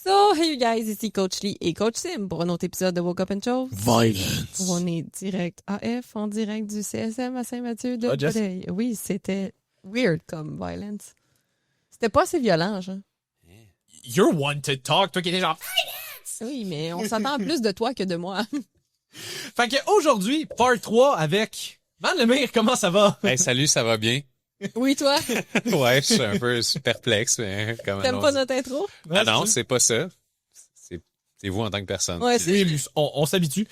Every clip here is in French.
So, hey you guys, ici Coach Lee et Coach Sim pour un autre épisode de Woke Up and Chose. Violence. On est direct AF, en direct du CSM à Saint-Mathieu de Bouteille. Oui, c'était weird comme violence. C'était pas assez violent, genre. You're one to talk, toi qui étais genre Violence! Oui, mais on s'attend plus de toi que de moi. Fait que aujourd'hui, part 3 avec Van Lemire, comment ça va? Hey, salut, ça va bien? Oui, toi? Ouais, je suis un peu perplexe, mais comment T'aimes pas notre intro? Ah non, c'est pas ça. C'est vous en tant que personne. Ouais, Oui, mais on s'habitue.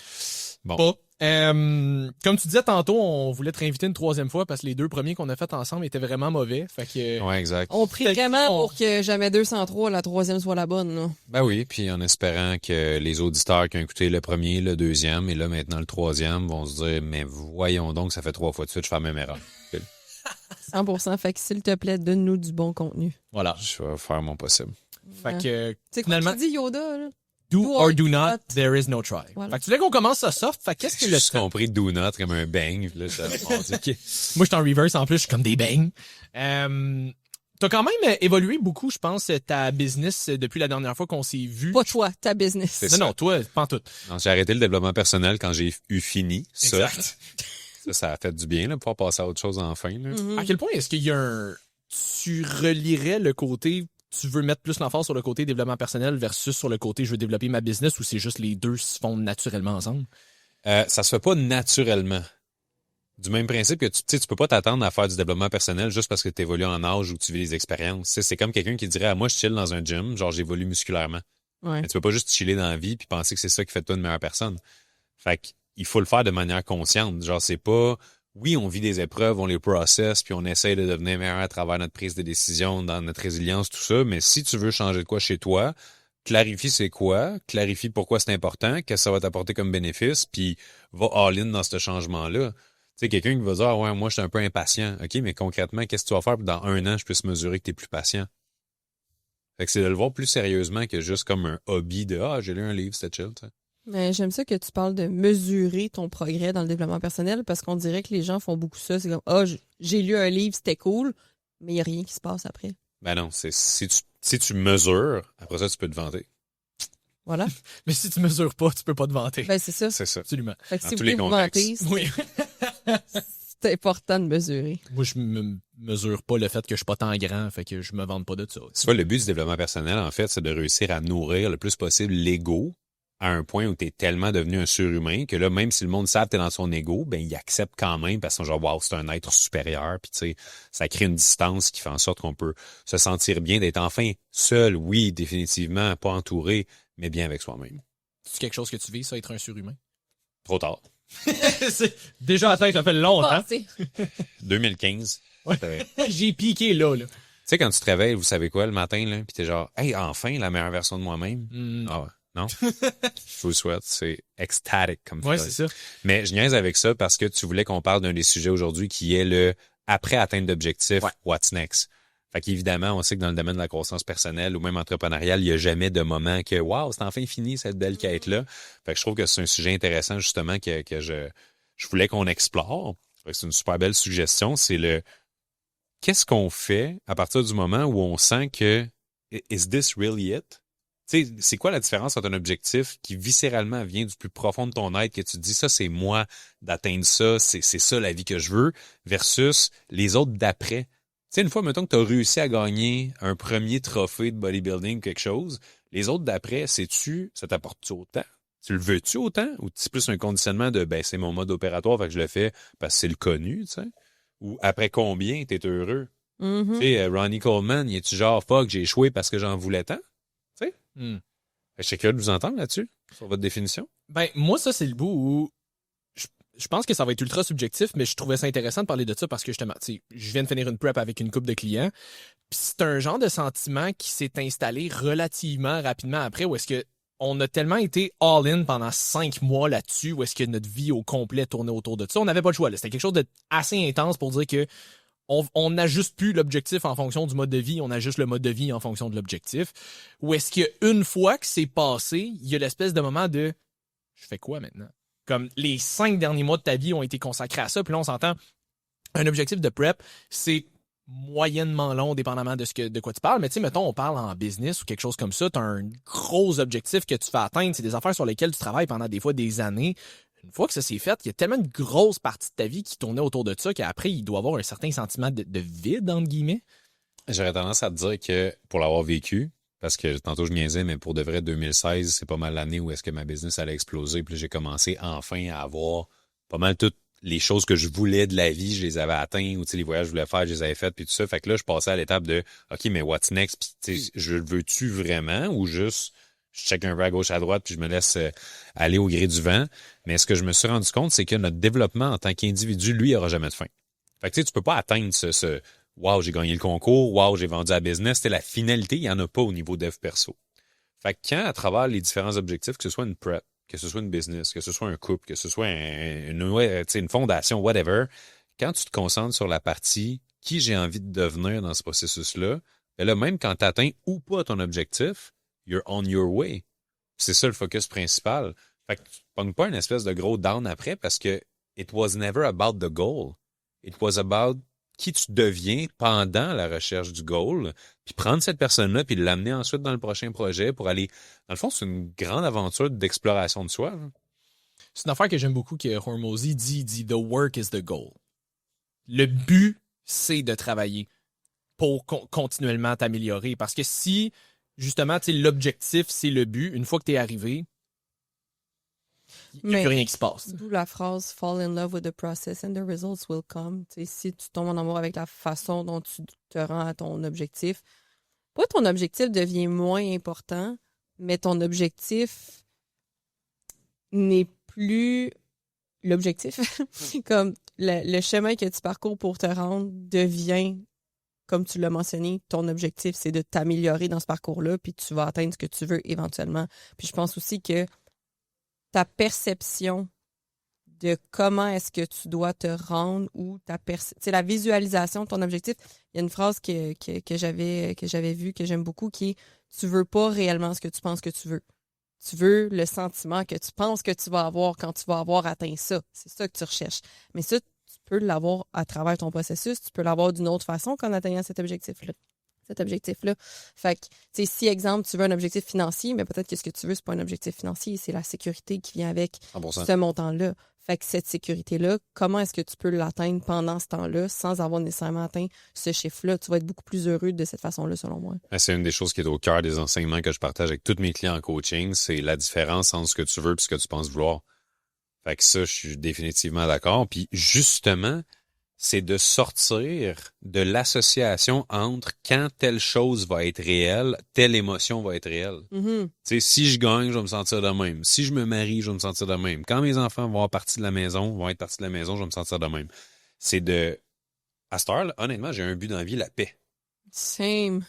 Bon. Pas. Comme tu disais tantôt, on voulait te réinviter une troisième fois parce que les deux premiers qu'on a fait ensemble étaient vraiment mauvais. Fait que Ouais, exact. On prie vraiment pour que jamais 203, la troisième soit la bonne, là. Ben oui, puis en espérant que les auditeurs qui ont écouté le premier, le deuxième et là maintenant le troisième vont se dire, mais voyons donc, ça fait 3 fois de suite, je fais la même erreur. 100%. Fait que s'il te plaît, donne-nous du bon contenu. voilà. Je vais faire mon possible. Fait que C'est quoi finalement, tu dis Yoda, là? do or do not, not. there is no try. Voilà. Fait que tu voulais qu'on commence ça soft. Fait que qu'est-ce que J'ai le juste compris do not comme un bang. Puis là, on dit, OK. Moi, je suis en reverse en plus, je suis comme des bangs. T'as quand même évolué beaucoup, je pense, ta business depuis la dernière fois qu'on s'est vu. Pas toi, ta business. C'est Non, ça. non, toi, pas en tout. Non, j'ai arrêté le développement personnel quand j'ai eu fini ça. Exact. Ça a fait du bien, là, pouvoir passer à autre chose enfin. Là. Mhm. À quel point est-ce qu'il y a un... Tu relierais le côté... Tu veux mettre plus l'emphase sur le côté développement personnel versus sur le côté je veux développer ma business ou c'est juste les deux se font naturellement ensemble? Ça se fait pas naturellement. Du même principe que tu sais, tu peux pas t'attendre à faire du développement personnel juste parce que tu évolues en âge ou que tu vis des expériences. Tu sais, c'est comme quelqu'un qui dirait moi je chill dans un gym, genre j'évolue musculairement. Ouais. Mais tu peux pas juste chiller dans la vie puis penser que c'est ça qui fait de toi une meilleure personne. Fait qu'il faut le faire de manière consciente. Genre c'est pas oui, on vit des épreuves, on les processe puis on essaye de devenir meilleur à travers notre prise de décision, dans notre résilience, tout ça, mais si tu veux changer de quoi chez toi, clarifie c'est quoi, clarifie pourquoi c'est important, qu'est-ce que ça va t'apporter comme bénéfice, puis va all-in dans ce changement-là. Tu sais, quelqu'un qui va dire ah ouais, moi je suis un peu impatient. OK, mais concrètement, qu'est-ce que tu vas faire pour dans 1 an, je puisse mesurer que tu es plus patient? Fait que c'est de le voir plus sérieusement que juste comme un hobby de ah, j'ai lu un livre, c'était chill, tu sais. Mais j'aime ça que tu parles de mesurer ton progrès dans le développement personnel parce qu'on dirait que les gens font beaucoup ça. C'est comme, j'ai lu un livre, c'était cool, mais il n'y a rien qui se passe après. Ben non, c'est si tu mesures, après ça, tu peux te vanter. Voilà. Mais si tu mesures pas, tu peux pas te vanter. Ben, c'est ça. C'est ça. Absolument. Fait que Dans si tous vous les voulez vous vanter, contextes. Oui. c'est important de mesurer. Moi, je me mesure pas le fait que je suis pas tant grand, fait que je me vante pas de ça. Tu vois, le but du développement personnel, en fait, c'est de réussir à nourrir le plus possible l'ego à un point où tu es tellement devenu un surhumain que là, même si le monde sait que tu es dans son ego, ben il accepte quand même parce que genre, wow, c'est un être supérieur. Puis tu sais, ça crée une distance qui fait en sorte qu'on peut se sentir bien d'être enfin seul, oui, définitivement, pas entouré, mais bien avec soi-même. C'est quelque chose que tu vis, ça, être un surhumain? Trop tard. C'est déjà atteint, ça fait longtemps. Passé. 2015. Ouais. J'ai piqué là. Tu sais, quand tu te réveilles, vous savez quoi, le matin, là, pis t'es genre, hey, enfin, la meilleure version de moi-même. Ah ouais. Non? Je vous le souhaite. C'est ecstatic comme Ouais, phrase. c'est ça. Mais je niaise avec ça parce que tu voulais qu'on parle d'un des sujets aujourd'hui qui est le après atteinte d'objectifs, Ouais. what's next? Fait qu'évidemment, on sait que dans le domaine de la croissance personnelle ou même entrepreneuriale, il n'y a jamais de moment que wow, c'est enfin fini cette belle quête-là. Fait que je trouve que c'est un sujet intéressant justement que je voulais qu'on explore. Fait que c'est une super belle suggestion. C'est le qu'est-ce qu'on fait à partir du moment où on sent que is this really it? Tu sais, c'est quoi la différence entre un objectif qui viscéralement vient du plus profond de ton être, que tu te dis ça, c'est moi d'atteindre ça, c'est ça la vie que je veux, versus les autres d'après. Tu sais, une fois, mettons que tu as réussi à gagner un premier trophée de bodybuilding ou quelque chose, les autres d'après, sais-tu, ça t'apporte-tu autant? Tu le veux-tu autant? Ou c'est plus un conditionnement de, ben, c'est mon mode opératoire, fait que je le fais parce que c'est le connu, tu sais? Ou après combien t'es heureux? Mhm. Tu sais, Ronnie Coleman, il est-tu genre, fuck, j'ai échoué parce que j'en voulais tant? Je suis curieux de vous entendre là-dessus, sur votre définition. Ben, moi, ça, c'est le bout où je pense que ça va être ultra subjectif, mais je trouvais ça intéressant de parler de ça parce que justement, tu sais, je viens de finir une prep avec une couple de clients. Puis c'est un genre de sentiment qui s'est installé relativement rapidement après, où est-ce que on a tellement été all-in pendant 5 mois là-dessus, où est-ce que notre vie au complet tournait autour de ça. On n'avait pas le choix. Là. C'était quelque chose d'assez intense pour dire que on n'ajuste plus l'objectif en fonction du mode de vie, on ajuste le mode de vie en fonction de l'objectif. Ou est-ce qu'une fois que c'est passé, il y a l'espèce de moment de « je fais quoi maintenant? » Comme les 5 derniers mois de ta vie ont été consacrés à ça, puis là on s'entend, un objectif de prep, c'est moyennement long, dépendamment de quoi tu parles. Mais tu sais, mettons, on parle en business ou quelque chose comme ça, tu as un gros objectif que tu fais atteindre. C'est des affaires sur lesquelles tu travailles pendant des fois des années. Une fois que ça s'est fait, il y a tellement une grosse partie de ta vie qui tournait autour de ça qu'après, il doit avoir un certain sentiment de vide, entre guillemets. J'aurais tendance à te dire que pour l'avoir vécu, parce que tantôt je niaisais, mais pour de vrai, 2016, c'est pas mal l'année où est-ce que ma business allait exploser. Puis là, j'ai commencé enfin à avoir pas mal toutes les choses que je voulais de la vie, je les avais atteints, ou tu sais, les voyages que je voulais faire, je les avais faits, puis tout ça. Fait que là, je passais à l'étape de OK, mais what's next? Puis tu sais, je le veux-tu vraiment ou juste je check un peu à gauche, à droite, puis je me laisse aller au gré du vent. Mais ce que je me suis rendu compte, c'est que notre développement en tant qu'individu, lui, il aura jamais de fin. Fait que tu sais, tu peux pas atteindre ce wow, j'ai gagné le concours, wow, j'ai vendu à business. C'était la finalité, il y en a pas au niveau dev perso. Fait que quand, à travers les différents objectifs, que ce soit une prep, que ce soit une business, que ce soit un couple, que ce soit une fondation, whatever, quand tu te concentres sur la partie qui j'ai envie de devenir dans ce processus-là, ben là, même quand tu atteins ou pas ton objectif, you're on your way. C'est ça le focus principal. Fait que tu ne pognes pas une espèce de gros down après parce que it was never about the goal. It was about qui tu deviens pendant la recherche du goal, puis prendre cette personne-là puis l'amener ensuite dans le prochain projet pour aller... Dans le fond, c'est une grande aventure d'exploration de soi. Là. C'est une affaire que j'aime beaucoup que Hormozy dit « The work is the goal ». Le but, c'est de travailler pour continuellement t'améliorer. Parce que si, justement, l'objectif, c'est le but, une fois que tu es arrivé, il n'y a plus rien qui se passe. D'où la phrase « Fall in love with the process and the results will come ». Si tu tombes en amour avec la façon dont tu te rends à ton objectif, pas ton objectif devient moins important, mais ton objectif n'est plus l'objectif. Comme le chemin que tu parcours pour te rendre devient, comme tu l'as mentionné, ton objectif, c'est de t'améliorer dans ce parcours-là, puis tu vas atteindre ce que tu veux éventuellement. Puis je pense aussi que ta perception de comment est-ce que tu dois te rendre ou la visualisation de ton objectif. Il y a une phrase que j'avais vue, que j'aime beaucoup, qui est « Tu veux pas réellement ce que tu penses que tu veux. Tu veux le sentiment que tu penses que tu vas avoir quand tu vas avoir atteint ça. C'est ça que tu recherches. Mais ça, tu peux l'avoir à travers ton processus. Tu peux l'avoir d'une autre façon qu'en atteignant cet objectif-là. Fait que, tu sais, si, exemple, tu veux un objectif financier, mais peut-être que ce que tu veux, c'est pas un objectif financier, c'est la sécurité qui vient avec 100%. ce montant-là. Fait que cette sécurité-là, comment est-ce que tu peux l'atteindre pendant ce temps-là sans avoir nécessairement atteint ce chiffre-là? Tu vas être beaucoup plus heureux de cette façon-là, selon moi. C'est une des choses qui est au cœur des enseignements que je partage avec tous mes clients en coaching, c'est la différence entre ce que tu veux et ce que tu penses vouloir. Fait que ça, je suis définitivement d'accord. Puis justement, c'est de sortir de l'association entre quand telle chose va être réelle, telle émotion va être réelle. Mm-hmm. Tu sais, si je gagne, je vais me sentir de même. Si je me marie, je vais me sentir de même. Quand mes enfants vont être partis de la maison, je vais me sentir de même. C'est de... À cette heure, honnêtement, j'ai un but dans la vie, la paix. Same.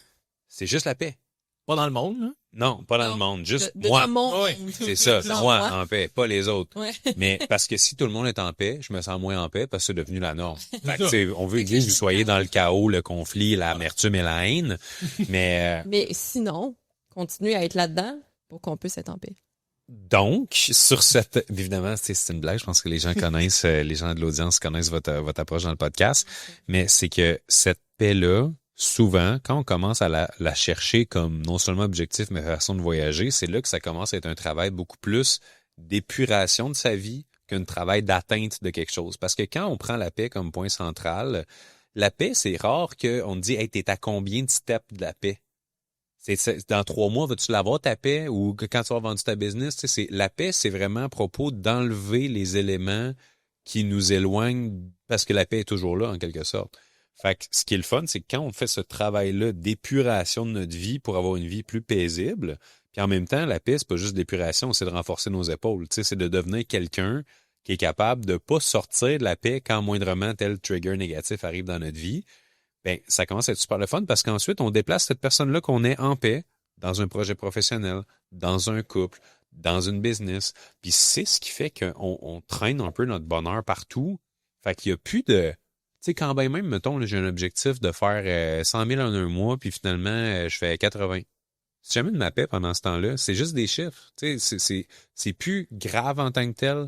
C'est juste la paix. Pas dans le monde, là. Non, pas dans le monde, juste de moi. mon Ouais. monde. C'est ça, Non, moi en paix, pas les autres. Ouais. Mais parce que si tout le monde est en paix, je me sens moins en paix parce que c'est devenu la norme. Fait que, tu sais, on veut que vous soyez dans le chaos, le conflit, l'amertume et la haine. Mais Mais sinon, continue à être là-dedans pour qu'on puisse être en paix. donc, sur cette... Évidemment, c'est une blague, je pense que les gens connaissent, les gens de l'audience connaissent votre approche dans le podcast. Mais c'est que cette paix-là, souvent, quand on commence à la chercher comme non seulement objectif, mais façon de voyager, c'est là que ça commence à être un travail beaucoup plus d'épuration de sa vie qu'un travail d'atteinte de quelque chose. Parce que quand on prend la paix comme point central, la paix, c'est rare qu'on te dit « Hey, t'es à combien de steps de la paix? » Dans 3 mois, vas-tu l'avoir ta paix? Ou quand tu vas avoir vendu ta business? Tu sais, la paix, c'est vraiment à propos d'enlever les éléments qui nous éloignent parce que la paix est toujours là, en quelque sorte. Fait que ce qui est le fun, c'est que quand on fait ce travail-là d'épuration de notre vie pour avoir une vie plus paisible, puis en même temps, la paix, c'est pas juste de l'épuration, c'est de renforcer nos épaules. Tu sais, c'est de devenir quelqu'un qui est capable de pas sortir de la paix quand moindrement tel trigger négatif arrive dans notre vie. Ben, ça commence à être super le fun parce qu'ensuite, on déplace cette personne-là qu'on est en paix dans un projet professionnel, dans un couple, dans une business. Puis c'est ce qui fait qu'on traîne un peu notre bonheur partout. Fait qu'il y a plus de... Tu sais, quand même, mettons, là, j'ai un objectif de faire 100 000 en un mois, puis finalement, je fais 80. C'est jamais de ma paix pendant ce temps-là. C'est juste des chiffres. Tu sais, c'est plus grave en tant que tel.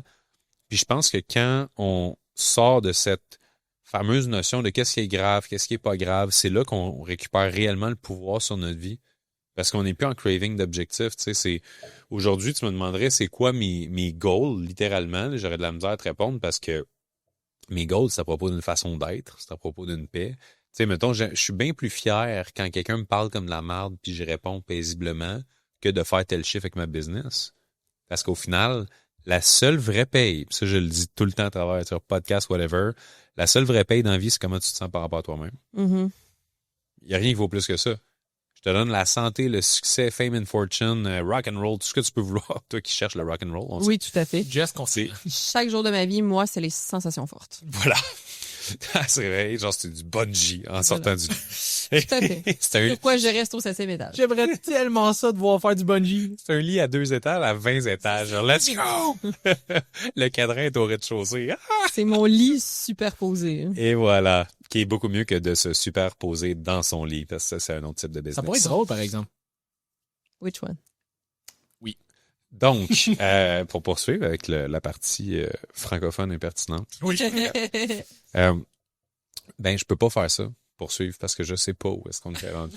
Puis je pense que quand on sort de cette fameuse notion de qu'est-ce qui est grave, qu'est-ce qui est pas grave, c'est là qu'on récupère réellement le pouvoir sur notre vie. Parce qu'on n'est plus en craving d'objectifs, tu sais, aujourd'hui, tu me demanderais c'est quoi mes goals, littéralement, là, j'aurais de la misère à te répondre parce que mes goals, c'est à propos d'une façon d'être, c'est à propos d'une paix. Tu sais, mettons, je suis bien plus fier quand quelqu'un me parle comme de la merde puis je réponds paisiblement que de faire tel chiffre avec ma business. Parce qu'au final, la seule vraie paye, ça je le dis tout le temps à travers sur podcast, whatever, la seule vraie paye dans la vie, c'est comment tu te sens par rapport à toi-même. Mm-hmm. Il n'y a rien qui vaut plus que ça. Je te donne la santé, le succès, fame and fortune, rock and roll, tout ce que tu peux vouloir, toi qui cherches le rock and roll. Oui, tout à fait. Just qu'on sait. Chaque jour de ma vie, moi, c'est les sensations fortes. Voilà. C'est vrai, genre c'est du bungee en sortant du... Tout à fait. C'est Pourquoi je reste au 7e étage? J'aimerais tellement ça de voir faire du bungee. un lit à 2 étages à 20 étages. Genre, let's go! Le cadran est au rez-de-chaussée. C'est mon lit superposé. Et voilà. Qui est beaucoup mieux que de se superposer dans son lit, parce que ça, c'est un autre type de business. Ça pourrait être drôle, par exemple. Which one? Donc, pour poursuivre avec la partie francophone impertinente, Oui. ben, je peux pas faire ça, poursuivre, parce que je sais pas où est-ce qu'on est rendu.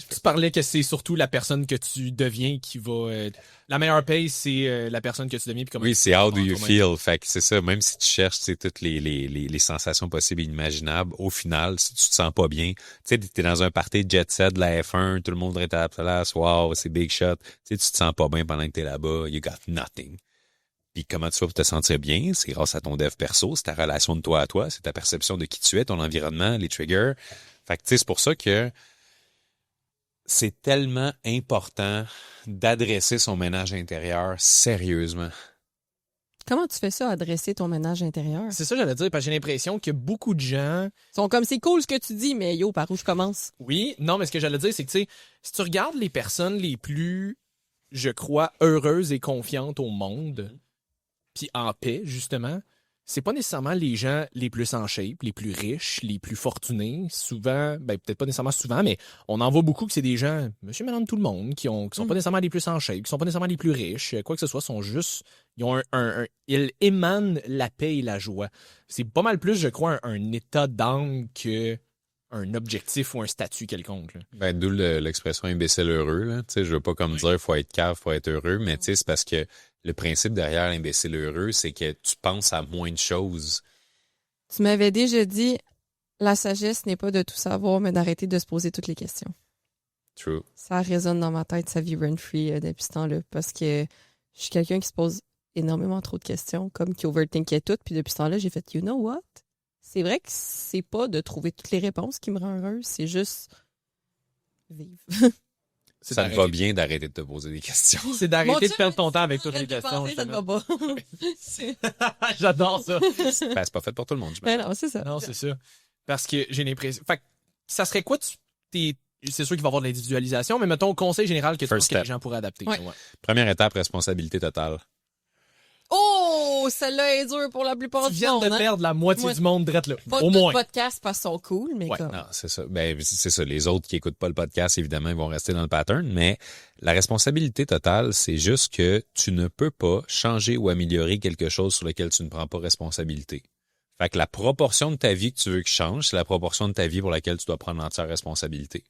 Tu parlais que c'est surtout la personne que tu deviens qui va... la meilleure paye, c'est la personne que tu deviens. Puis comment Oui, c'est how do you toi-même. feel. Fait que c'est ça, même si tu cherches toutes les sensations possibles et inimaginables, au final, si tu te sens pas bien, tu sais, t'es dans un party jet set de la F1, tout le monde est à la place, wow, c'est big shot. Tu sais, tu te sens pas bien pendant que t'es là-bas, you got nothing. Puis comment tu vas pour te sentir bien? C'est grâce à ton dev perso, c'est ta relation de toi à toi, c'est ta perception de qui tu es, ton environnement, les triggers. Fait que tu sais, c'est pour ça que c'est tellement important d'adresser son ménage intérieur sérieusement. Comment tu fais ça, adresser ton ménage intérieur? C'est ça que j'allais dire, parce que j'ai l'impression que beaucoup de gens... Ils sont comme, c'est cool ce que tu dis, mais yo, par où je commence? Oui, non, mais ce que j'allais dire, c'est que, tu sais, si tu regardes les personnes les plus, je crois, heureuses et confiantes au monde, puis en paix, justement, c'est pas nécessairement les gens les plus en shape, les plus riches, les plus fortunés. Souvent, ben peut-être pas nécessairement souvent, mais on en voit beaucoup que c'est des gens, monsieur, madame, tout le monde, qui sont pas nécessairement les plus en shape, qui sont pas nécessairement les plus riches, quoi que ce soit, sont juste, ils ont ils émanent la paix et la joie. C'est pas mal plus, je crois, un état d'âme que un objectif ou un statut quelconque. Là. Ben, d'où l'expression imbécile heureux, là. Tu sais, je veux pas comme dire faut être cave, faut être heureux, mais tu sais, c'est parce que le principe derrière l'imbécile heureux, c'est que tu penses à moins de choses. Tu m'avais déjà dit, la sagesse n'est pas de tout savoir, mais d'arrêter de se poser toutes les questions. True. Ça résonne dans ma tête, ça vit run-free depuis ce temps-là, parce que je suis quelqu'un qui se pose énormément trop de questions, comme qui overthinkait tout, puis depuis ce temps-là, j'ai fait, you know what? C'est vrai que c'est pas de trouver toutes les réponses qui me rend heureuse, c'est juste vivre. Ça te va bien d'arrêter de te poser des questions. C'est Mon d'arrêter de Dieu, perdre ton temps avec toutes Je les viens de questions. penser, ça ne va justement. pas. J'adore ça. Ben, c'est pas fait pour tout le monde, Mais j'imagine. non, c'est ça. Non, c'est ça. Parce que j'ai l'impression... Fait que ça serait quoi c'est sûr qu'il va y avoir de l'individualisation, mais mettons, conseil général que tu First penses que les step. gens pourraient adapter. Ouais. Ouais. Première étape, responsabilité totale. Oh, celle-là est dure pour la plupart Tu du viens monde. de perdre la moitié Moi- du monde drette là. Pas Au tout moins. podcast parce qu'ils sont cool, mais Ouais, comme... Non, c'est ça. Ben, c'est ça. Les autres qui écoutent pas le podcast, évidemment, ils vont rester dans le pattern, mais la responsabilité totale, c'est juste que tu ne peux pas changer ou améliorer quelque chose sur lequel tu ne prends pas responsabilité. Fait que la proportion de ta vie que tu veux que change, c'est la proportion de ta vie pour laquelle tu dois prendre l'entière responsabilité.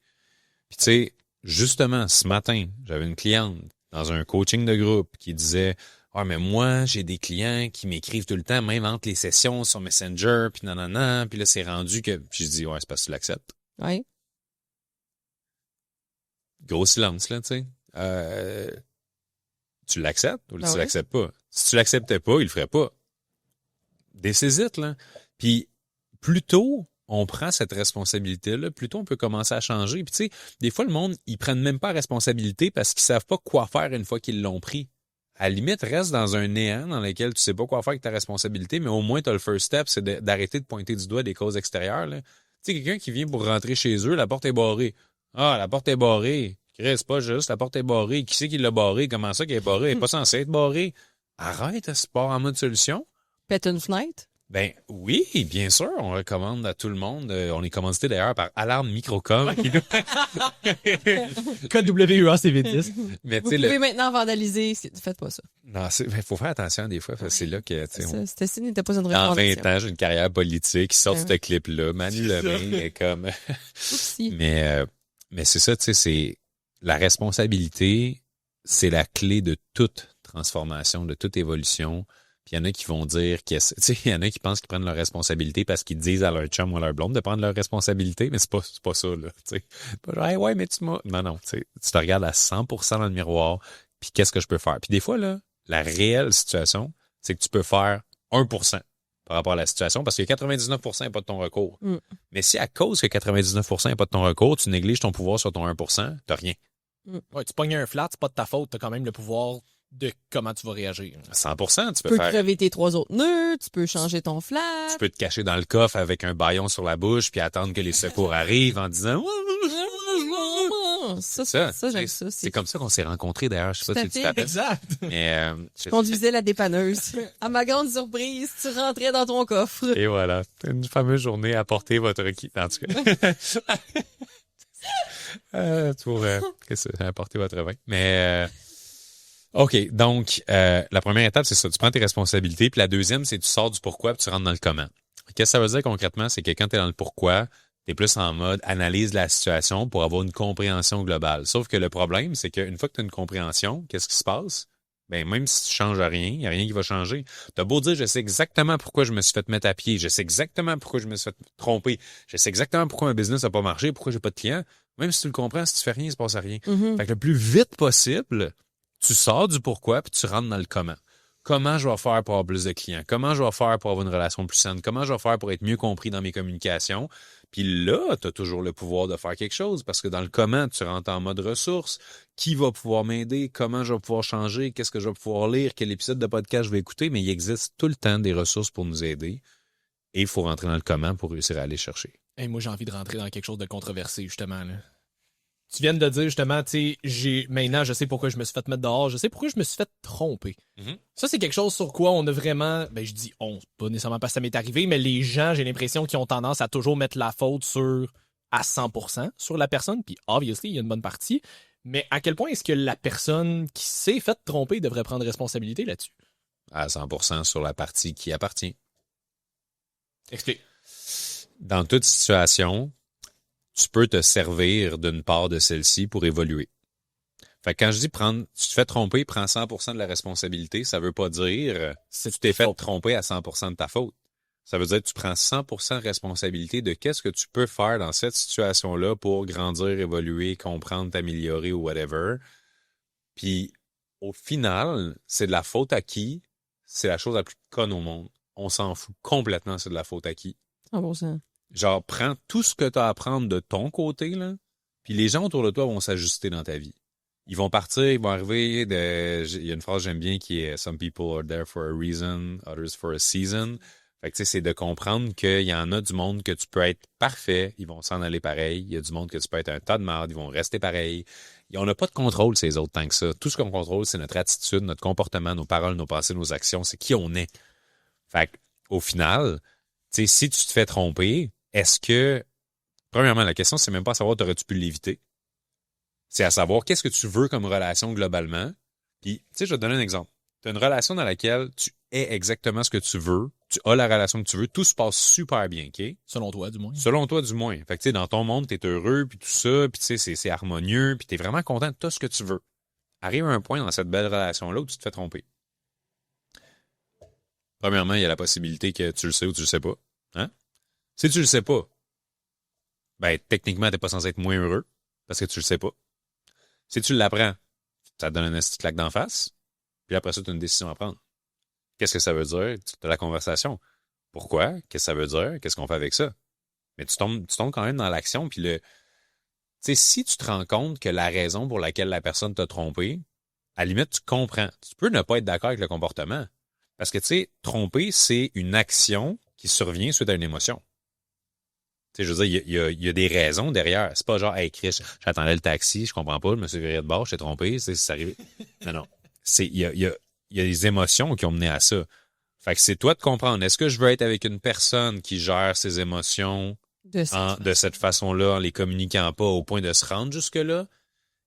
Puis tu sais, justement, ce matin, j'avais une cliente dans un coaching de groupe qui disait « Ah, mais moi, j'ai des clients qui m'écrivent tout le temps, même entre les sessions sur Messenger, puis nanana, puis là, c'est rendu que... » Puis je dis « Ouais, c'est parce que tu l'acceptes. Ouais. » Gros silence, là, tu sais. Tu l'acceptes ou Ben tu ouais. l'acceptes pas? Si tu l'acceptais pas, il le ferait pas. Décisite, là. Puis, plus tôt on prend cette responsabilité-là, plus tôt on peut commencer à changer. Puis, tu sais, des fois, le monde, ils prennent même pas la responsabilité parce qu'ils savent pas quoi faire une fois qu'ils l'ont pris. À la limite, reste dans un néant dans lequel tu sais pas quoi faire avec ta responsabilité, mais au moins, tu as le first step, c'est d'arrêter de pointer du doigt des causes extérieures, là. Tu sais, quelqu'un qui vient pour rentrer chez eux, la porte est barrée. Ah, la porte est barrée. Chris, c'est pas juste, la porte est barrée. Qui c'est qui l'a barrée? Comment ça qu'elle est barrée? Elle est pas censée être barrée. Arrête, c'est pas en mode solution. Pète une fenêtre. Ben oui, bien sûr, on recommande à tout le monde. On est commandité d'ailleurs par Alarme Microcom. Code WEACV10. Mais Vous tu sais, pouvez maintenant vandaliser. Faites pas ça. non, faut faire attention des fois. Parce que c'est là que, tu sais, Ceci n'était pas une dans 20 recommandation. ans, j'ai une carrière politique, ils sortent Ouais. ce clip-là, Manu Lemay est comme... Oupsie. Mais c'est ça, tu sais, c'est la responsabilité, c'est la clé de toute transformation, de toute évolution. Puis il y en a qui vont dire tu sais, il y en a qui pensent qu'ils prennent leur responsabilité parce qu'ils disent à leur chum ou à leur blonde de prendre leur responsabilité, mais c'est pas ça, là. Tu sais, c'est pas genre, hey, ouais, mais tu m'as. Non, tu sais, tu te regardes à 100% dans le miroir, puis qu'est-ce que je peux faire? Puis des fois, là, la réelle situation, c'est que tu peux faire 1% par rapport à la situation parce que 99% n'est pas de ton recours. Mm. Mais si à cause que 99% n'est pas de ton recours, tu négliges ton pouvoir sur ton 1%, t'as rien. Ouais, tu pognes un flat, c'est pas de ta faute, t'as quand même le pouvoir de comment tu vas réagir. 100%, tu Tu peux peux faire. crever tes 3 autres nœuds, tu peux changer ton flat. Tu peux te cacher dans le coffre avec un bâillon sur la bouche puis attendre que les secours arrivent en disant Ça, j'aime ça. C'est comme ça qu'on s'est rencontrés d'ailleurs, je sais pas Tout à si tu fait. te rappelles. Exact. Mais Je conduisais la dépanneuse. À ma grande surprise, tu rentrais dans ton coffre. et voilà, une fameuse journée à porter votre kit en tout cas. Pour qu'est-ce que c'est, apporter votre vin. Mais OK, donc la première étape, c'est ça. Tu prends tes responsabilités. Puis la deuxième, c'est tu sors du pourquoi puis tu rentres dans le comment. Qu'est-ce que ça veut dire concrètement? C'est que quand tu es dans le pourquoi, tu es plus en mode analyse la situation pour avoir une compréhension globale. Sauf que le problème, c'est qu'une fois que tu as une compréhension, qu'est-ce qui se passe? Ben, même si tu changes rien, il n'y a rien qui va changer. Tu as beau dire, je sais exactement pourquoi je me suis fait mettre à pied, je sais exactement pourquoi je me suis fait tromper, je sais exactement pourquoi ma business n'a pas marché, pourquoi j'ai pas de clients. Même si tu le comprends, si tu fais rien, il se passe rien. Mhm. Fait que le plus vite possible, tu sors du pourquoi puis tu rentres dans le comment. Comment je vais faire pour avoir plus de clients? Comment je vais faire pour avoir une relation plus saine? Comment je vais faire pour être mieux compris dans mes communications? Puis là, tu as toujours le pouvoir de faire quelque chose parce que dans le comment, tu rentres en mode ressources. Qui va pouvoir m'aider? Comment je vais pouvoir changer? Qu'est-ce que je vais pouvoir lire? Quel épisode de podcast je vais écouter? Mais il existe tout le temps des ressources pour nous aider. Et il faut rentrer dans le comment pour réussir à aller chercher. Hey, moi, j'ai envie de rentrer dans quelque chose de controversé, justement. Là. Tu viens de dire, justement, tu sais, maintenant, je sais pourquoi je me suis fait mettre dehors, je sais pourquoi je me suis fait tromper. Mhm. Ça, c'est quelque chose sur quoi on a vraiment, ben, je dis on, pas nécessairement parce que ça m'est arrivé, mais les gens, j'ai l'impression qu'ils ont tendance à toujours mettre la faute à 100% sur la personne, puis obviously, il y a une bonne partie, mais à quel point est-ce que la personne qui s'est fait tromper devrait prendre responsabilité là-dessus? À 100% sur la partie qui appartient. Explique. Dans toute situation, tu peux te servir d'une part de celle-ci pour évoluer. Fait que quand je dis tu te fais tromper, prends 100% de la responsabilité, ça veut pas dire C'est tu t'es fait tromper à 100% de ta faute. Ça veut dire que tu prends 100% de responsabilité de qu'est-ce que tu peux faire dans cette situation-là pour grandir, évoluer, comprendre, t'améliorer ou whatever. Puis au final, c'est de la faute à qui? C'est la chose la plus conne au monde. On s'en fout complètement, c'est de la faute à qui? 100%. Genre, prends tout ce que tu as à apprendre de ton côté, là, puis les gens autour de toi vont s'ajuster dans ta vie. Ils vont partir, ils vont arriver il y a une phrase que j'aime bien qui est « Some people are there for a reason, others for a season ». Fait que, tu sais, c'est de comprendre qu'il y en a du monde que tu peux être parfait, ils vont s'en aller pareil. Il y a du monde que tu peux être un tas de merde, ils vont rester pareil. Et on n'a pas de contrôle, ces autres, tant que ça. Tout ce qu'on contrôle, c'est notre attitude, notre comportement, nos paroles, nos pensées, nos actions. C'est qui on est. Fait que, au final, tu sais, si tu te fais tromper, est-ce que, premièrement, la question, c'est même pas à savoir t'aurais-tu pu l'éviter. C'est à savoir qu'est-ce que tu veux comme relation globalement. Puis, tu sais, je vais te donner un exemple. Tu as une relation dans laquelle tu es exactement ce que tu veux, tu as la relation que tu veux, tout se passe super bien, OK? Selon toi, du moins. Selon toi, du moins. Fait que, tu sais, dans ton monde, t'es heureux, puis tout ça, puis tu sais, c'est harmonieux, puis t'es vraiment content de tout ce que tu veux. Arrive à un point dans cette belle relation-là où tu te fais tromper. Premièrement, il y a la possibilité que tu le sais ou tu le sais pas. Hein? Si tu le sais pas, ben, techniquement, t'es pas censé être moins heureux parce que tu le sais pas. Si tu l'apprends, ça te donne un petit claque d'en face, puis après ça, tu as une décision à prendre. Qu'est-ce que ça veut dire? Tu as la conversation. Pourquoi? Qu'est-ce que ça veut dire? Qu'est-ce qu'on fait avec ça? Mais tu tombes quand même dans l'action, puis tu sais, si tu te rends compte que la raison pour laquelle la personne t'a trompé, à la limite, tu comprends. Tu peux ne pas être d'accord avec le comportement. Parce que, tu sais, tromper, c'est une action qui survient suite à une émotion. Tu sais, je veux dire, il y a des raisons derrière. C'est pas genre, hey, Chris, j'attendais le taxi, je comprends pas, je me suis viré de bord, je t'ai trompé, c'est arrivé. Non. Il y a des émotions qui ont mené à ça. Fait que c'est toi de comprendre. Est-ce que je veux être avec une personne qui gère ses émotions de cette façon-là, en les communiquant pas au point de se rendre jusque-là?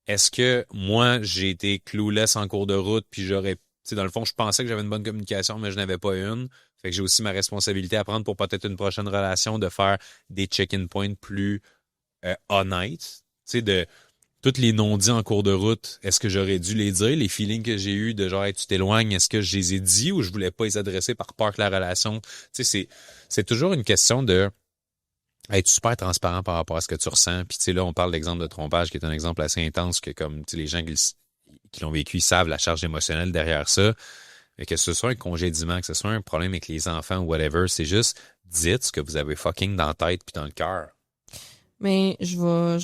Est-ce que moi, j'ai été clueless en cours de route, puis j'aurais... Tu sais, dans le fond, je pensais que j'avais une bonne communication, mais je n'avais pas une. Fait que j'ai aussi ma responsabilité à prendre pour peut-être une prochaine relation, de faire des check-in points plus honnêtes. Tu sais, de tous les non-dits en cours de route, est-ce que j'aurais dû les dire? Les feelings que j'ai eus de genre, hey, tu t'éloignes, est-ce que je les ai dit ou je voulais pas les adresser par peur que la relation... Tu sais, c'est toujours une question de être super transparent par rapport à ce que tu ressens. Puis tu sais, là, on parle d'exemple de trompage, qui est un exemple assez intense, que comme tu sais, les gens qui l'ont vécu, ils savent la charge émotionnelle derrière ça. Mais que ce soit un congédiement, que ce soit un problème avec les enfants ou whatever, c'est juste dites ce que vous avez fucking dans la tête puis dans le cœur. Mais je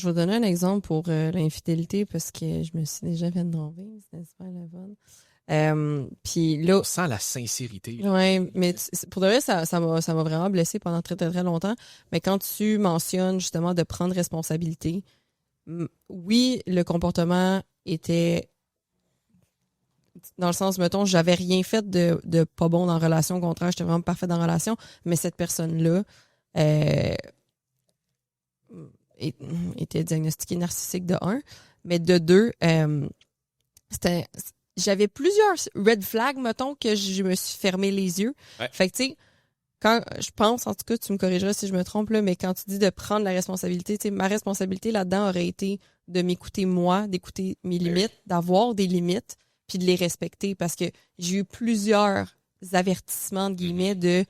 vais donner un exemple pour l'infidélité parce que je me suis déjà fait nommer, c'était super la bonne. Puis là, On sent la sincérité. ouais, mais pour de vrai, ça m'a vraiment blessée pendant très, très, très longtemps. Mais quand tu mentionnes justement de prendre responsabilité, oui, le comportement était dans le sens, mettons, j'avais rien fait de pas bon dans la relation, au contraire, j'étais vraiment parfaite dans la relation, mais cette personne-là était diagnostiquée narcissique de 1, mais de 2, j'avais plusieurs red flags, mettons, que je me suis fermé les yeux. Ouais. Fait que, tu sais, quand je pense, en tout cas, tu me corrigeras si je me trompe, là, mais quand tu dis de prendre la responsabilité, tu sais, ma responsabilité là-dedans aurait été de m'écouter moi, d'écouter mes limites, d'avoir des limites, puis de les respecter, parce que j'ai eu plusieurs avertissements, de guillemets, de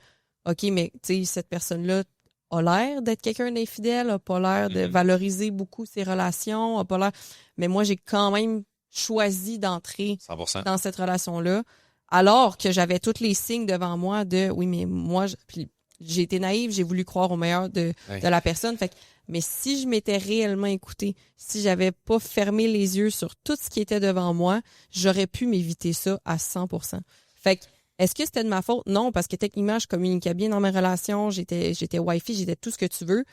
OK, mais tu sais, cette personne-là a l'air d'être quelqu'un d'infidèle, a pas l'air de valoriser beaucoup ses relations, a pas l'air... Mais moi, j'ai quand même choisi d'entrer 100%. dans cette relation-là, alors que j'avais tous les signes devant moi de oui, mais moi, puis j'ai été naïve, j'ai voulu croire au meilleur de la personne. Fait que, mais si je m'étais réellement écoutée, si j'avais pas fermé les yeux sur tout ce qui était devant moi, j'aurais pu m'éviter ça à 100%. Fait que, est-ce que c'était de ma faute? Non, parce que techniquement, je communiquais bien dans mes relations, j'étais Wi-Fi, j'étais tout ce que tu veux.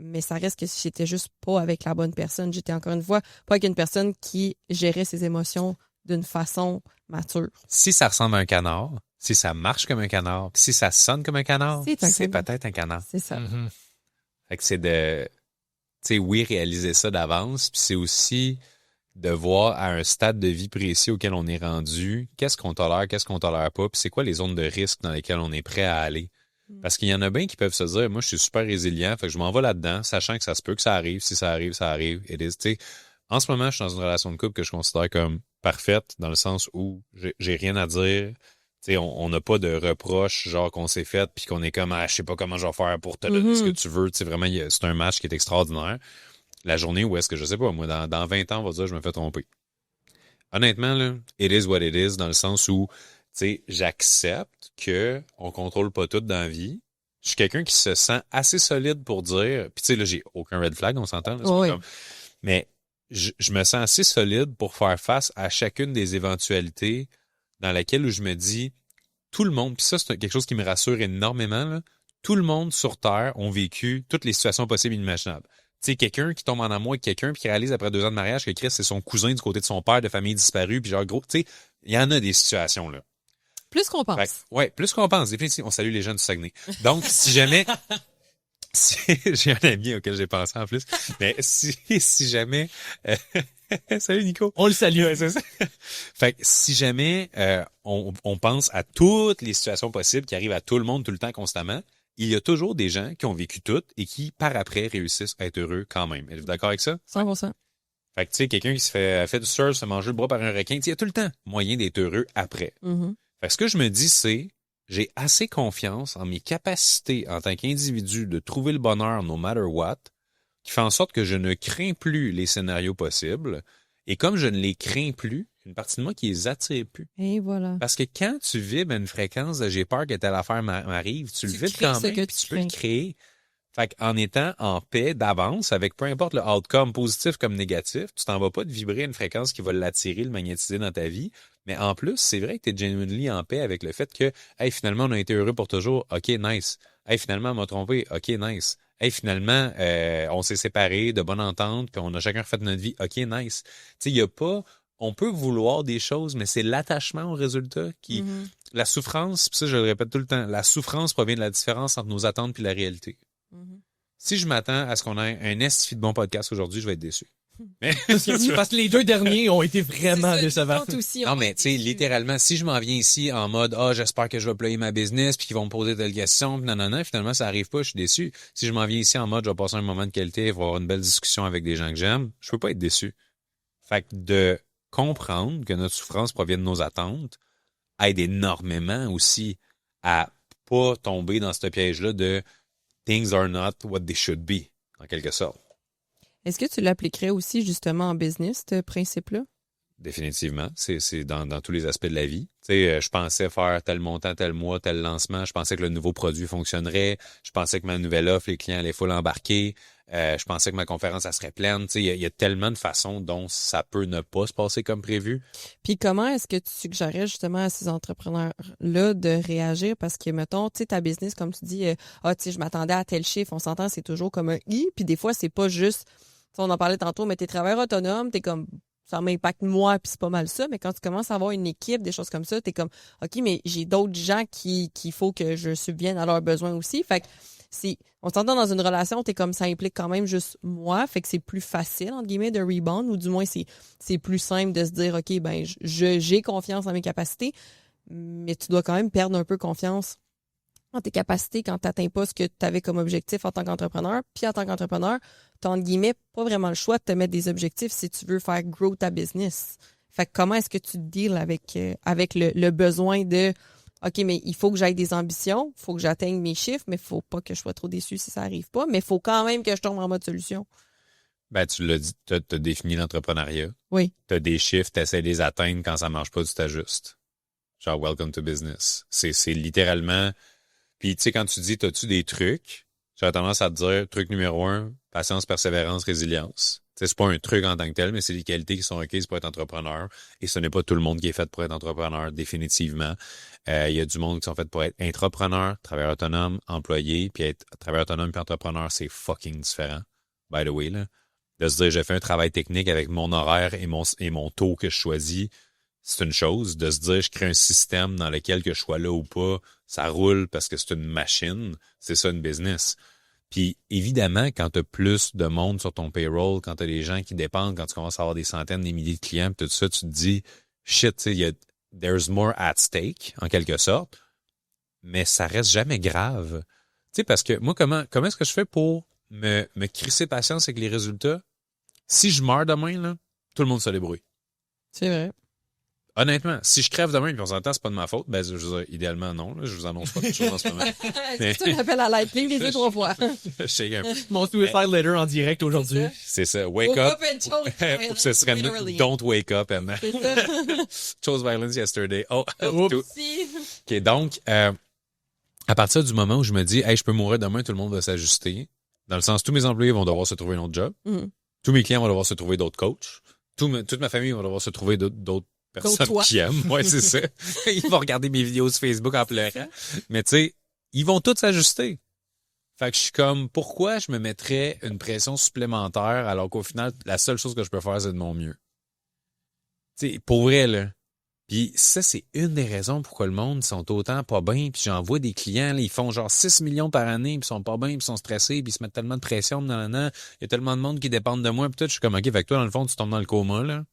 Mais ça reste que j'étais juste pas avec la bonne personne. J'étais encore une fois pas avec une personne qui gérait ses émotions d'une façon mature. Si ça ressemble à un canard, si ça marche comme un canard, si ça sonne comme un canard, c'est peut-être un canard. C'est ça. Mm-hmm. Fait que c'est de, tu sais, oui, réaliser ça d'avance, puis c'est aussi de voir à un stade de vie précis auquel on est rendu, qu'est-ce qu'on tolère pas, puis c'est quoi les zones de risque dans lesquelles on est prêt à aller. Parce qu'il y en a bien qui peuvent se dire, moi, je suis super résilient, fait que je m'en vais là-dedans, sachant que ça se peut que ça arrive. Si ça arrive, ça arrive. Et tu sais, en ce moment, je suis dans une relation de couple que je considère comme parfaite, dans le sens où j'ai rien à dire. Tu sais, on n'a pas de reproches, genre qu'on s'est fait, puis qu'on est comme, je sais pas comment je vais faire pour te donner ce que tu veux. Tu sais, vraiment, c'est un match qui est extraordinaire. La journée où est-ce que, je sais pas, moi, dans 20 ans, on va dire, je me fais tromper. Honnêtement, là, it is what it is, dans le sens où, tu sais, j'accepte que on contrôle pas tout dans la vie. Je suis quelqu'un qui se sent assez solide pour dire, puis tu sais, là, j'ai aucun red flag, on s'entend, là, Oui. mais je me sens assez solide pour faire face à chacune des éventualités dans laquelle où je me dis, tout le monde, puis ça, c'est quelque chose qui me rassure énormément, là, tout le monde sur Terre ont vécu toutes les situations possibles et inimaginables. Tu sais, quelqu'un qui tombe en amour avec quelqu'un puis qui réalise après 2 ans de mariage que Chris, c'est son cousin du côté de son père, de famille disparue, puis genre, gros, tu sais, il y en a des situations, là. Plus qu'on pense. Fait que, ouais, plus qu'on pense, définitivement. On salue les jeunes du Saguenay. Donc, si jamais... j'ai un ami auquel j'ai pensé en plus, mais si jamais... salut Nico. On le salue, hein, c'est ça. Fait que si jamais on pense à toutes les situations possibles qui arrivent à tout le monde tout le temps constamment, il y a toujours des gens qui ont vécu toutes et qui, par après, réussissent à être heureux quand même. Êtes-vous d'accord avec ça? 100%. Fait que, tu sais, quelqu'un qui se fait du surf, se manger le bras par un requin, il y a tout le temps moyen d'être heureux après. Mm-hmm. Fait que ce que je me dis, c'est, j'ai assez confiance en mes capacités en tant qu'individu de trouver le bonheur no matter what, qui fait en sorte que je ne crains plus les scénarios possibles. Et comme je ne les crains plus, une partie de moi qui les attire plus. Et voilà. Parce que quand tu vibres à une fréquence de j'ai peur que telle affaire m'arrive, tu le vibres quand même, puis tu peux le créer. Fait qu'en étant en paix d'avance, avec peu importe le outcome, positif comme négatif, tu t'en vas pas de vibrer à une fréquence qui va l'attirer, le magnétiser dans ta vie. Mais en plus, c'est vrai que tu es genuinely en paix avec le fait que, hey, finalement, on a été heureux pour toujours. OK, nice. Hey, finalement, on m'a trompé. OK, nice. Hey, finalement, on s'est séparés de bonne entente, puis on a chacun refait notre vie. OK, nice. Tu sais, il y a pas... On peut vouloir des choses, mais c'est l'attachement au résultat qui la souffrance, puis ça, je le répète tout le temps, la souffrance provient de la différence entre nos attentes puis la réalité. Mhm. Si je m'attends à ce qu'on ait un esti de bon podcast aujourd'hui, je vais être déçu. Mais, Parce que les 2 derniers ont été vraiment décevants. Aussi, non, mais tu sais, littéralement, si je m'en viens ici en mode j'espère que je vais ployer ma business puis qu'ils vont me poser telle question, puis non, finalement ça arrive pas, je suis déçu. Si je m'en viens ici en mode je vais passer un moment de qualité, il va avoir une belle discussion avec des gens que j'aime, je peux pas être déçu. Fait que de comprendre que notre souffrance provient de nos attentes aide énormément aussi à pas tomber dans ce piège-là de things are not what they should be, en quelque sorte. Est-ce que tu l'appliquerais aussi justement en business, ce principe-là? Définitivement. C'est dans tous les aspects de la vie. Tu sais, je pensais faire tel montant, tel mois, tel lancement. Je pensais que le nouveau produit fonctionnerait. Je pensais que ma nouvelle offre, les clients allaient full embarquer. Je pensais que ma conférence, ça serait pleine. Tu sais, il y a tellement de façons dont ça peut ne pas se passer comme prévu. Puis comment est-ce que tu suggérerais justement à ces entrepreneurs-là de réagir? Parce que, mettons, tu sais, ta business, comme tu dis, tu sais, je m'attendais à tel chiffre, on s'entend, c'est toujours comme un i. Puis des fois, c'est pas juste, on en parlait tantôt, mais t'es travailleur autonome, t'es comme, ça m'impacte moi, puis c'est pas mal ça. Mais quand tu commences à avoir une équipe, des choses comme ça, t'es comme, OK, mais j'ai d'autres gens qu'il faut que je subvienne à leurs besoins aussi. Fait que on s'entend dans une relation, t'es comme, ça implique quand même juste moi. Fait que c'est plus facile, entre guillemets, de rebound, ou du moins, c'est plus simple de se dire, OK, ben, j'ai confiance en mes capacités, mais tu dois quand même perdre un peu confiance en tes capacités quand tu n'atteins pas ce que tu avais comme objectif en tant qu'entrepreneur. Puis en tant qu'entrepreneur, tu as, entre guillemets, pas vraiment le choix de te mettre des objectifs si tu veux faire grow ta business. Fait que comment est-ce que tu deals avec le besoin de OK, mais il faut que j'aille des ambitions, il faut que j'atteigne mes chiffres, mais il faut pas que je sois trop déçu si ça arrive pas, mais il faut quand même que je tombe en mode solution. Ben, tu l'as dit, tu as défini l'entrepreneuriat. Oui. Tu as des chiffres, tu essaies de les atteindre. Quand ça marche pas, tu t'ajustes. Genre, welcome to business. C'est littéralement... Puis, tu sais, quand tu dis, t'as-tu des trucs, j'aurais tendance à te dire, truc numéro 1, patience, persévérance, résilience. Tu sais, c'est pas un truc en tant que tel, mais c'est des qualités qui sont requises pour être entrepreneur. Et ce n'est pas tout le monde qui est fait pour être entrepreneur, définitivement. Il y a du monde qui sont faits pour être intrapreneur, travailleur autonome, employé, puis être travailleur autonome puis entrepreneur, c'est fucking différent. By the way, là. De se dire, j'ai fait un travail technique avec mon horaire et mon taux que je choisis, c'est une chose. De se dire, je crée un système dans lequel que je sois là ou pas, ça roule parce que c'est une machine. C'est ça, une business. Puis, évidemment, quand tu as plus de monde sur ton payroll, quand tu as des gens qui dépendent, quand tu commences à avoir des centaines, des milliers de clients, tout ça, tu te dis, shit, tu sais, there's more at stake, en quelque sorte. Mais ça reste jamais grave. Tu sais, parce que moi, comment est-ce que je fais pour me crisser patience avec les résultats? Si je meurs demain, là, tout le monde se débrouille. C'est vrai. Honnêtement, si je crève demain et on s'entend, c'est pas de ma faute, ben, je veux dire, idéalement, non, là, je vous annonce pas quelque chose en ce moment. C'est ça qu'on appelle à Lightning les deux, 3 fois. Je sais un peu. Mon suicide letter en direct aujourd'hui. C'est ça. Wake up. and chose violence, Ce serait literally. Don't wake up, Emma. C'est ça. Chose violence yesterday. Oh, Oups. tout. Si. OK, donc, à partir du moment où je me dis, hey, je peux mourir demain, tout le monde va s'ajuster. Dans le sens, tous mes employés vont devoir se trouver un autre job. Mhm. Tous mes clients vont devoir se trouver d'autres coachs. Toute ma famille va devoir se trouver d'autres personnes toi. qui aiment. Ouais, c'est ça. Ils vont regarder mes vidéos sur Facebook en pleurant. Mais tu sais, ils vont tous s'ajuster. Fait que je suis comme, pourquoi je me mettrais une pression supplémentaire alors qu'au final, la seule chose que je peux faire, c'est de mon mieux. Tu sais, pour vrai, là. Puis ça, c'est une des raisons pourquoi le monde sont autant pas bien. Puis j'en vois des clients, là, ils font genre 6 millions par année, puis ils sont pas bien, puis ils sont stressés, puis ils se mettent tellement de pression il y a tellement de monde qui dépendent de moi, puis tout, je suis comme, OK, fait que toi, dans le fond, tu tombes dans le coma, là.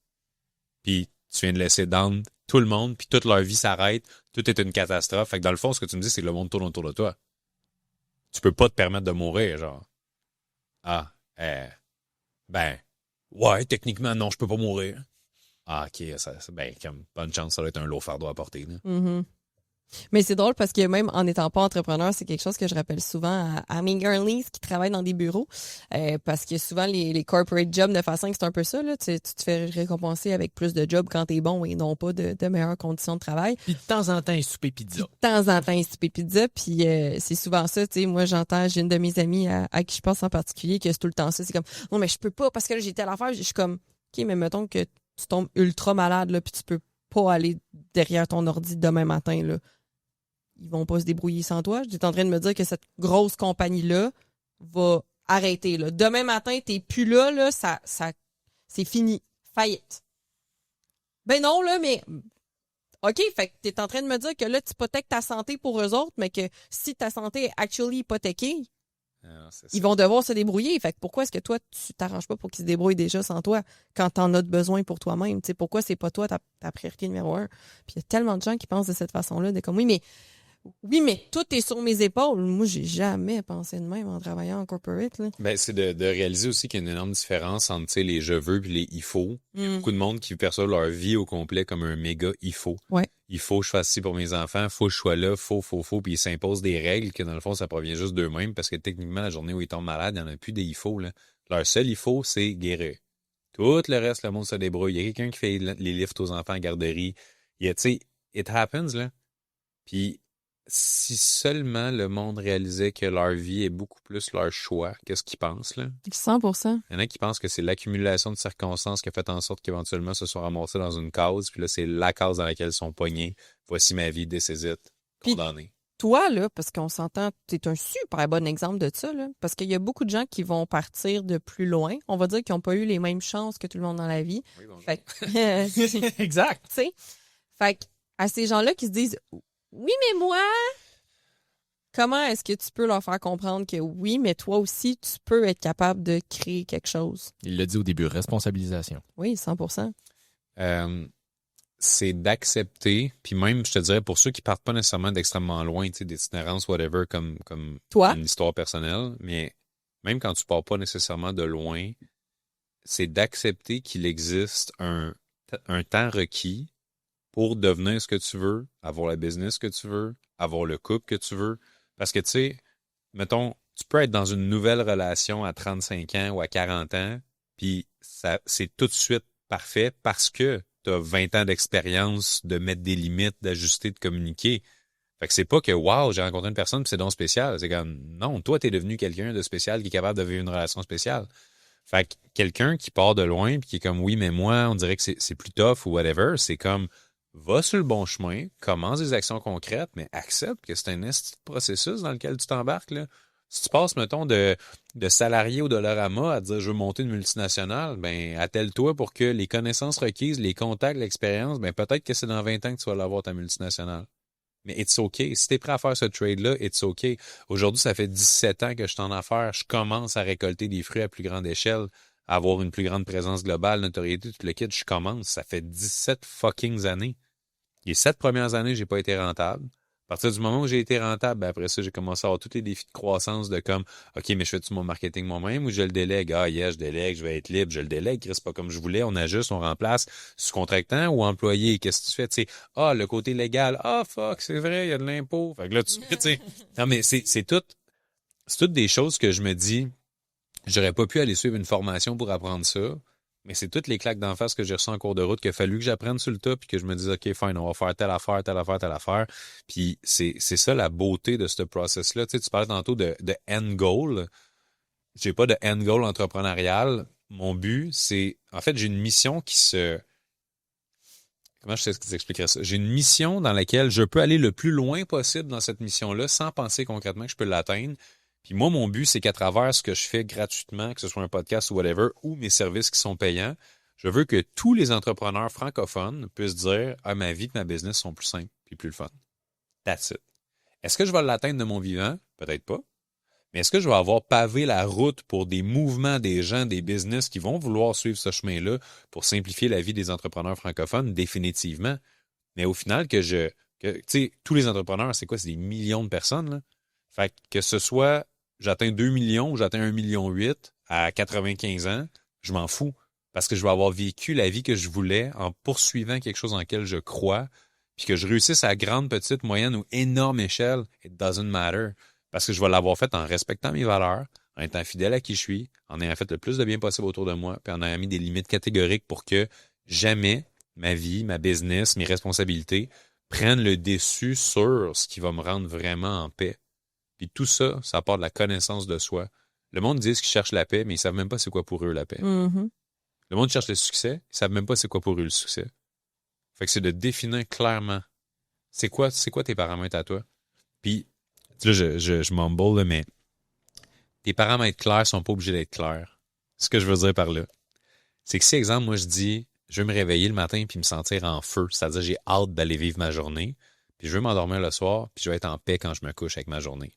Puis tu viens de laisser down tout le monde, puis toute leur vie s'arrête, tout est une catastrophe. Fait que dans le fond, ce que tu me dis, c'est que le monde tourne autour de toi. Tu peux pas te permettre de mourir, genre. Ah, ben, ouais, techniquement, non, je peux pas mourir. Ah, OK, ben, comme, bonne chance, ça doit être un lourd fardeau à porter, là. Mhm. Mais c'est drôle parce que même en n'étant pas entrepreneur, c'est quelque chose que je rappelle souvent à mes girlies qui travaillent dans des bureaux. Parce que souvent, les corporate jobs de façon c'est un peu ça. Là. Tu te fais récompenser avec plus de jobs quand t'es bon et non pas de meilleures conditions de travail. Puis de temps en temps, un souper pizza. De temps en temps, un souper pizza. Puis c'est souvent ça. Tu sais, moi, j'ai une de mes amies à qui je pense en particulier que c'est tout le temps ça. C'est comme, non, mais je peux pas parce que là, j'ai telle affaire. Je suis comme, OK, mais mettons que tu tombes ultra malade là, puis tu peux pas aller derrière ton ordi demain matin, là. Ils vont pas se débrouiller sans toi. J'étais en train de me dire que cette grosse compagnie-là va arrêter, là. Demain matin, t'es plus là, ça, c'est fini. Faillite. Ben non, là, mais OK, fait que t'es en train de me dire que là, tu hypothèques ta santé pour eux autres, mais que si ta santé est actually hypothéquée, Ah, c'est ça. ils vont devoir se débrouiller. Fait que pourquoi est-ce que toi, tu t'arranges pas pour qu'ils se débrouillent déjà sans toi quand t'en as besoin pour toi-même? Tu sais, pourquoi c'est pas toi ta priorité numéro un? Puis il y a tellement de gens qui pensent de cette façon-là, de comme oui, mais tout est sur mes épaules. Moi, j'ai jamais pensé de même en travaillant en corporate, là. Ben, c'est de réaliser aussi qu'il y a une énorme différence entre, tu sais, les je veux et les il faut. Il y a beaucoup de monde qui perçoivent leur vie au complet comme un méga il faut. Ouais. Il faut que je fasse ci pour mes enfants, faut que je sois là, faut, puis ils s'imposent des règles que dans le fond, ça provient juste d'eux-mêmes parce que techniquement, la journée où ils tombent malades, il n'y en a plus des il faut, là. Leur seul il faut, c'est guérir. Tout le reste, le monde se débrouille. Il y a quelqu'un qui fait les lifts aux enfants à garderie. Il y a, tu sais, it happens, là. Puis, si seulement le monde réalisait que leur vie est beaucoup plus leur choix que ce qu'ils pensent, là. 100%. Il y en a qui pensent que c'est l'accumulation de circonstances qui a fait en sorte qu'éventuellement se sont ramassés dans une case, puis là, c'est la case dans laquelle ils sont pognés. Voici ma vie, this is it. Puis- Condamné. Toi, là, parce qu'on s'entend, t'es un super bon exemple de ça, là, parce qu'il y a beaucoup de gens qui vont partir de plus loin. On va dire qu'ils n'ont pas eu les mêmes chances que tout le monde dans la vie. Oui, bonjour. Fait que, Exact. tu sais, fait que, à ces gens-là qui se disent oui, mais moi, comment est-ce que tu peux leur faire comprendre que oui, mais toi aussi, tu peux être capable de créer quelque chose? Il l'a dit au début, responsabilisation. Oui, 100%. C'est d'accepter, puis même, je te dirais, pour ceux qui partent pas nécessairement d'extrêmement loin, tu sais, d'itinérance, whatever, comme Toi? une histoire personnelle, mais même quand tu pars pas nécessairement de loin, c'est d'accepter qu'il existe un temps requis pour devenir ce que tu veux, avoir la business que tu veux, avoir le couple que tu veux. Parce que, tu sais, mettons, tu peux être dans une nouvelle relation à 35 ans ou à 40 ans, puis ça, c'est tout de suite parfait parce que tu as 20 ans d'expérience de mettre des limites, d'ajuster, de communiquer. Fait que c'est pas que, wow, j'ai rencontré une personne puis c'est donc spécial. C'est comme, non, toi, t'es devenu quelqu'un de spécial qui est capable de vivre une relation spéciale. Fait que quelqu'un qui part de loin puis qui est comme, oui, mais moi, on dirait que c'est plus tough ou whatever, c'est comme, va sur le bon chemin, commence des actions concrètes, mais accepte que c'est un esti de processus dans lequel tu t'embarques, là. Si tu passes, mettons, de salarié au Dollarama à dire je veux monter une multinationale, ben, attelle-toi pour que les connaissances requises, les contacts, l'expérience, ben, peut-être que c'est dans 20 ans que tu vas l'avoir ta multinationale. Mais it's OK. Si t'es prêt à faire ce trade-là, it's OK. Aujourd'hui, ça fait 17 ans que je suis en affaires. Je commence à récolter des fruits à plus grande échelle, à avoir une plus grande présence globale, notoriété, tout le kit. Je commence. Ça fait 17 fucking années. Les 7 premières années, j'ai pas été rentable. À partir du moment où j'ai été rentable, ben après ça, j'ai commencé à avoir tous les défis de croissance de comme, OK, mais je fais-tu mon marketing moi-même ou je le délègue? Ah, yeah, je délègue, je vais être libre, je le délègue, Chris, pas comme je voulais, on ajuste, on remplace, sous-contractant ou employé, qu'est-ce que tu fais? Tu sais, ah, le côté légal, ah, fuck, c'est vrai, il y a de l'impôt. Fait que là, tu sais, non, mais c'est toutes des choses que je me dis, j'aurais pas pu aller suivre une formation pour apprendre ça. Mais c'est toutes les claques d'en face que j'ai reçues en cours de route qu'il a fallu que j'apprenne sur le tas puis que je me dise, OK, fine, on va faire telle affaire, telle affaire, telle affaire. Puis c'est ça la beauté de ce process-là. Tu sais, tu parlais tantôt de end goal. J'ai pas de end goal entrepreneurial. Mon but, c'est... En fait, j'ai une mission qui se... Comment je t'expliquerais ça? J'ai une mission dans laquelle je peux aller le plus loin possible dans cette mission-là sans penser concrètement que je peux l'atteindre. Puis moi, mon but, c'est qu'à travers ce que je fais gratuitement, que ce soit un podcast ou whatever, ou mes services qui sont payants, je veux que tous les entrepreneurs francophones puissent dire « Ah, ma vie et ma business sont plus simples et plus le fun. » That's it. Est-ce que je vais l'atteindre de mon vivant? Peut-être pas. Mais est-ce que je vais avoir pavé la route pour des mouvements, des gens, des business qui vont vouloir suivre ce chemin-là pour simplifier la vie des entrepreneurs francophones? Définitivement. Mais au final, tu sais, tous les entrepreneurs, c'est quoi? C'est des millions de personnes, là. Fait que ce soit j'atteins 2 millions ou j'atteins 1,8 million à 95 ans, je m'en fous. Parce que je vais avoir vécu la vie que je voulais en poursuivant quelque chose en lequel je crois, puis que je réussisse à grande, petite, moyenne ou énorme échelle, it doesn't matter. Parce que je vais l'avoir fait en respectant mes valeurs, en étant fidèle à qui je suis, en ayant fait le plus de bien possible autour de moi, puis en ayant mis des limites catégoriques pour que jamais ma vie, ma business, mes responsabilités prennent le dessus sur ce qui va me rendre vraiment en paix. Puis tout ça, ça part de la connaissance de soi. Le monde dit qu'ils cherchent la paix, mais ils savent même pas c'est quoi pour eux la paix. Mm-hmm. Le monde cherche le succès, ils savent même pas c'est quoi pour eux le succès. Fait que c'est de définir clairement c'est quoi tes paramètres à toi. Puis là, je m'emballe, mais tes paramètres clairs sont pas obligés d'être clairs. Ce que je veux dire par là, c'est que si, exemple, moi je dis je veux me réveiller le matin puis me sentir en feu. C'est-à-dire, j'ai hâte d'aller vivre ma journée. Puis je veux m'endormir le soir, puis je vais être en paix quand je me couche avec ma journée.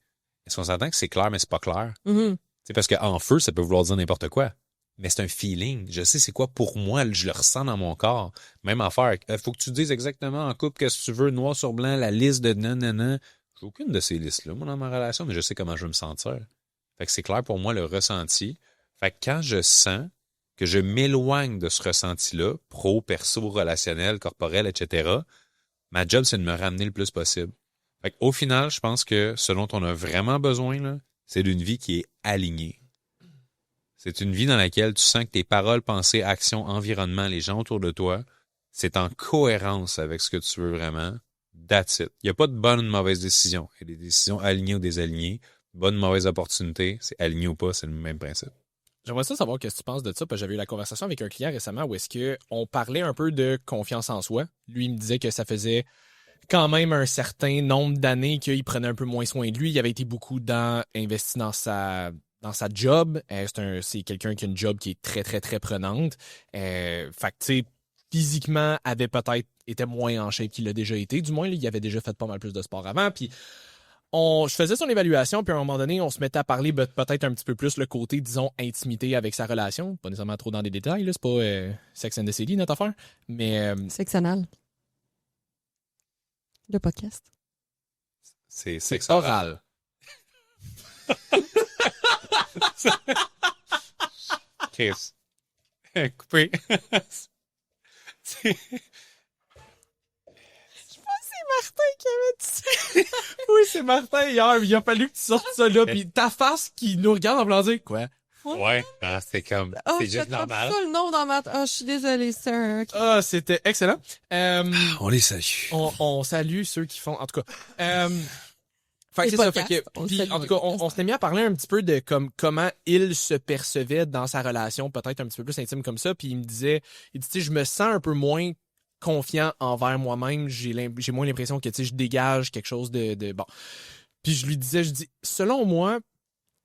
Est-ce qu'on s'entend que c'est clair, mais c'est pas clair? C'est parce qu'en feu, ça peut vouloir dire n'importe quoi. Mais c'est un feeling. Je sais c'est quoi pour moi, je le ressens dans mon corps. Même affaire. Faut que tu dises exactement en couple qu'est-ce que tu veux, noir sur blanc, la liste de nanana. J'ai aucune de ces listes-là, moi, dans ma relation, mais je sais comment je veux me sentir. Fait que c'est clair pour moi le ressenti. Fait que quand je sens que je m'éloigne de ce ressenti-là, pro, perso, relationnel, corporel, etc., ma job, c'est de me ramener le plus possible. Fait qu'au final, je pense que ce dont on a vraiment besoin, là, c'est d'une vie qui est alignée. C'est une vie dans laquelle tu sens que tes paroles, pensées, actions, environnement, les gens autour de toi, c'est en cohérence avec ce que tu veux vraiment. That's it. Il n'y a pas de bonne ou de mauvaise décision. Il y a des décisions alignées ou désalignées. Bonne ou mauvaise opportunité, c'est aligné ou pas, c'est le même principe. J'aimerais ça savoir qu'est-ce que tu penses de ça, parce que j'avais eu la conversation avec un client récemment où est-ce qu'on parlait un peu de confiance en soi. Lui, il me disait que ça faisait quand même un certain nombre d'années qu'il prenait un peu moins soin de lui. Il avait été beaucoup investi dans sa job. C'est quelqu'un qui a une job qui est très, très, très prenante. Fait que, tu sais, physiquement, était moins en shape qu'il l'a déjà été. Du moins, là, il avait déjà fait pas mal plus de sport avant. Puis, je faisais son évaluation, puis à un moment donné, on se mettait à parler peut-être un petit peu plus le côté, disons, intimité avec sa relation. Pas nécessairement trop dans les détails, là, c'est pas Sex and the City, notre affaire. Mais. Sex anal. Le podcast. C'est oral. Chris. Coupé. Martin qui avait dit ça. Oui, c'est Martin hier. Il a fallu que tu sortes ça là. Puis ta face qui nous regarde en voulant dire quoi? Ouais, c'est comme. C'est juste normal. Ça le nom dans ma. Je suis désolée, sir. Okay. Ah, c'était excellent. On les salue. On salue ceux qui font. En tout cas. Fait que c'est ça. Fait que, puis, en tout cas, on s'est mis à parler un petit peu de comment il se percevait dans sa relation, peut-être un petit peu plus intime comme ça. Puis il me disait, tu sais, je me sens un peu moins confiant envers moi-même, j'ai moins l'impression que, tu sais, je dégage quelque chose de bon. Puis je dis, selon moi,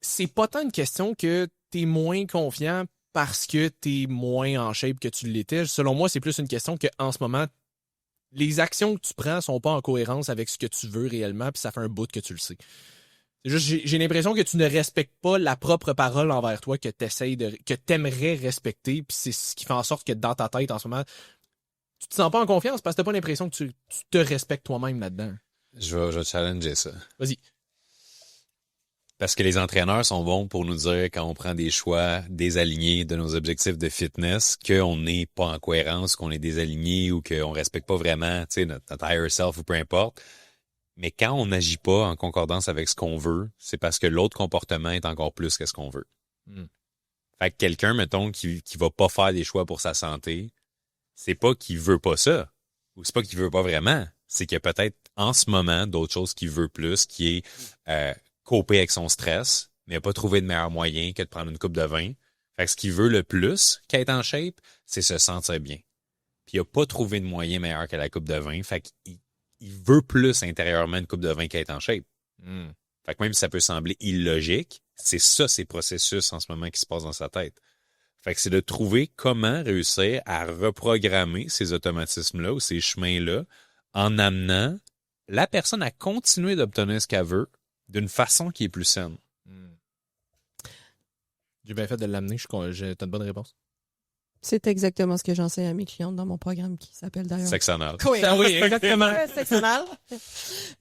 c'est pas tant une question que t'es moins confiant parce que t'es moins en shape que tu l'étais. Selon moi, c'est plus une question que en ce moment, les actions que tu prends sont pas en cohérence avec ce que tu veux réellement, puis ça fait un bout que tu le sais. C'est juste, j'ai l'impression que tu ne respectes pas la propre parole envers toi que t'aimerais respecter, puis c'est ce qui fait en sorte que dans ta tête, en ce moment, tu te sens pas en confiance parce que t'as pas l'impression que tu te respectes toi-même là-dedans. Je vais challenger ça. Vas-y. Parce que les entraîneurs sont bons pour nous dire quand on prend des choix désalignés de nos objectifs de fitness, qu'on n'est pas en cohérence, qu'on est désaligné ou qu'on respecte pas vraiment, tu sais, notre higher self ou peu importe. Mais quand on n'agit pas en concordance avec ce qu'on veut, c'est parce que l'autre comportement est encore plus que ce qu'on veut. Fait que quelqu'un, mettons, qui va pas faire des choix pour sa santé, c'est pas qu'il veut pas ça, ou c'est pas qu'il veut pas vraiment. C'est qu'il y a peut-être en ce moment d'autres choses qu'il veut plus, qui est coper avec son stress, mais il n'a pas trouvé de meilleur moyen que de prendre une coupe de vin. Fait que ce qu'il veut le plus qu'être en shape, c'est se sentir bien. Puis il n'a pas trouvé de moyen meilleur que la coupe de vin. Fait qu'il veut plus intérieurement une coupe de vin qu'être en shape. Fait que même si ça peut sembler illogique, c'est ça ces processus en ce moment qui se passent dans sa tête. Fait que c'est de trouver comment réussir à reprogrammer ces automatismes-là ou ces chemins-là en amenant la personne à continuer d'obtenir ce qu'elle veut d'une façon qui est plus saine. J'ai bien fait de l'amener. T'as une bonne réponse. C'est exactement ce que j'enseigne à mes clientes dans mon programme qui s'appelle d'ailleurs... Sex anal. Cohérence. Oui, exactement. Sex anal.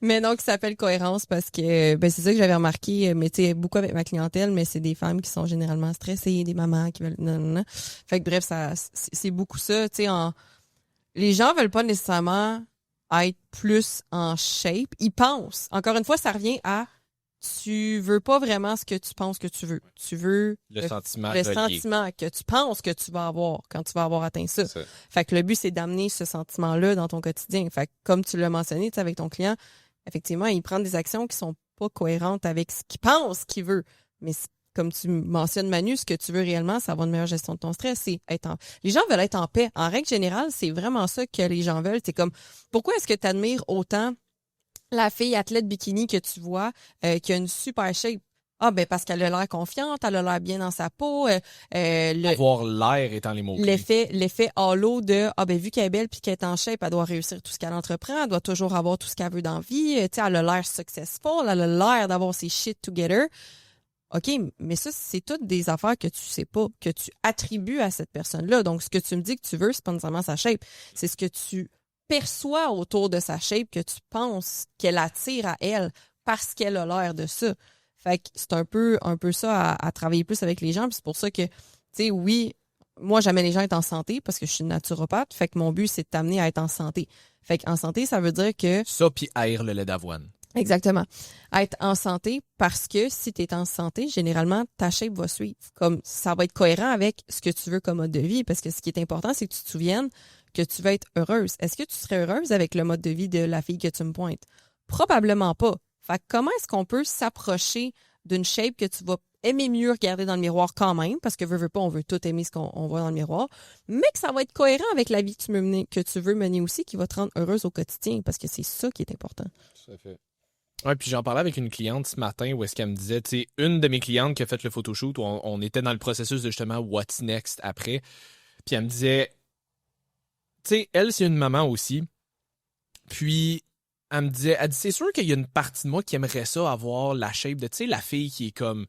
Mais donc, ça s'appelle cohérence parce que c'est ça que j'avais remarqué, mais tu sais, beaucoup avec ma clientèle, mais c'est des femmes qui sont généralement stressées, des mamans qui veulent... Non. Fait que bref, c'est beaucoup ça. Tu sais, les gens veulent pas nécessairement être plus en shape. Ils pensent. Encore une fois, ça revient à tu veux pas vraiment ce que tu penses que tu veux. Tu veux le sentiment que tu penses que tu vas avoir quand tu vas avoir atteint ça. Fait que le but, c'est d'amener ce sentiment-là dans ton quotidien. Fait que comme tu l'as mentionné, tu sais, avec ton client, effectivement, il prend des actions qui sont pas cohérentes avec ce qu'il pense qu'il veut. Mais comme tu mentionnes, Manu, ce que tu veux réellement, c'est avoir une meilleure gestion de ton stress. C'est les gens veulent être en paix. En règle générale, c'est vraiment ça que les gens veulent. C'est comme, pourquoi est-ce que tu admires autant la fille athlète bikini que tu vois, qui a une super shape? Ah, ben parce qu'elle a l'air confiante, elle a l'air bien dans sa peau. Avoir l'air étant les mots clés. L'effet halo de ah ben vu qu'elle est belle puis qu'elle est en shape, elle doit réussir tout ce qu'elle entreprend, elle doit toujours avoir tout ce qu'elle veut dans la vie. Tu sais, elle a l'air successful, elle a l'air d'avoir ses shit together. OK, mais ça, c'est toutes des affaires que tu sais pas, que tu attribues à cette personne-là. Donc, ce que tu me dis que tu veux, c'est pas nécessairement sa shape. C'est ce que tu perçois autour de sa shape que tu penses qu'elle attire à elle parce qu'elle a l'air de ça. Fait que c'est un peu ça à travailler plus avec les gens. Puis c'est pour ça que, tu sais, oui, moi, j'amène les gens à être en santé parce que je suis naturopathe. Fait que mon but, c'est de t'amener à être en santé. Fait qu'en santé, ça veut dire que... Ça, puis haïr le lait d'avoine. Exactement. Être en santé parce que si tu es en santé, généralement, ta shape va suivre. Comme ça va être cohérent avec ce que tu veux comme mode de vie. Parce que ce qui est important, c'est que tu te souviennes que tu vas être heureuse. Est-ce que tu serais heureuse avec le mode de vie de la fille que tu me pointes? Probablement pas. Fait que comment est-ce qu'on peut s'approcher d'une shape que tu vas aimer mieux regarder dans le miroir quand même, parce que veux pas, on veut tout aimer ce qu'on voit dans le miroir, mais que ça va être cohérent avec la vie que tu veux mener aussi, qui va te rendre heureuse au quotidien, parce que c'est ça qui est important. Tout à fait. Ouais, puis j'en parlais avec une cliente ce matin où est-ce qu'elle me disait, tu sais, une de mes clientes qui a fait le photoshoot, où on était dans le processus de justement what's next après, puis elle me disait, tu sais, elle, c'est une maman aussi, puis elle me disait, elle dit, c'est sûr qu'il y a une partie de moi qui aimerait ça avoir la shape de, tu sais, la fille qui est comme,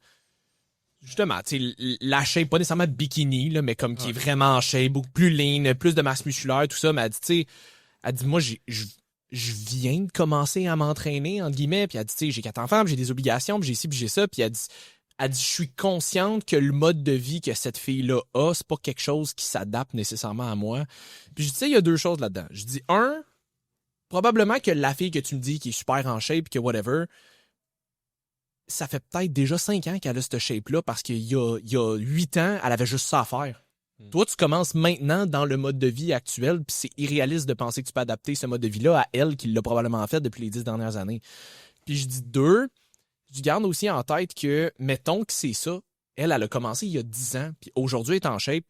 justement, tu sais, la shape, pas nécessairement de bikini, là, mais comme qui est vraiment en shape, beaucoup plus lean, plus de masse musculaire, tout ça, mais elle dit, tu sais, elle dit, moi, je viens de commencer à m'entraîner, entre guillemets, puis elle dit, tu sais, j'ai 4 enfants, puis j'ai des obligations, puis j'ai ci, puis j'ai ça, puis elle dit, je suis consciente que le mode de vie que cette fille-là a, c'est pas quelque chose qui s'adapte nécessairement à moi. Puis je dis, tu sais, il y a 2 choses là-dedans. Je dis, probablement que la fille que tu me dis qui est super en shape, que whatever, ça fait peut-être déjà 5 ans qu'elle a cette shape-là, parce qu'il y a 8 ans, elle avait juste ça à faire. Toi, tu commences maintenant dans le mode de vie actuel, puis c'est irréaliste de penser que tu peux adapter ce mode de vie-là à elle qui l'a probablement fait depuis les 10 dernières années. Puis je dis 2, je garde aussi en tête que, mettons que c'est ça, elle a commencé il y a 10 ans, puis aujourd'hui elle est en shape,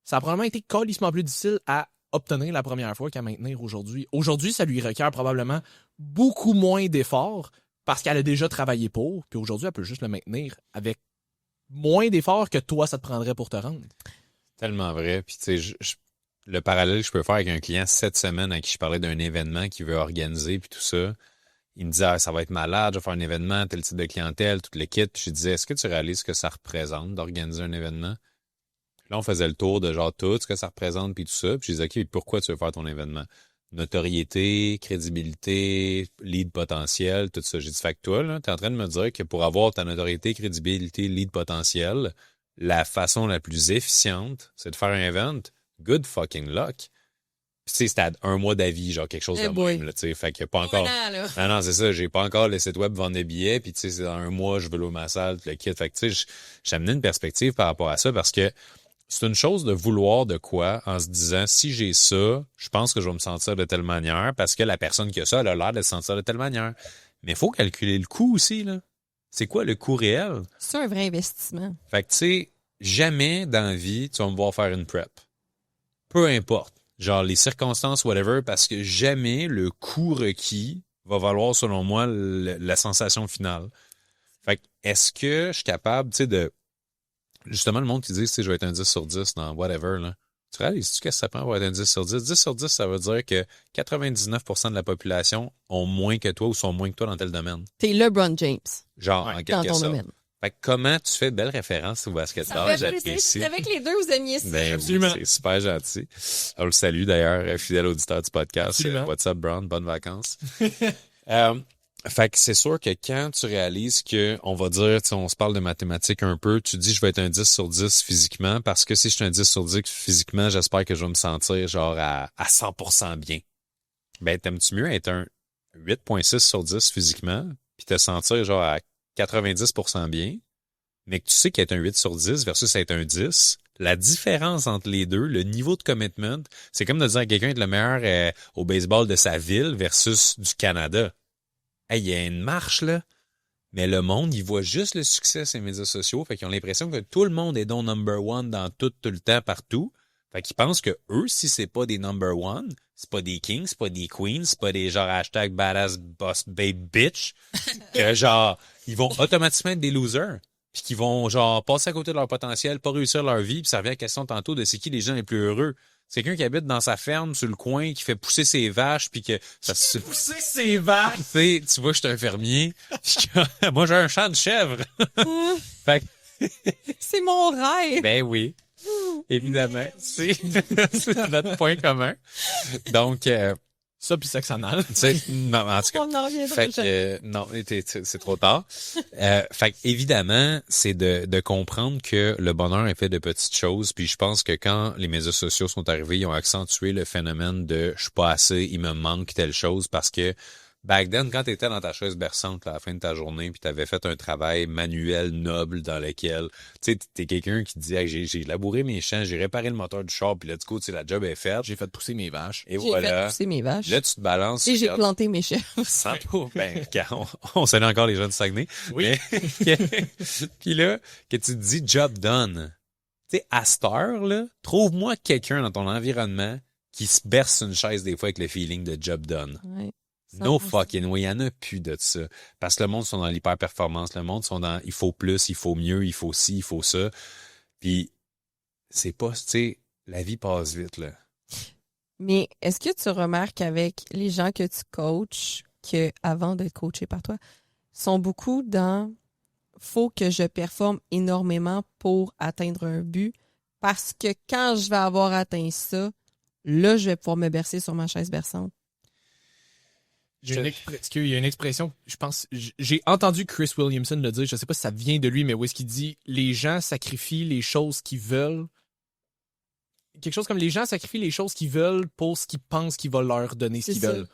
ça a probablement été calissement plus difficile à obtenir la première fois qu'à maintenir aujourd'hui. Aujourd'hui, ça lui requiert probablement beaucoup moins d'efforts parce qu'elle a déjà travaillé pour, puis aujourd'hui, elle peut juste le maintenir avec moins d'efforts que toi, ça te prendrait pour te rendre. Tellement vrai. Puis, tu sais, le parallèle que je peux faire avec un client cette semaine à qui je parlais d'un événement qu'il veut organiser, puis tout ça, il me disait, ah, ça va être malade, je vais faire un événement, tel type de clientèle, tout le kit. Puis je lui disais, est-ce que tu réalises ce que ça représente d'organiser un événement? Là, on faisait le tour de genre tout ce que ça représente, puis tout ça. Puis je disais, OK, pourquoi tu veux faire ton événement? Notoriété, crédibilité, lead potentiel, tout ça. J'ai dit, fait que toi, là, t'es en train de me dire que pour avoir ta notoriété, crédibilité, lead potentiel, la façon la plus efficiente, c'est de faire un event. Good fucking luck. Puis, tu sais, c'était à 1 mois d'avis, genre quelque chose de même, là, tu sais. Fait qu'il n'y a pas encore. Non, c'est ça. J'ai pas encore le site web vendre des billets. Puis, tu sais, c'est dans 1 mois, je veux l'eau ma salle, le kit. Fait que, tu sais, j'ai amené une perspective par rapport à ça parce que c'est une chose de vouloir de quoi en se disant, si j'ai ça, je pense que je vais me sentir de telle manière parce que la personne qui a ça, elle a l'air de se sentir de telle manière. Mais il faut calculer le coût aussi, là. C'est quoi le coût réel? C'est un vrai investissement. Fait que, tu sais, jamais dans la vie, tu vas me voir faire une prep. Peu importe. Genre, les circonstances, whatever, parce que jamais le coût requis va valoir, selon moi, la sensation finale. Fait que, est-ce que je suis capable, tu sais, de... Justement, le monde qui dit, tu sais, je vais être un 10 sur 10 dans whatever, là. Tu réalises-tu qu'est-ce que ça prend pour être un 10 sur 10? 10 sur 10, ça veut dire que 99% de la population ont moins que toi ou sont moins que toi dans tel domaine. T'es LeBron James. Genre, en quelque sorte. Domaine. Fait que comment tu fais de belles références au basketball? J'apprécie. Avec les deux, vous aimiez ça. Ben, absolument. C'est super gentil. On le salue d'ailleurs, fidèle auditeur du podcast. What's up, Brown? Bonnes vacances. Fait que c'est sûr que quand tu réalises que, on va dire, on se parle de mathématiques un peu, tu dis je vais être un 10 sur 10 physiquement, parce que si je suis un 10 sur 10 physiquement, j'espère que je vais me sentir genre à 100% bien. Ben, t'aimes-tu mieux être un 8.6 sur 10 physiquement, puis te sentir genre à 90% bien, mais que tu sais qu'être un 8 sur 10 versus être un 10, la différence entre les deux, le niveau de commitment, c'est comme de dire à quelqu'un être le meilleur au baseball de sa ville versus du Canada. Hey, il y a une marche, là. Mais le monde, il voit juste le succès sur les médias sociaux. Fait qu'ils ont l'impression que tout le monde est donc number one dans tout le temps, partout. Fait qu'ils pensent que eux, si c'est pas des number one, c'est pas des kings, c'est pas des queens, c'est pas des genre hashtag badass boss babe bitch, que genre, ils vont automatiquement être des losers. Puis qui vont, genre, passer à côté de leur potentiel, pas réussir leur vie. Puis ça revient à la question tantôt de c'est qui les gens les plus heureux. C'est quelqu'un qui habite dans sa ferme, sur le coin, qui fait pousser ses vaches, puis que ça se... Pousser ses vaches! Tu vois, je suis un fermier. Puis que, moi, j'ai un champ de chèvres. Fait que, C'est mon rêve! ben oui. Évidemment. C'est notre point commun. Donc, Ça, puis sexe anal. tu sais, non, en tout cas. On en reviendra Fait que, jamais. non, c'est trop tard. Fait que, évidemment, c'est de comprendre que le bonheur est fait de petites choses. Puis je pense que quand les médias sociaux sont arrivés, ils ont accentué le phénomène de je suis pas assez, il me manque telle chose parce que back then, quand t'étais dans ta chaise berçante là, à la fin de ta journée, puis t'avais fait un travail manuel noble dans lequel, tu sais, t'es quelqu'un qui dit hey, j'ai labouré mes champs, j'ai réparé le moteur du char, puis là, du coup, tu sais, la job est faite. J'ai fait pousser mes vaches. Et J'ai fait voilà. pousser mes vaches. Là, tu te balances. Et j'ai regarde, planté mes chèvres. sans peau. Ben, on salue encore les gens du Saguenay. Oui. Mais, puis là, que tu te dis job done. Tu sais, à cette heure, là, trouve-moi quelqu'un dans ton environnement qui se berce une chaise des fois avec le feeling de job done. Ouais. No 100%. fucking way, il y en a plus de ça. Parce que le monde sont dans l'hyper-performance, le monde sont dans il faut plus, il faut mieux, il faut ci, il faut ça. Puis, c'est pas, tu sais, la vie passe vite, là. Mais est-ce que tu remarques avec les gens que tu coaches, que avant d'être coaché par toi, sont beaucoup dans faut que je performe énormément pour atteindre un but parce que quand je vais avoir atteint ça, là, je vais pouvoir me bercer sur ma chaise berçante. Il y a une expression, je pense, j'ai entendu Chris Williamson le dire, je sais pas si ça vient de lui, mais où est-ce qu'il dit les gens sacrifient les choses qu'ils veulent. Quelque chose comme les gens sacrifient les choses qu'ils veulent pour ce qu'ils pensent qu'il va leur donner ce C'est qu'ils ça. veulent.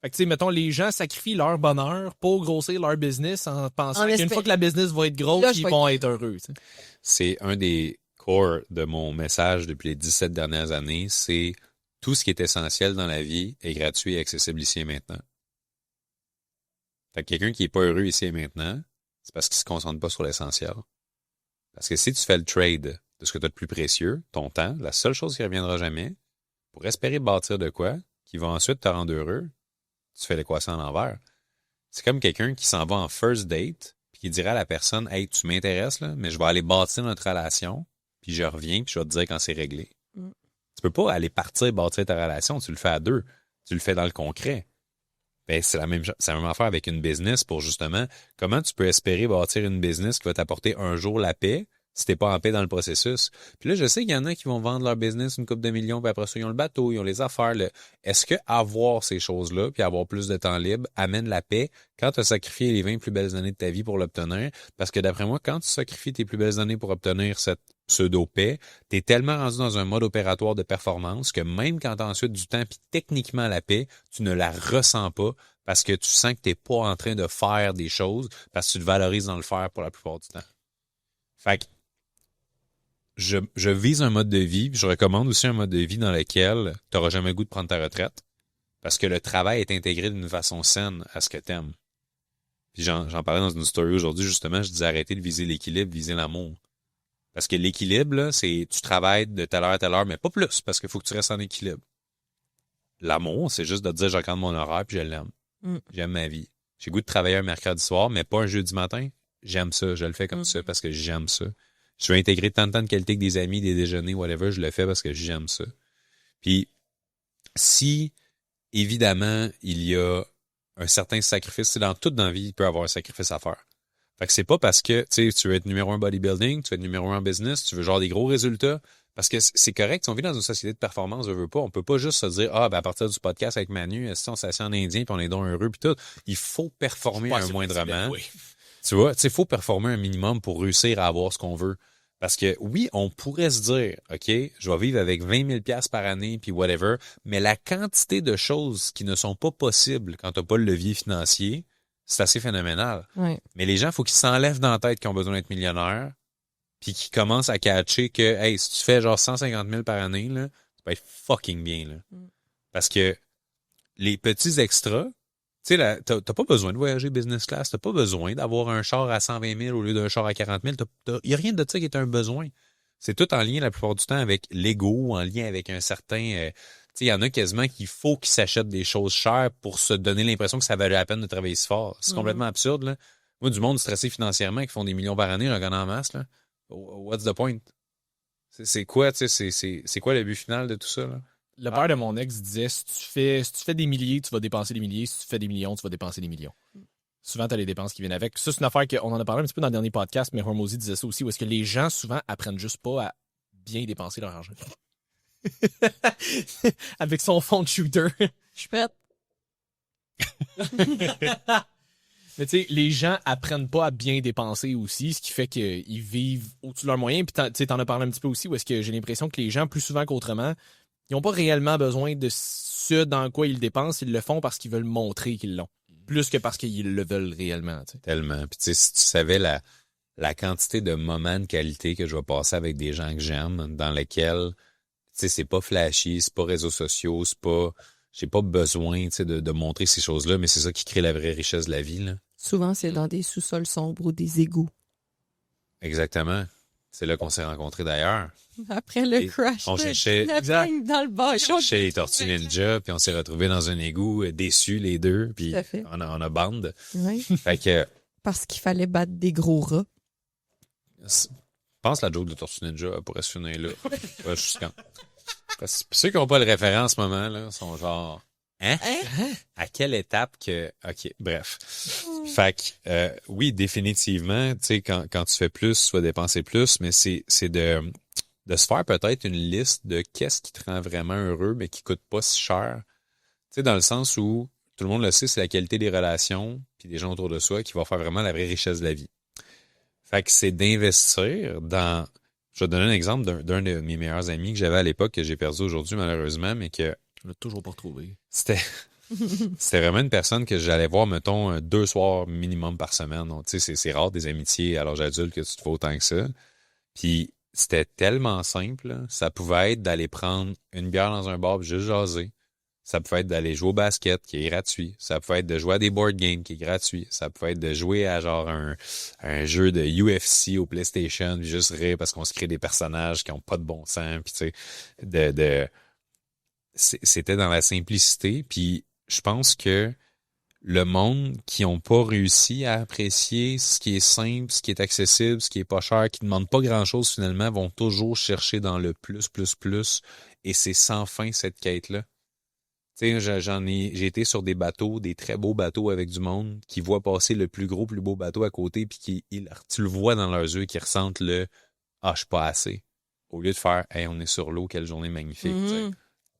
Fait que, tu sais, mettons, les gens sacrifient leur bonheur pour grossir leur business en pensant qu'une fois que la business va être grosse, Là, je ils vais vont être heureux. Tu sais. C'est un des core de mon message depuis les 17 dernières années, c'est tout ce qui est essentiel dans la vie est gratuit et accessible ici et maintenant. Fait que quelqu'un qui est pas heureux ici et maintenant, c'est parce qu'il se concentre pas sur l'essentiel. Parce que si tu fais le trade de ce que tu as de plus précieux, ton temps, la seule chose qui reviendra jamais, pour espérer bâtir de quoi, qui va ensuite te rendre heureux, tu fais l'équation à l'envers. C'est comme quelqu'un qui s'en va en first date, puis qui dirait à la personne, hey, tu m'intéresses, là, mais je vais aller bâtir notre relation, puis je reviens, puis je vais te dire quand c'est réglé. Mm. Tu peux pas aller partir bâtir ta relation, tu le fais à deux. Tu le fais dans le concret. Ben, c'est la même affaire avec une business pour justement, comment tu peux espérer bâtir une business qui va t'apporter un jour la paix si t'es pas en paix dans le processus. Puis là, je sais qu'il y en a qui vont vendre leur business une couple de millions, puis après ça, ils ont le bateau, ils ont les affaires. Est-ce que avoir ces choses-là, puis avoir plus de temps libre, amène la paix quand tu as sacrifié les 20 plus belles années de ta vie pour l'obtenir? Parce que d'après moi, quand tu sacrifies tes plus belles années pour obtenir cette pseudo-paix, t'es tellement rendu dans un mode opératoire de performance que même quand t'as ensuite du temps, puis techniquement la paix, tu ne la ressens pas parce que tu sens que t'es pas en train de faire des choses parce que tu te valorises dans le faire pour la plupart du temps. Fait que je vise un mode de vie, puis je recommande aussi un mode de vie dans lequel tu n'auras jamais le goût de prendre ta retraite parce que le travail est intégré d'une façon saine à ce que tu aimes. Puis j'en parlais dans une story aujourd'hui, justement, je disais arrêtez de viser l'équilibre, viser l'amour. Parce que l'équilibre, là, c'est tu travailles de telle heure à telle heure, mais pas plus, parce qu'il faut que tu restes en équilibre. L'amour, c'est juste de te dire je regarde mon horaire puis je l'aime. Mm. J'aime ma vie. J'ai le goût de travailler un mercredi soir, mais pas un jeudi matin. J'aime ça, je le fais comme ça parce que j'aime ça. Je veux intégrer tant de qualité que des amis, des déjeuners, whatever, je le fais parce que j'aime ça. Puis, si, évidemment, il y a un certain sacrifice, c'est dans toute dans la vie, il peut y avoir un sacrifice à faire. Fait que c'est pas parce que, tu sais, tu veux être numéro 1 bodybuilding, tu veux être numéro 1 en business, tu veux genre des gros résultats, parce que c'est correct, si on vit dans une société de performance, on veut pas, on peut pas juste se dire, ah, ben à partir du podcast avec Manu, si on s'assied en indien puis on est donc heureux puis tout, il faut performer un moindrement. Oui. Tu vois, tu sais, il faut performer un minimum pour réussir à avoir ce qu'on veut. Parce que oui, on pourrait se dire, OK, je vais vivre avec 20 000 $ par année, puis whatever, mais la quantité de choses qui ne sont pas possibles quand tu n'as pas le levier financier, c'est assez phénoménal. Ouais. Mais les gens, il faut qu'ils s'enlèvent dans la tête qu'ils ont besoin d'être millionnaires, puis qu'ils commencent à catcher que, hey, si tu fais genre 150 000 par année, là, ça va être fucking bien. Là. Parce que les petits extras, tu sais, t'as pas besoin de voyager business class, t'as pas besoin d'avoir un char à 120 000 au lieu d'un char à 40 000. Il n'y a rien de ça qui est un besoin. C'est tout en lien la plupart du temps avec l'ego, en lien avec un certain... tu sais, il y en a quasiment qu'il faut qu'ils s'achètent des choses chères pour se donner l'impression que ça valait la peine de travailler si fort. C'est complètement absurde, là. Moi, du monde stressé financièrement qui font des millions par année, j'en connais en masse, là. What's the point? C'est quoi, tu sais, c'est quoi le but final de tout ça, là? Le père de mon ex disait, si tu fais des milliers, tu vas dépenser des milliers. Si tu fais des millions, tu vas dépenser des millions. Souvent, tu as les dépenses qui viennent avec. Ça, c'est une affaire qu'on en a parlé un petit peu dans le dernier podcast, mais Hormozy disait ça aussi, où est-ce que les gens, souvent, apprennent juste pas à bien dépenser leur argent. Avec son fond de shooter. Je suis prête. Mais tu sais, les gens apprennent pas à bien dépenser aussi, ce qui fait qu'ils vivent au-dessus de leurs moyens. Puis tu sais, t'en as parlé un petit peu aussi, où est-ce que j'ai l'impression que les gens, plus souvent qu'autrement, ils n'ont pas réellement besoin de ce dans quoi ils dépensent, ils le font parce qu'ils veulent montrer qu'ils l'ont. Plus que parce qu'ils le veulent réellement. T'sais. Tellement. Puis tu sais, si tu savais la quantité de moments de qualité que je vais passer avec des gens que j'aime, dans lesquels, tu sais, c'est pas flashy, c'est pas réseaux sociaux, c'est pas... J'ai pas besoin, tu sais, de montrer ces choses-là, mais c'est ça qui crée la vraie richesse de la vie, là. Souvent, c'est dans des sous-sols sombres ou des égouts. Exactement. C'est là qu'on s'est rencontrés d'ailleurs. Après le Et crash, on cherchait- la Exact. pogne dans le bas. On cherchait les Tortues Ninja, puis on s'est retrouvés dans un égout, déçus les deux, puis Tout à fait. on a bande. Oui, Fait que, parce qu'il fallait battre des gros rats. pense la joke de Tortues Ninja elle pourrait se finir là. Ouais, je suis quand. Parce que ceux qui n'ont pas le référent en ce moment, là, sont genre, hein? À quelle étape que, ok, bref. Fait que, oui, définitivement, tu sais, quand tu fais plus, tu vas dépenser plus, mais c'est de se faire peut-être une liste de qu'est-ce qui te rend vraiment heureux, mais qui coûte pas si cher. Tu sais, dans le sens où, tout le monde le sait, c'est la qualité des relations, puis des gens autour de soi qui va faire vraiment la vraie richesse de la vie. Fait que c'est d'investir dans... Je vais te donner un exemple d'un de mes meilleurs amis que j'avais à l'époque, que j'ai perdu aujourd'hui, malheureusement, mais que Je l'ai toujours pas retrouvé. c'était vraiment une personne que j'allais voir, mettons, 2 soirs minimum par semaine. Donc, tu sais, c'est rare des amitiés à l'âge adulte que tu te fais autant que ça. Puis c'était tellement simple, là. Ça pouvait être d'aller prendre une bière dans un bar, puis juste jaser. Ça pouvait être d'aller jouer au basket, qui est gratuit. Ça pouvait être de jouer à des board games, qui est gratuit. Ça pouvait être de jouer à genre un jeu de UFC au PlayStation, puis juste rire parce qu'on se crée des personnages qui ont pas de bon sens. Puis tu sais, c'était dans la simplicité. Puis je pense que le monde qui ont pas réussi à apprécier ce qui est simple, ce qui est accessible, ce qui est pas cher, qui demande pas grand-chose finalement, vont toujours chercher dans le plus. Et c'est sans fin cette quête-là. Tu sais, j'ai été sur des bateaux, des très beaux bateaux avec du monde qui voient passer le plus beau bateau à côté, puis tu le vois dans leurs yeux, qui ressentent le « Ah, je suis pas assez ». Au lieu de faire « Hey, on est sur l'eau, quelle journée magnifique ». Tu sais.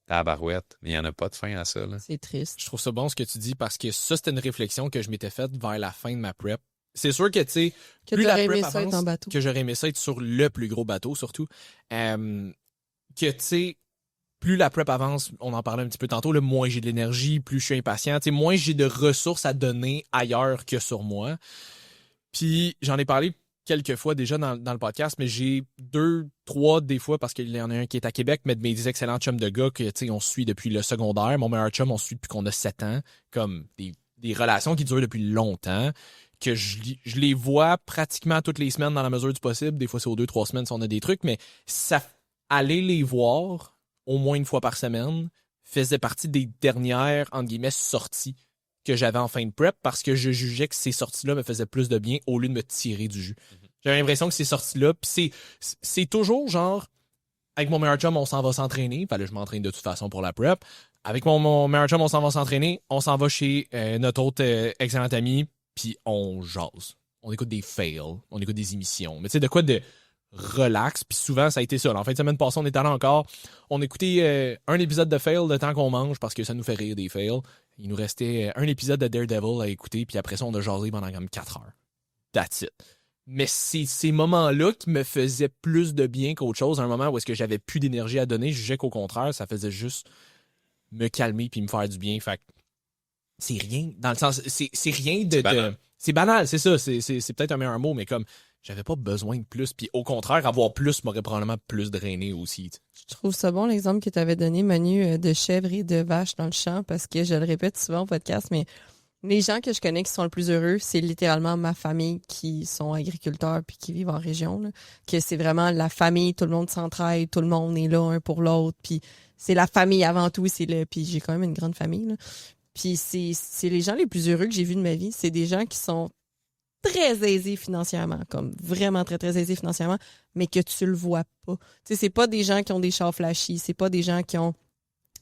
Tabarouette. Mais il n'y en a pas de fin à ça, là. C'est triste. Je trouve ça bon ce que tu dis parce que ça, c'était une réflexion que je m'étais faite vers la fin de ma prep. C'est sûr que, tu sais, Que plus la t'aurais prep aimé ça être avance, en bateau. que j'aurais aimé ça être sur le plus gros bateau, surtout. Que, tu sais, plus la prep avance, on en parlait un petit peu tantôt, le moins j'ai de l'énergie, plus je suis impatient, tu sais, moins j'ai de ressources à donner ailleurs que sur moi. Puis j'en ai parlé quelques fois déjà dans le podcast, mais j'ai 2, 3 des fois, parce qu'il y en a un qui est à Québec, mais de mes excellents chums de gars que, tu sais, on se suit depuis le secondaire. Mon meilleur chum, on se suit depuis qu'on a 7 ans. Comme des relations qui durent depuis longtemps, que je les vois pratiquement toutes les semaines dans la mesure du possible. Des fois, c'est aux 2-3 semaines si on a des trucs, mais ça, aller les voir au moins une fois par semaine faisait partie des dernières, entre guillemets, sorties que j'avais en fin de prep parce que je jugeais que ces sorties-là me faisaient plus de bien au lieu de me tirer du jus. J'avais l'impression que ces sorties-là, puis c'est toujours genre, avec mon meilleur chum, on s'en va s'entraîner. Fallait que je m'entraîne de toute façon pour la prep. Avec mon meilleur chum, on s'en va s'entraîner. On s'en va chez notre autre excellent ami, puis on jase. On écoute des fails, on écoute des émissions. Mais tu sais, de quoi de relax, puis souvent, ça a été ça. En fin de semaine passée, on est allé encore. On écoutait un épisode de fail de temps qu'on mange parce que ça nous fait rire des fails. Il nous restait un épisode de Daredevil à écouter, puis après ça, on a jasé pendant comme 4 heures. That's it. Mais c'est ces moments-là qui me faisaient plus de bien qu'autre chose. À un moment où est-ce que j'avais plus d'énergie à donner, je jugeais qu'au contraire, ça faisait juste me calmer puis me faire du bien. Fait que c'est rien, dans le sens, c'est rien de... C'est banal, c'est ça. C'est peut-être un meilleur mot, mais comme j'avais pas besoin de plus. Puis au contraire, avoir plus m'aurait probablement plus drainé aussi. T'sais. Je trouve ça bon l'exemple que tu avais donné, Manu, de chèvre et de vache dans le champ, parce que je le répète souvent au podcast, mais les gens que je connais qui sont le plus heureux, c'est littéralement ma famille qui sont agriculteurs puis qui vivent en région. Là. Que c'est vraiment la famille, tout le monde s'entraide, tout le monde est là un pour l'autre. Puis c'est la famille avant tout. Puis j'ai quand même une grande famille. Là. Puis c'est les gens les plus heureux que j'ai vus de ma vie. C'est des gens qui sont très aisés financièrement, comme vraiment très, très aisés financièrement, mais que tu le vois pas. Tu sais, c'est pas des gens qui ont des chars flashy, c'est pas des gens qui ont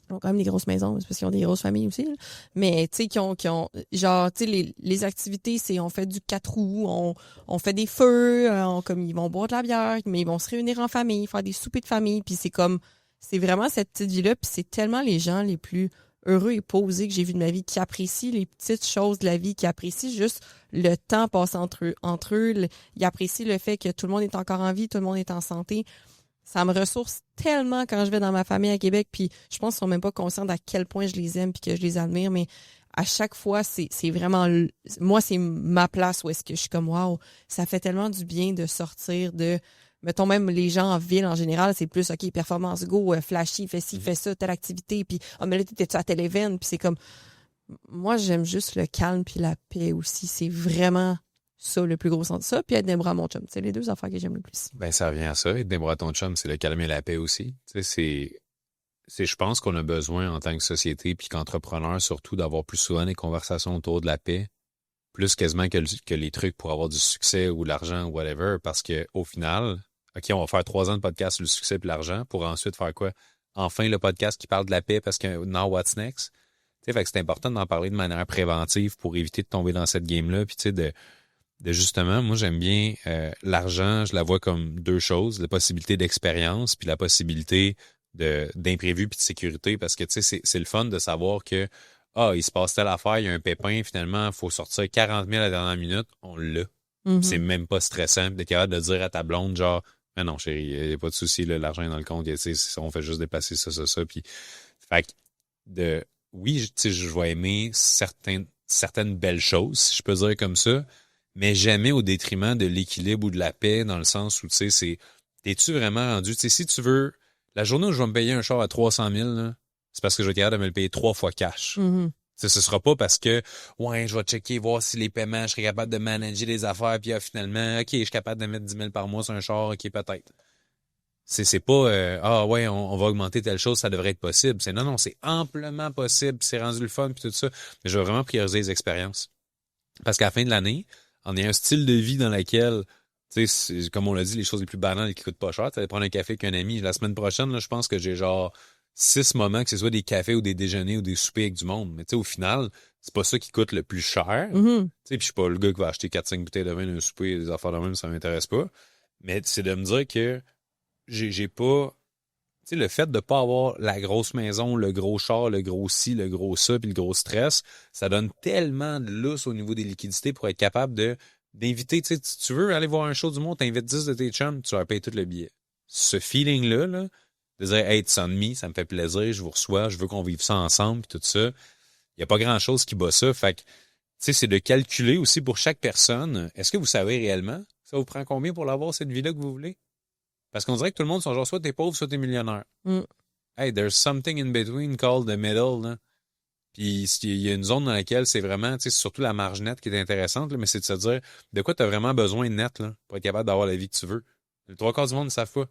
quand même des grosses maisons, c'est parce qu'ils ont des grosses familles aussi, là. Mais tu sais, qui ont genre, tu sais, les activités, c'est on fait du 4 roues, on fait des feux, comme ils vont boire de la bière, mais ils vont se réunir en famille, faire des soupers de famille, puis c'est vraiment cette petite vie-là, puis c'est tellement les gens les plus heureux et posés que j'ai vu de ma vie, qui apprécient les petites choses de la vie, qui apprécient juste le temps passé entre eux, ils apprécient le fait que tout le monde est encore en vie, tout le monde est en santé. Ça me ressource tellement quand je vais dans ma famille à Québec, puis je pense qu'ils sont même pas conscients d'à quel point je les aime puis que je les admire, mais à chaque fois, c'est vraiment... Moi, c'est ma place où est-ce que je suis comme, wow, ça fait tellement du bien de sortir de... Mettons même les gens en ville, en général, c'est plus, OK, performance go, flashy, fais ci, fais ça, telle activité, puis, mais là, t'étais-tu à tel événement, puis c'est comme... Moi, j'aime juste le calme puis la paix aussi. C'est vraiment... ça, le plus gros sens de ça, puis être des bras à mon chum. C'est les deux affaires que j'aime le plus. Ben, ça revient à ça. Être des bras à ton chum, c'est le calme et la paix aussi. Tu sais, je pense qu'on a besoin en tant que société, puis qu'entrepreneur surtout, d'avoir plus souvent des conversations autour de la paix, plus quasiment que les trucs pour avoir du succès ou l'argent ou whatever, parce que au final, OK, on va faire 3 ans de podcast sur le succès et l'argent pour ensuite faire quoi? Enfin, le podcast qui parle de la paix parce que now what's next? Tu sais, fait que c'est important d'en parler de manière préventive pour éviter de tomber dans cette game-là, puis tu sais, de justement, moi j'aime bien l'argent, je la vois comme 2 choses, la possibilité d'expérience puis la possibilité d'imprévu puis de sécurité, parce que tu sais c'est le fun de savoir que il se passe telle affaire, il y a un pépin, finalement il faut sortir 40 000 à la dernière minute, on l'a. Mm-hmm. C'est même pas stressant d'être capable de dire à ta blonde genre mais non chérie, il n'y a pas de souci, là, l'argent est dans le compte, on fait juste déplacer ça puis fait que oui, tu sais, je vais aimer certaines belles choses, si je peux dire comme ça, mais jamais au détriment de l'équilibre ou de la paix, dans le sens où, tu sais, t'es-tu vraiment rendu, tu sais, si tu veux, la journée où je vais me payer un char à 300 000, là, c'est parce que je vais être capable de me le payer 3 fois cash. Mm-hmm. Tu sais, ce sera pas parce que, ouais, je vais checker, voir si les paiements, je serai capable de manager les affaires, puis finalement, OK, je suis capable de mettre 10 000 par mois sur un char, OK, peut-être. C'est pas, ouais, on va augmenter telle chose, ça devrait être possible. Non, c'est amplement possible, c'est rendu le fun, puis tout ça. Mais je vais vraiment prioriser les expériences. Parce qu'à la fin de l'année, on est un style de vie dans lequel, tu sais, comme on l'a dit, les choses les plus banales qui coûtent pas cher. Tu vas prendre un café avec un ami. La semaine prochaine, là, je pense que j'ai genre 6 moments, que ce soit des cafés ou des déjeuners ou des soupers avec du monde. Mais tu sais, au final, c'est pas ça qui coûte le plus cher. Mm-hmm. Tu sais, puis je suis pas le gars qui va acheter 4-5 bouteilles de vin d'un souper, des affaires de même, ça m'intéresse pas. Mais c'est de me dire que j'ai pas... Tu sais, le fait de pas avoir la grosse maison, le gros char, le gros ci, le gros ça, puis le gros stress, ça donne tellement de lousse au niveau des liquidités pour être capable d'inviter, tu sais, si tu veux aller voir un show du monde, t'invites 10 de tes chums, tu leur payes tout le billet. Ce feeling-là, là, de dire, hey, it's on me, ça me fait plaisir, je vous reçois, je veux qu'on vive ça ensemble, puis tout ça, il n'y a pas grand-chose qui bat ça. Fait que, tu sais, c'est de calculer aussi pour chaque personne, est-ce que vous savez réellement, ça vous prend combien pour l'avoir, cette vie-là que vous voulez? Parce qu'on dirait que tout le monde sont genre, soit t'es pauvre, soit t'es millionnaire. Mm. Hey, there's something in between called the middle, là. Puis il y a une zone dans laquelle c'est vraiment, tu sais, c'est surtout la marge nette qui est intéressante, là, mais c'est de se dire de quoi tu as vraiment besoin net là, pour être capable d'avoir la vie que tu veux. Le 3 quarts du monde ne savent pas.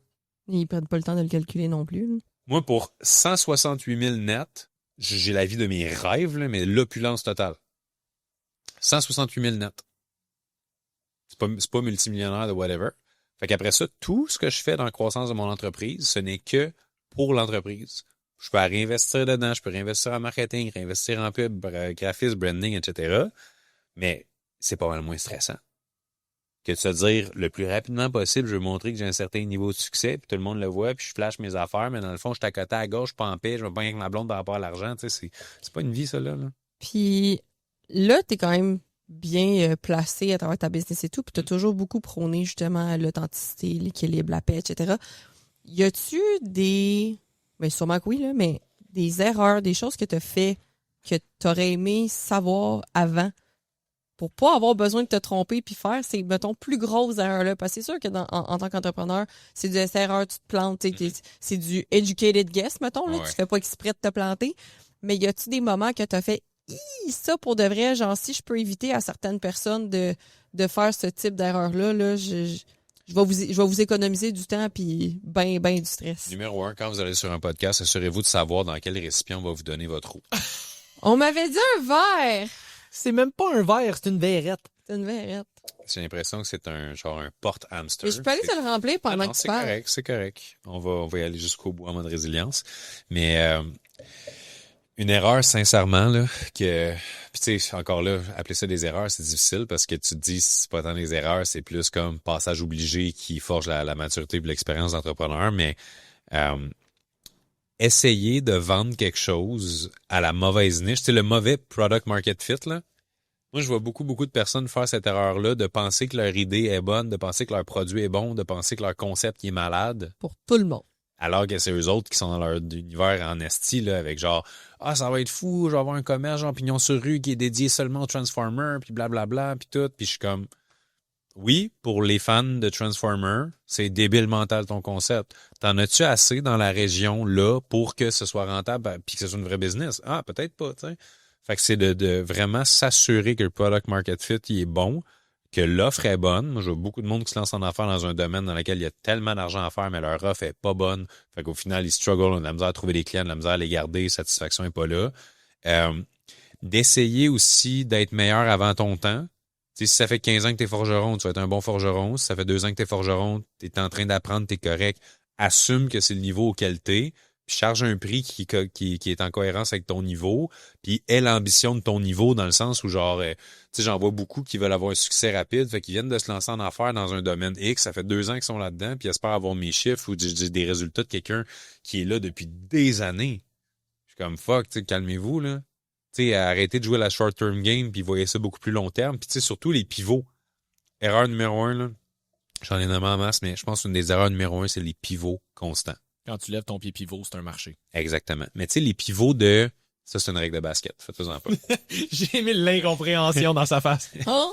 Ils prennent pas le temps de le calculer non plus. Là. Moi, pour 168 000 net, j'ai la vie de mes rêves, là, mais l'opulence totale. 168 000 net. C'est pas multimillionnaire de whatever. Fait qu'après ça, tout ce que je fais dans la croissance de mon entreprise, ce n'est que pour l'entreprise. Je peux réinvestir dedans, je peux réinvestir en marketing, réinvestir en pub, graphisme, branding, etc. Mais c'est pas mal moins stressant que de se dire le plus rapidement possible, je veux montrer que j'ai un certain niveau de succès, puis tout le monde le voit, puis je flash mes affaires, mais dans le fond, je suis à côté à gauche, je suis pas en paix, je me bats avec ma blonde par rapport à l'argent. Tu sais, c'est pas une vie, ça, là. Puis là, t'es quand même bien placé à travers ta business et tout, puis t'as toujours beaucoup prôné justement l'authenticité, l'équilibre, la paix, etc. Y a-tu des... Mais sûrement que oui, là, mais des erreurs, des choses que tu as fait que tu aurais aimé savoir avant pour pas avoir besoin de te tromper puis faire ces, mettons, plus grosses erreurs-là. Parce que c'est sûr que en tant qu'entrepreneur, c'est des erreurs, tu te plantes, c'est du educated guess, mettons, là, tu fais pas exprès de te planter. Mais y a-tu des moments que tu as fait ça pour de vrai, genre si je peux éviter à certaines personnes de faire ce type d'erreur-là, là, je vais vous économiser du temps puis ben du stress. Numéro 1, quand vous allez sur un podcast, assurez-vous de savoir dans quel récipient on va vous donner votre eau. On m'avait dit un verre. C'est même pas un verre, c'est une verrette. C'est une verrette. J'ai l'impression que c'est un porte-hamster. Mais je peux aller te le remplir pendant non, que tu parles. c'est correct. On va y aller jusqu'au bout en mode résilience. Mais une erreur, sincèrement, là, que... Puis tu sais, encore là, appeler ça des erreurs, c'est difficile parce que tu te dis, c'est pas tant des erreurs, c'est plus comme passage obligé qui forge la maturité et l'expérience d'entrepreneur. Mais essayer de vendre quelque chose à la mauvaise niche, c'est le mauvais product market fit, là. Moi, je vois beaucoup de personnes faire cette erreur-là, de penser que leur idée est bonne, de penser que leur produit est bon, de penser que leur concept est malade, Pour tout le monde. alors que c'est eux autres qui sont dans leur univers en esti, là, avec genre, ah, ça va être fou, je vais avoir un commerce, genre, pignon sur rue qui est dédié seulement aux Transformers, puis blablabla, puis tout. Puis je suis comme, oui, pour les fans de Transformers, c'est débile mental ton concept. T'en as-tu assez dans la région, là, pour que ce soit rentable, puis que ce soit une vraie business? Ah, peut-être pas, tu sais. Fait que c'est de vraiment s'assurer que le product market fit il est bon, que l'offre est bonne. Moi, je vois beaucoup de monde qui se lance en affaires dans un domaine dans lequel il y a tellement d'argent à faire, mais leur offre est pas bonne. Fait qu'au final, ils struggle, on a de la misère à trouver des clients, de la misère à les garder, satisfaction est pas là. D'essayer aussi d'être meilleur avant ton temps. T'sais, si ça fait 15 ans que t'es forgeron, tu vas être un bon forgeron. Si ça fait 2 ans que t'es forgeron, t'es en train d'apprendre, t'es correct. Assume que c'est le niveau auquel t'es. Puis charge un prix qui est en cohérence avec ton niveau, puis aie l'ambition de ton niveau dans le sens où genre, tu sais, j'en vois beaucoup qui veulent avoir un succès rapide, fait qu'ils viennent de se lancer en affaires dans un domaine X, ça fait 2 ans qu'ils sont là-dedans, puis ils espèrent avoir mes chiffres ou des résultats de quelqu'un qui est là depuis des années. Je suis comme, fuck, tu sais, calmez-vous, là. Tu sais, arrêtez de jouer la short-term game, puis voyez ça beaucoup plus long terme, puis tu sais, surtout les pivots. Erreur numéro 1, là, j'en ai nommé en masse, mais je pense qu'une des erreurs numéro 1, c'est les pivots constants. Quand tu lèves ton pied pivot, c'est un marché. Exactement. Mais tu sais, les pivots de... Ça, c'est une règle de basket. Faites-en pas. J'ai aimé l'incompréhension dans sa face. Hein?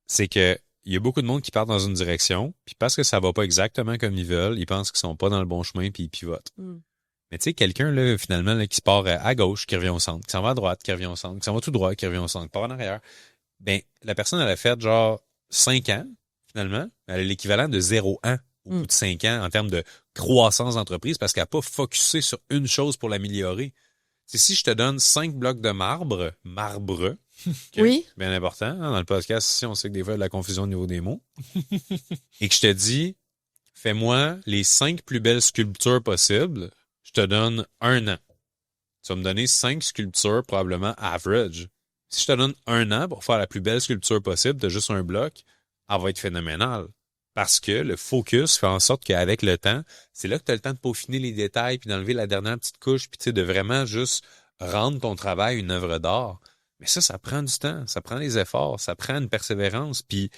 C'est que il y a beaucoup de monde qui part dans une direction, puis parce que ça va pas exactement comme ils veulent, ils pensent qu'ils sont pas dans le bon chemin, puis ils pivotent. Mais tu sais, quelqu'un, là, finalement, là, qui se part à gauche, qui revient au centre, qui s'en va à droite, qui revient au centre, qui s'en va tout droit, qui revient au centre, qui part en arrière, ben, la personne, elle a fait genre 5 ans, finalement. Elle a l'équivalent de 0 ans au bout de 5 ans en termes de croissance d'entreprise parce qu'elle n'a pas focusé sur une chose pour l'améliorer. C'est si je te donne 5 blocs de marbre, Oui. bien important, hein, dans le podcast, ici, on sait que des fois, il y a de la confusion au niveau des mots, et que je te dis, fais-moi les 5 plus belles sculptures possibles, je te donne 1 an. Tu vas me donner 5 sculptures probablement average. Si je te donne 1 an pour faire la plus belle sculpture possible de juste un bloc, elle va être phénoménale. Parce que le focus fait en sorte qu'avec le temps, c'est là que tu as le temps de peaufiner les détails, puis d'enlever la dernière petite couche, puis tu sais, de vraiment juste rendre ton travail une œuvre d'art. Mais ça prend du temps, ça prend des efforts, ça prend une persévérance. Puis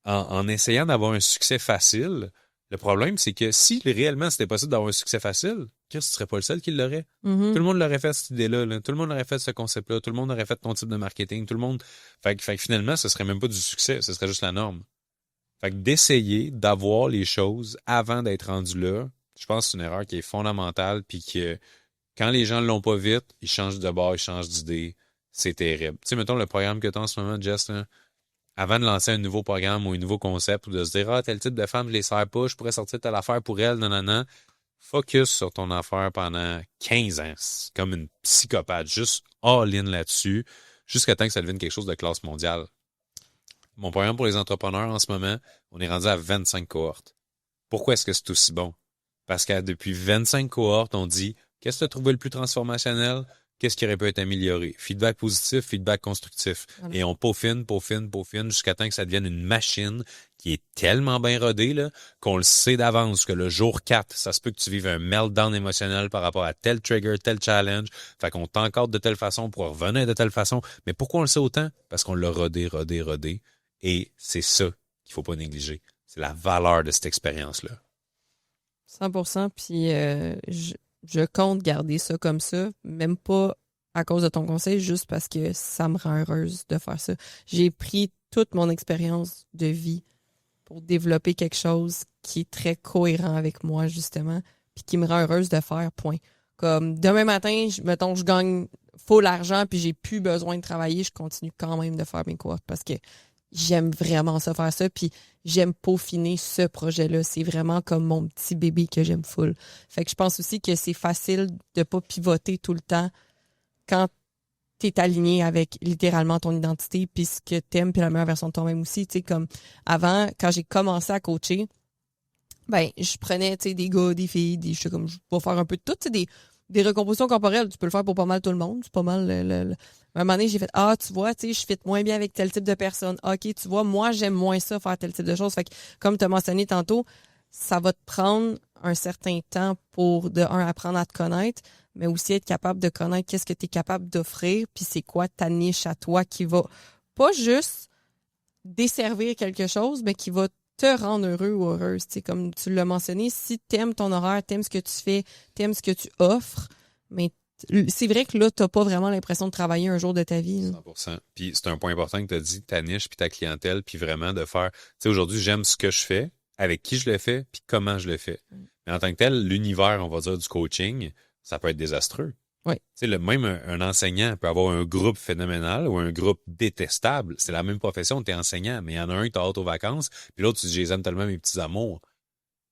en essayant d'avoir un succès facile, le problème, c'est que si réellement c'était possible d'avoir un succès facile, Chris, tu serais pas le seul qui l'aurait. Tout le monde l'aurait fait cette idée-là, là. Tout le monde aurait fait ce concept-là, tout le monde aurait fait ton type de marketing, tout le monde. Fait que finalement, ce serait même pas du succès, ce serait juste la norme. Fait que d'essayer d'avoir les choses avant d'être rendu là, je pense que c'est une erreur qui est fondamentale, puis que quand les gens l'ont pas vite, ils changent de bord, ils changent d'idée. C'est terrible. Tu sais, mettons le programme que tu as en ce moment, Jess, là, avant de lancer un nouveau programme ou un nouveau concept, ou de se dire, ah, tel type de femme, je les sers pas, je pourrais sortir telle affaire pour elle, non. Focus sur ton affaire pendant 15 ans. C'est comme une psychopathe, juste all-in là-dessus, jusqu'à temps que ça devienne quelque chose de classe mondiale. Mon programme pour les entrepreneurs en ce moment, on est rendu à 25 cohortes. Pourquoi est-ce que c'est aussi bon? Parce que depuis 25 cohortes, on dit, qu'est-ce que tu as trouvé le plus transformationnel? Qu'est-ce qui aurait pu être amélioré? Feedback positif, feedback constructif. Voilà. Et on peaufine jusqu'à temps que ça devienne une machine qui est tellement bien rodée, là, qu'on le sait d'avance que le jour 4, ça se peut que tu vives un meltdown émotionnel par rapport à tel trigger, tel challenge. Fait qu'on t'encadre de telle façon pour revenir de telle façon. Mais pourquoi on le sait autant? Parce qu'on l'a rodé. Et c'est ça qu'il faut pas négliger. C'est la valeur de cette expérience-là. 100%. Puis je compte garder ça comme ça, même pas à cause de ton conseil, juste parce que ça me rend heureuse de faire ça. J'ai pris toute mon expérience de vie pour développer quelque chose qui est très cohérent avec moi, justement, puis qui me rend heureuse de faire, point. Comme demain matin, mettons, je gagne full argent, puis j'ai plus besoin de travailler, je continue quand même de faire mes cohortes parce que j'aime vraiment ça, faire ça, puis j'aime peaufiner ce projet-là. C'est vraiment comme mon petit bébé que j'aime full. Fait que je pense aussi que c'est facile de pas pivoter tout le temps quand t'es aligné avec littéralement ton identité puis ce que t'aimes puis la meilleure version de toi-même aussi. Tu sais, comme avant, quand j'ai commencé à coacher, ben, je prenais, tu sais, des gars, des filles, j'étais comme, je vais faire un peu de tout, tu sais, des recompositions corporelles, tu peux le faire pour pas mal tout le monde, c'est pas mal À un moment donné, j'ai fait, tu vois, tu sais, je fit moins bien avec tel type de personne. OK, tu vois, moi, j'aime moins ça, faire tel type de choses. Fait que, comme tu as mentionné tantôt, ça va te prendre un certain temps pour, de un, apprendre à te connaître, mais aussi être capable de connaître qu'est-ce que tu es capable d'offrir, puis c'est quoi ta niche à toi qui va pas juste desservir quelque chose, mais qui va te rendre heureux ou heureuse. Tu sais, comme tu l'as mentionné, si t'aimes ton horaire, t'aimes ce que tu fais, t'aimes ce que tu offres, mais c'est vrai que là, t'as pas vraiment l'impression de travailler un jour de ta vie. Là. 100%. Puis c'est un point important que tu as dit, ta niche puis ta clientèle, puis vraiment de faire... Tu sais, aujourd'hui, j'aime ce que je fais, avec qui je le fais, puis comment je le fais. Mais en tant que tel, l'univers, on va dire, du coaching, ça peut être désastreux. Oui. Tu sais, même un enseignant peut avoir un groupe phénoménal ou un groupe détestable. C'est la même profession, t'es enseignant, mais il y en a un qui t'a hâte aux vacances, puis l'autre, tu dis, je les aime tellement, mes petits amours.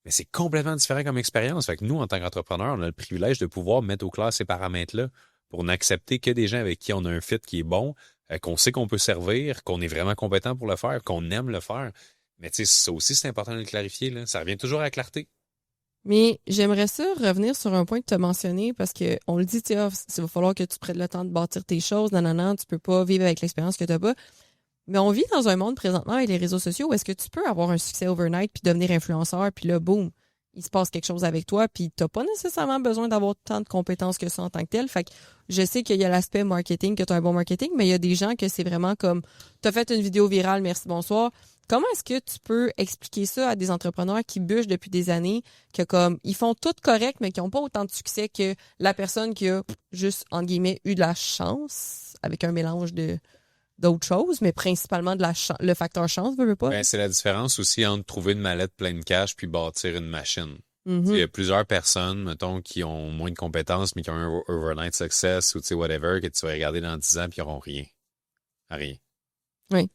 Mais c'est complètement différent comme expérience. Fait que nous, en tant qu'entrepreneurs, on a le privilège de pouvoir mettre au clair ces paramètres-là pour n'accepter que des gens avec qui on a un fit qui est bon, qu'on sait qu'on peut servir, qu'on est vraiment compétent pour le faire, qu'on aime le faire. Mais tu sais, ça aussi, c'est important de le clarifier, là. Ça revient toujours à la clarté. Mais j'aimerais ça revenir sur un point que tu as mentionné parce que on le dit, tu sais, il va falloir que tu prennes le temps de bâtir tes choses, non, tu peux pas vivre avec l'expérience que tu n'as pas. Mais on vit dans un monde présentement avec les réseaux sociaux où est-ce que tu peux avoir un succès overnight puis devenir influenceur, puis là, boum, il se passe quelque chose avec toi, puis t'as pas nécessairement besoin d'avoir tant de compétences que ça en tant que tel. Fait que je sais qu'il y a l'aspect marketing, que tu as un bon marketing, mais il y a des gens que c'est vraiment comme t'as fait une vidéo virale, merci, bonsoir. Comment est-ce que tu peux expliquer ça à des entrepreneurs qui bûchent depuis des années, que comme ils font tout correct, mais qui n'ont pas autant de succès que la personne qui a juste, entre guillemets, eu de la chance, avec un mélange d'autres choses, mais principalement le facteur chance, veux pas? Ben, c'est la différence aussi entre trouver une mallette pleine de cash puis bâtir une machine. Mm-hmm. Il y a plusieurs personnes, mettons, qui ont moins de compétences, mais qui ont un overnight success ou whatever, que tu vas regarder dans 10 ans puis ils n'auront rien. Rien. Oui.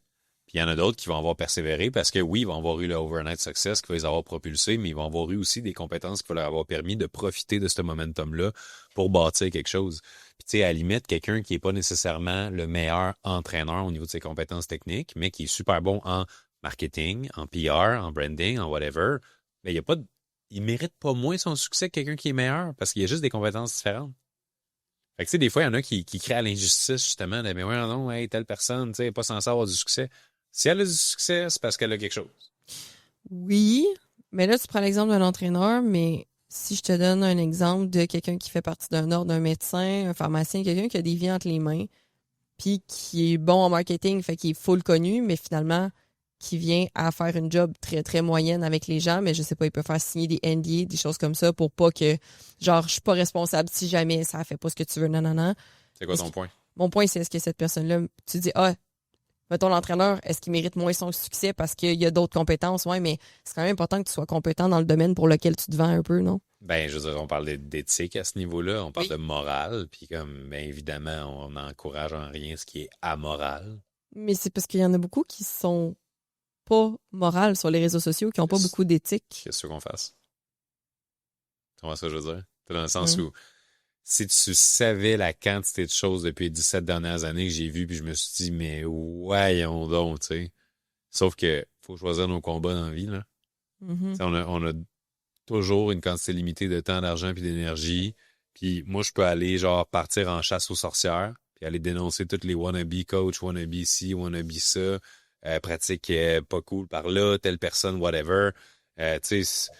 Puis il y en a d'autres qui vont avoir persévéré parce que oui, ils vont avoir eu le overnight success qui va les avoir propulsés, mais ils vont avoir eu aussi des compétences qui vont leur avoir permis de profiter de ce momentum-là pour bâtir quelque chose. Puis tu sais, à la limite, quelqu'un qui n'est pas nécessairement le meilleur entraîneur au niveau de ses compétences techniques, mais qui est super bon en marketing, en PR, en branding, en whatever, mais il mérite pas moins son succès que quelqu'un qui est meilleur parce qu'il y a juste des compétences différentes. Fait que tu sais, des fois, il y en a qui créent à l'injustice, justement, de mais ouais, non, hey, telle personne, tu sais, n'est pas censée avoir du succès. Si elle a du succès, c'est parce qu'elle a quelque chose. Oui, mais là, tu prends l'exemple d'un entraîneur, mais si je te donne un exemple de quelqu'un qui fait partie d'un ordre, d'un médecin, un pharmacien, quelqu'un qui a des vies entre les mains, puis qui est bon en marketing, fait qu'il est full connu, mais finalement, qui vient à faire une job très, très moyenne avec les gens, mais je sais pas, il peut faire signer des NDA, des choses comme ça, pour pas que, genre, je suis pas responsable si jamais ça fait pas ce que tu veux, non. C'est quoi ton point? Mon point, c'est est-ce que cette personne-là, tu dis, mettons, l'entraîneur, est-ce qu'il mérite moins son succès parce qu'il y a d'autres compétences? Ouais, mais c'est quand même important que tu sois compétent dans le domaine pour lequel tu te vends un peu, non? Ben, je veux dire, on parle d'éthique à ce niveau-là, on parle Oui. de morale, puis comme, ben évidemment, on n'encourage en rien ce qui est amoral. Mais c'est parce qu'il y en a beaucoup qui sont pas morales sur les réseaux sociaux, qui ont pas beaucoup d'éthique. Qu'est-ce qu'on fasse? Tu comprends ce que je veux dire? C'est dans le sens où, si tu savais la quantité de choses depuis les 17 dernières années que j'ai vues, puis je me suis dit, mais voyons donc, tu sais. Sauf que faut choisir nos combats dans la vie, là. Mm-hmm. On a toujours une quantité limitée de temps, d'argent puis d'énergie. Puis moi, je peux aller, genre, partir en chasse aux sorcières, puis aller dénoncer toutes les wannabe coach, wannabe ci, wannabe ça, pratique pas cool par là, telle personne, whatever. Tu sais,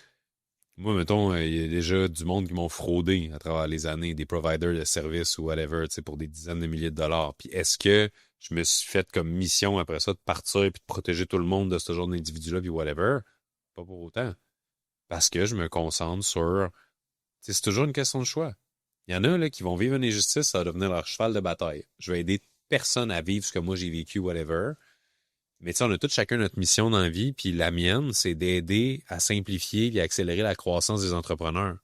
moi, mettons, il y a déjà du monde qui m'ont fraudé à travers les années, des providers de services ou whatever, tu sais, pour des dizaines de milliers de dollars. Puis est-ce que je me suis fait comme mission après ça de partir puis de protéger tout le monde de ce genre d'individu-là puis whatever? Pas pour autant. Parce que je me concentre sur... Tu sais, c'est toujours une question de choix. Il y en a là qui vont vivre une injustice, ça va devenir leur cheval de bataille. Je vais aider personne à vivre ce que moi j'ai vécu, whatever. Mais tu sais, on a tous chacun notre mission dans la vie, puis la mienne, c'est d'aider à simplifier et à accélérer la croissance des entrepreneurs.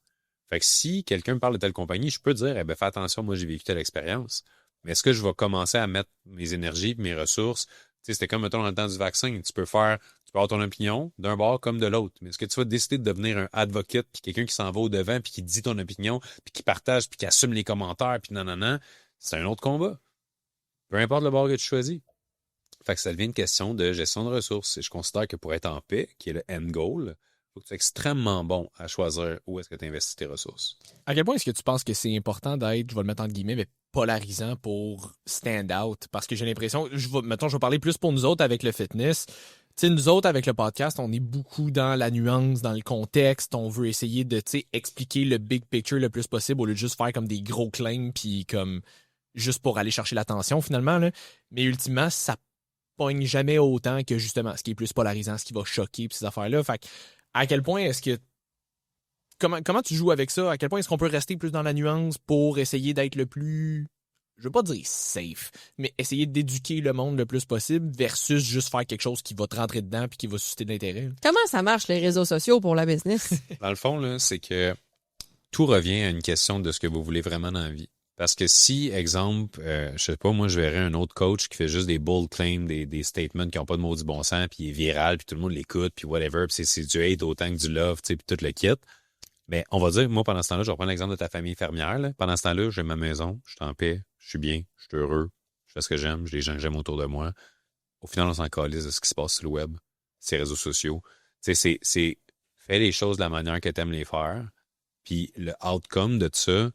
Fait que si quelqu'un me parle de telle compagnie, je peux dire, eh ben, fais attention, moi j'ai vécu telle expérience. Mais est-ce que je vais commencer à mettre mes énergies et mes ressources? Tu sais, c'était comme, mettons, dans le temps du vaccin, tu peux avoir ton opinion d'un bord comme de l'autre. Mais est-ce que tu vas décider de devenir un advocate, puis quelqu'un qui s'en va au devant, puis qui dit ton opinion, puis qui partage, puis qui assume les commentaires, puis non, c'est un autre combat. Peu importe le bord que tu choisis. Fait que ça devient une question de gestion de ressources. Et je considère que pour être en paix, qui est le end goal, il faut que tu sois extrêmement bon à choisir où est-ce que tu investis tes ressources. À quel point est-ce que tu penses que c'est important d'être, je vais le mettre entre guillemets, mais polarisant pour stand out? Parce que j'ai l'impression, je vais parler plus pour nous autres avec le fitness. Tu sais, nous autres, avec le podcast, on est beaucoup dans la nuance, dans le contexte. On veut essayer de, tu sais, expliquer le big picture le plus possible au lieu de juste faire comme des gros claims puis comme juste pour aller chercher l'attention finalement, là. Mais ultimement, ça pogne jamais autant que justement ce qui est plus polarisant, ce qui va choquer pis ces affaires-là. Fait que, à quel point est-ce que comment tu joues avec ça? À quel point est-ce qu'on peut rester plus dans la nuance pour essayer d'être le plus, je veux pas dire safe, mais essayer d'éduquer le monde le plus possible versus juste faire quelque chose qui va te rentrer dedans puis qui va susciter de l'intérêt? Comment ça marche, les réseaux sociaux pour la business? Dans le fond, là, c'est que tout revient à une question de ce que vous voulez vraiment dans la vie. Parce que si, exemple, je sais pas, moi, je verrais un autre coach qui fait juste des bold claims, des statements qui n'ont pas de maudit bon sens, puis il est viral, puis tout le monde l'écoute, puis whatever, puis c'est du hate autant que du love, tu sais, puis tout le kit. Mais on va dire, moi, pendant ce temps-là, je vais prendre l'exemple de ta famille fermière. Là. Pendant ce temps-là, j'ai ma maison, je suis en paix, je suis bien, je suis heureux, je fais ce que j'aime, j'ai des gens que j'aime autour de moi. Au final, on s'en calisse de ce qui se passe sur le web, ces réseaux sociaux. Tu sais, c'est fais les choses de la manière que tu aimes les faire, puis le outcome de ça,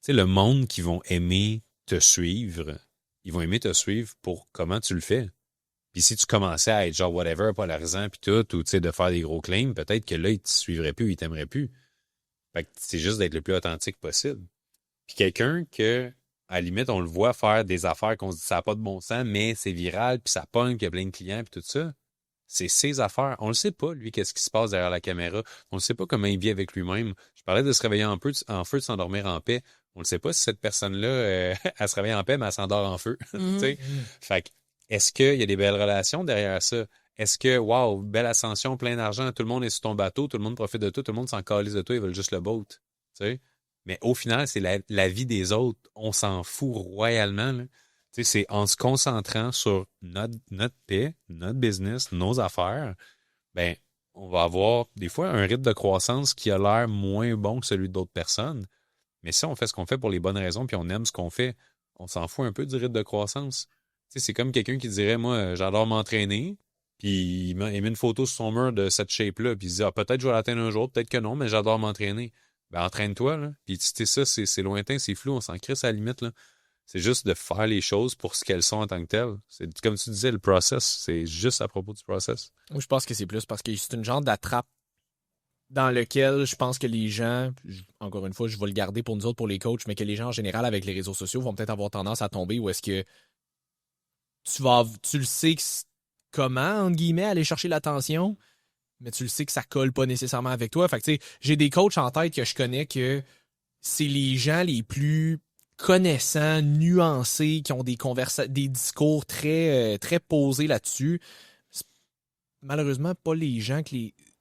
tu sais, le monde qui vont aimer te suivre, ils vont aimer te suivre pour comment tu le fais. Puis si tu commençais à être genre whatever, polarisant puis tout, ou tu sais, de faire des gros claims, peut-être que là, ils te suivraient plus, ils t'aimeraient plus. Fait que c'est juste d'être le plus authentique possible. Puis quelqu'un que, à la limite, on le voit faire des affaires qu'on se dit ça n'a pas de bon sens, mais c'est viral, puis ça pogne, puis il y a plein de clients, puis tout ça. C'est ses affaires. On le sait pas, lui, qu'est-ce qui se passe derrière la caméra. On ne sait pas comment il vit avec lui-même. Je parlais de se réveiller en feu, de s'endormir en paix. On ne sait pas si cette personne-là, elle se réveille en paix, mais elle s'endort en feu. Tu sais? Fait que, est-ce qu'il y a des belles relations derrière ça? Est-ce que, wow, belle ascension, plein d'argent, tout le monde est sur ton bateau, tout le monde profite de toi, tout le monde s'en calisse de toi, ils veulent juste le boat. Tu sais? Mais au final, c'est la vie des autres. On s'en fout royalement, là. Tu sais, c'est en se concentrant sur notre paix, notre business, nos affaires, ben, on va avoir des fois un rythme de croissance qui a l'air moins bon que celui d'autres personnes. Mais si on fait ce qu'on fait pour les bonnes raisons puis on aime ce qu'on fait, on s'en fout un peu du rythme de croissance. Tu sais, c'est comme quelqu'un qui dirait, moi, j'adore m'entraîner, puis il met une photo sur son mur de cette shape-là, puis il se dit, ah, peut-être je vais l'atteindre un jour, peut-être que non, mais j'adore m'entraîner. Ben, entraîne-toi, là. Puis tu sais, ça, c'est lointain, c'est flou, on s'en crisse à la limite, là. C'est juste de faire les choses pour ce qu'elles sont en tant que telles. C'est comme tu disais, le process, c'est juste à propos du process. Moi, je pense que c'est plus parce que c'est une genre d'attrape dans lequel je pense que les gens, encore une fois, je vais le garder pour nous autres, pour les coachs, mais que les gens en général avec les réseaux sociaux vont peut-être avoir tendance à tomber où est-ce que tu le sais comment, entre guillemets, aller chercher l'attention, mais tu le sais que ça colle pas nécessairement avec toi. Fait que, tu sais, j'ai des coachs en tête que je connais que c'est les gens les plus connaissants, nuancés, qui ont des discours très, très posés là-dessus. C'est malheureusement pas les gens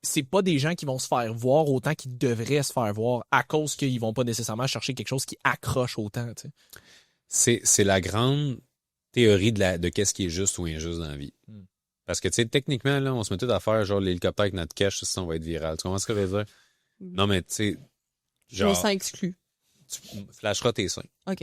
c'est pas des gens qui vont se faire voir autant qu'ils devraient se faire voir à cause qu'ils vont pas nécessairement chercher quelque chose qui accroche autant, tu sais. C'est la grande théorie de qu'est-ce qui est juste ou injuste dans la vie. Parce que, tu sais, techniquement, là, on se met tout à faire genre l'hélicoptère avec notre cash, ça, on va être viral. Tu comprends ce que je veux dire? Non, mais tu sais, Je me sens exclu. Tu flasheras tes seins. OK.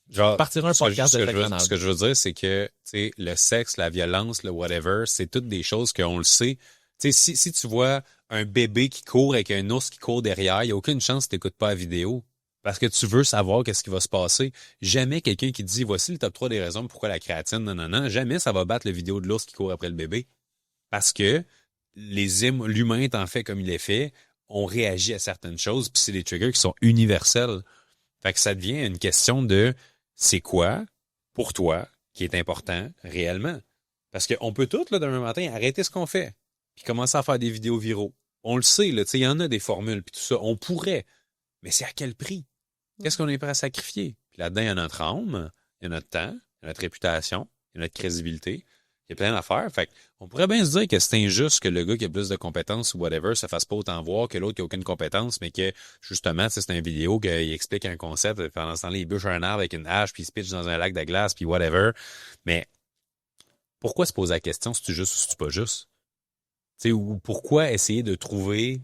Genre, partiras un podcast de ce que je veux dire, c'est que, tu sais, le sexe, la violence, le whatever, c'est toutes des choses qu'on le sait. Tu sais, si tu vois un bébé qui court avec un ours qui court derrière, il n'y a aucune chance que tu n'écoutes pas la vidéo. Parce que tu veux savoir qu'est-ce qui va se passer. Jamais quelqu'un qui dit, voici le top 3 des raisons pourquoi la créatine, non, jamais ça va battre la vidéo de l'ours qui court après le bébé. Parce que l'humain étant fait comme il est fait, on réagit à certaines choses, puis c'est des triggers qui sont universels. Fait que ça devient une question de c'est quoi, pour toi, qui est important réellement. Parce qu'on peut tous, là, demain matin, arrêter ce qu'on fait, puis commencer à faire des vidéos viraux. On le sait, là, tu sais, il y en a des formules, puis tout ça, on pourrait. Mais c'est à quel prix? Qu'est-ce qu'on est prêt à sacrifier? Puis là-dedans, il y a notre âme, il y a notre temps, il y a notre réputation, il y a notre crédibilité. Il y a plein d'affaires. Fait on pourrait bien se dire que c'est injuste que le gars qui a plus de compétences ou whatever se fasse pas autant voir que l'autre qui a aucune compétence, mais que, justement, c'est une vidéo qu'il explique un concept, pendant ce temps-là, il bûche un arbre avec une hache, puis il se pitch dans un lac de glace, puis whatever. Mais pourquoi se poser la question si tu es juste ou si tu es pas juste? Tu sais, ou pourquoi essayer de trouver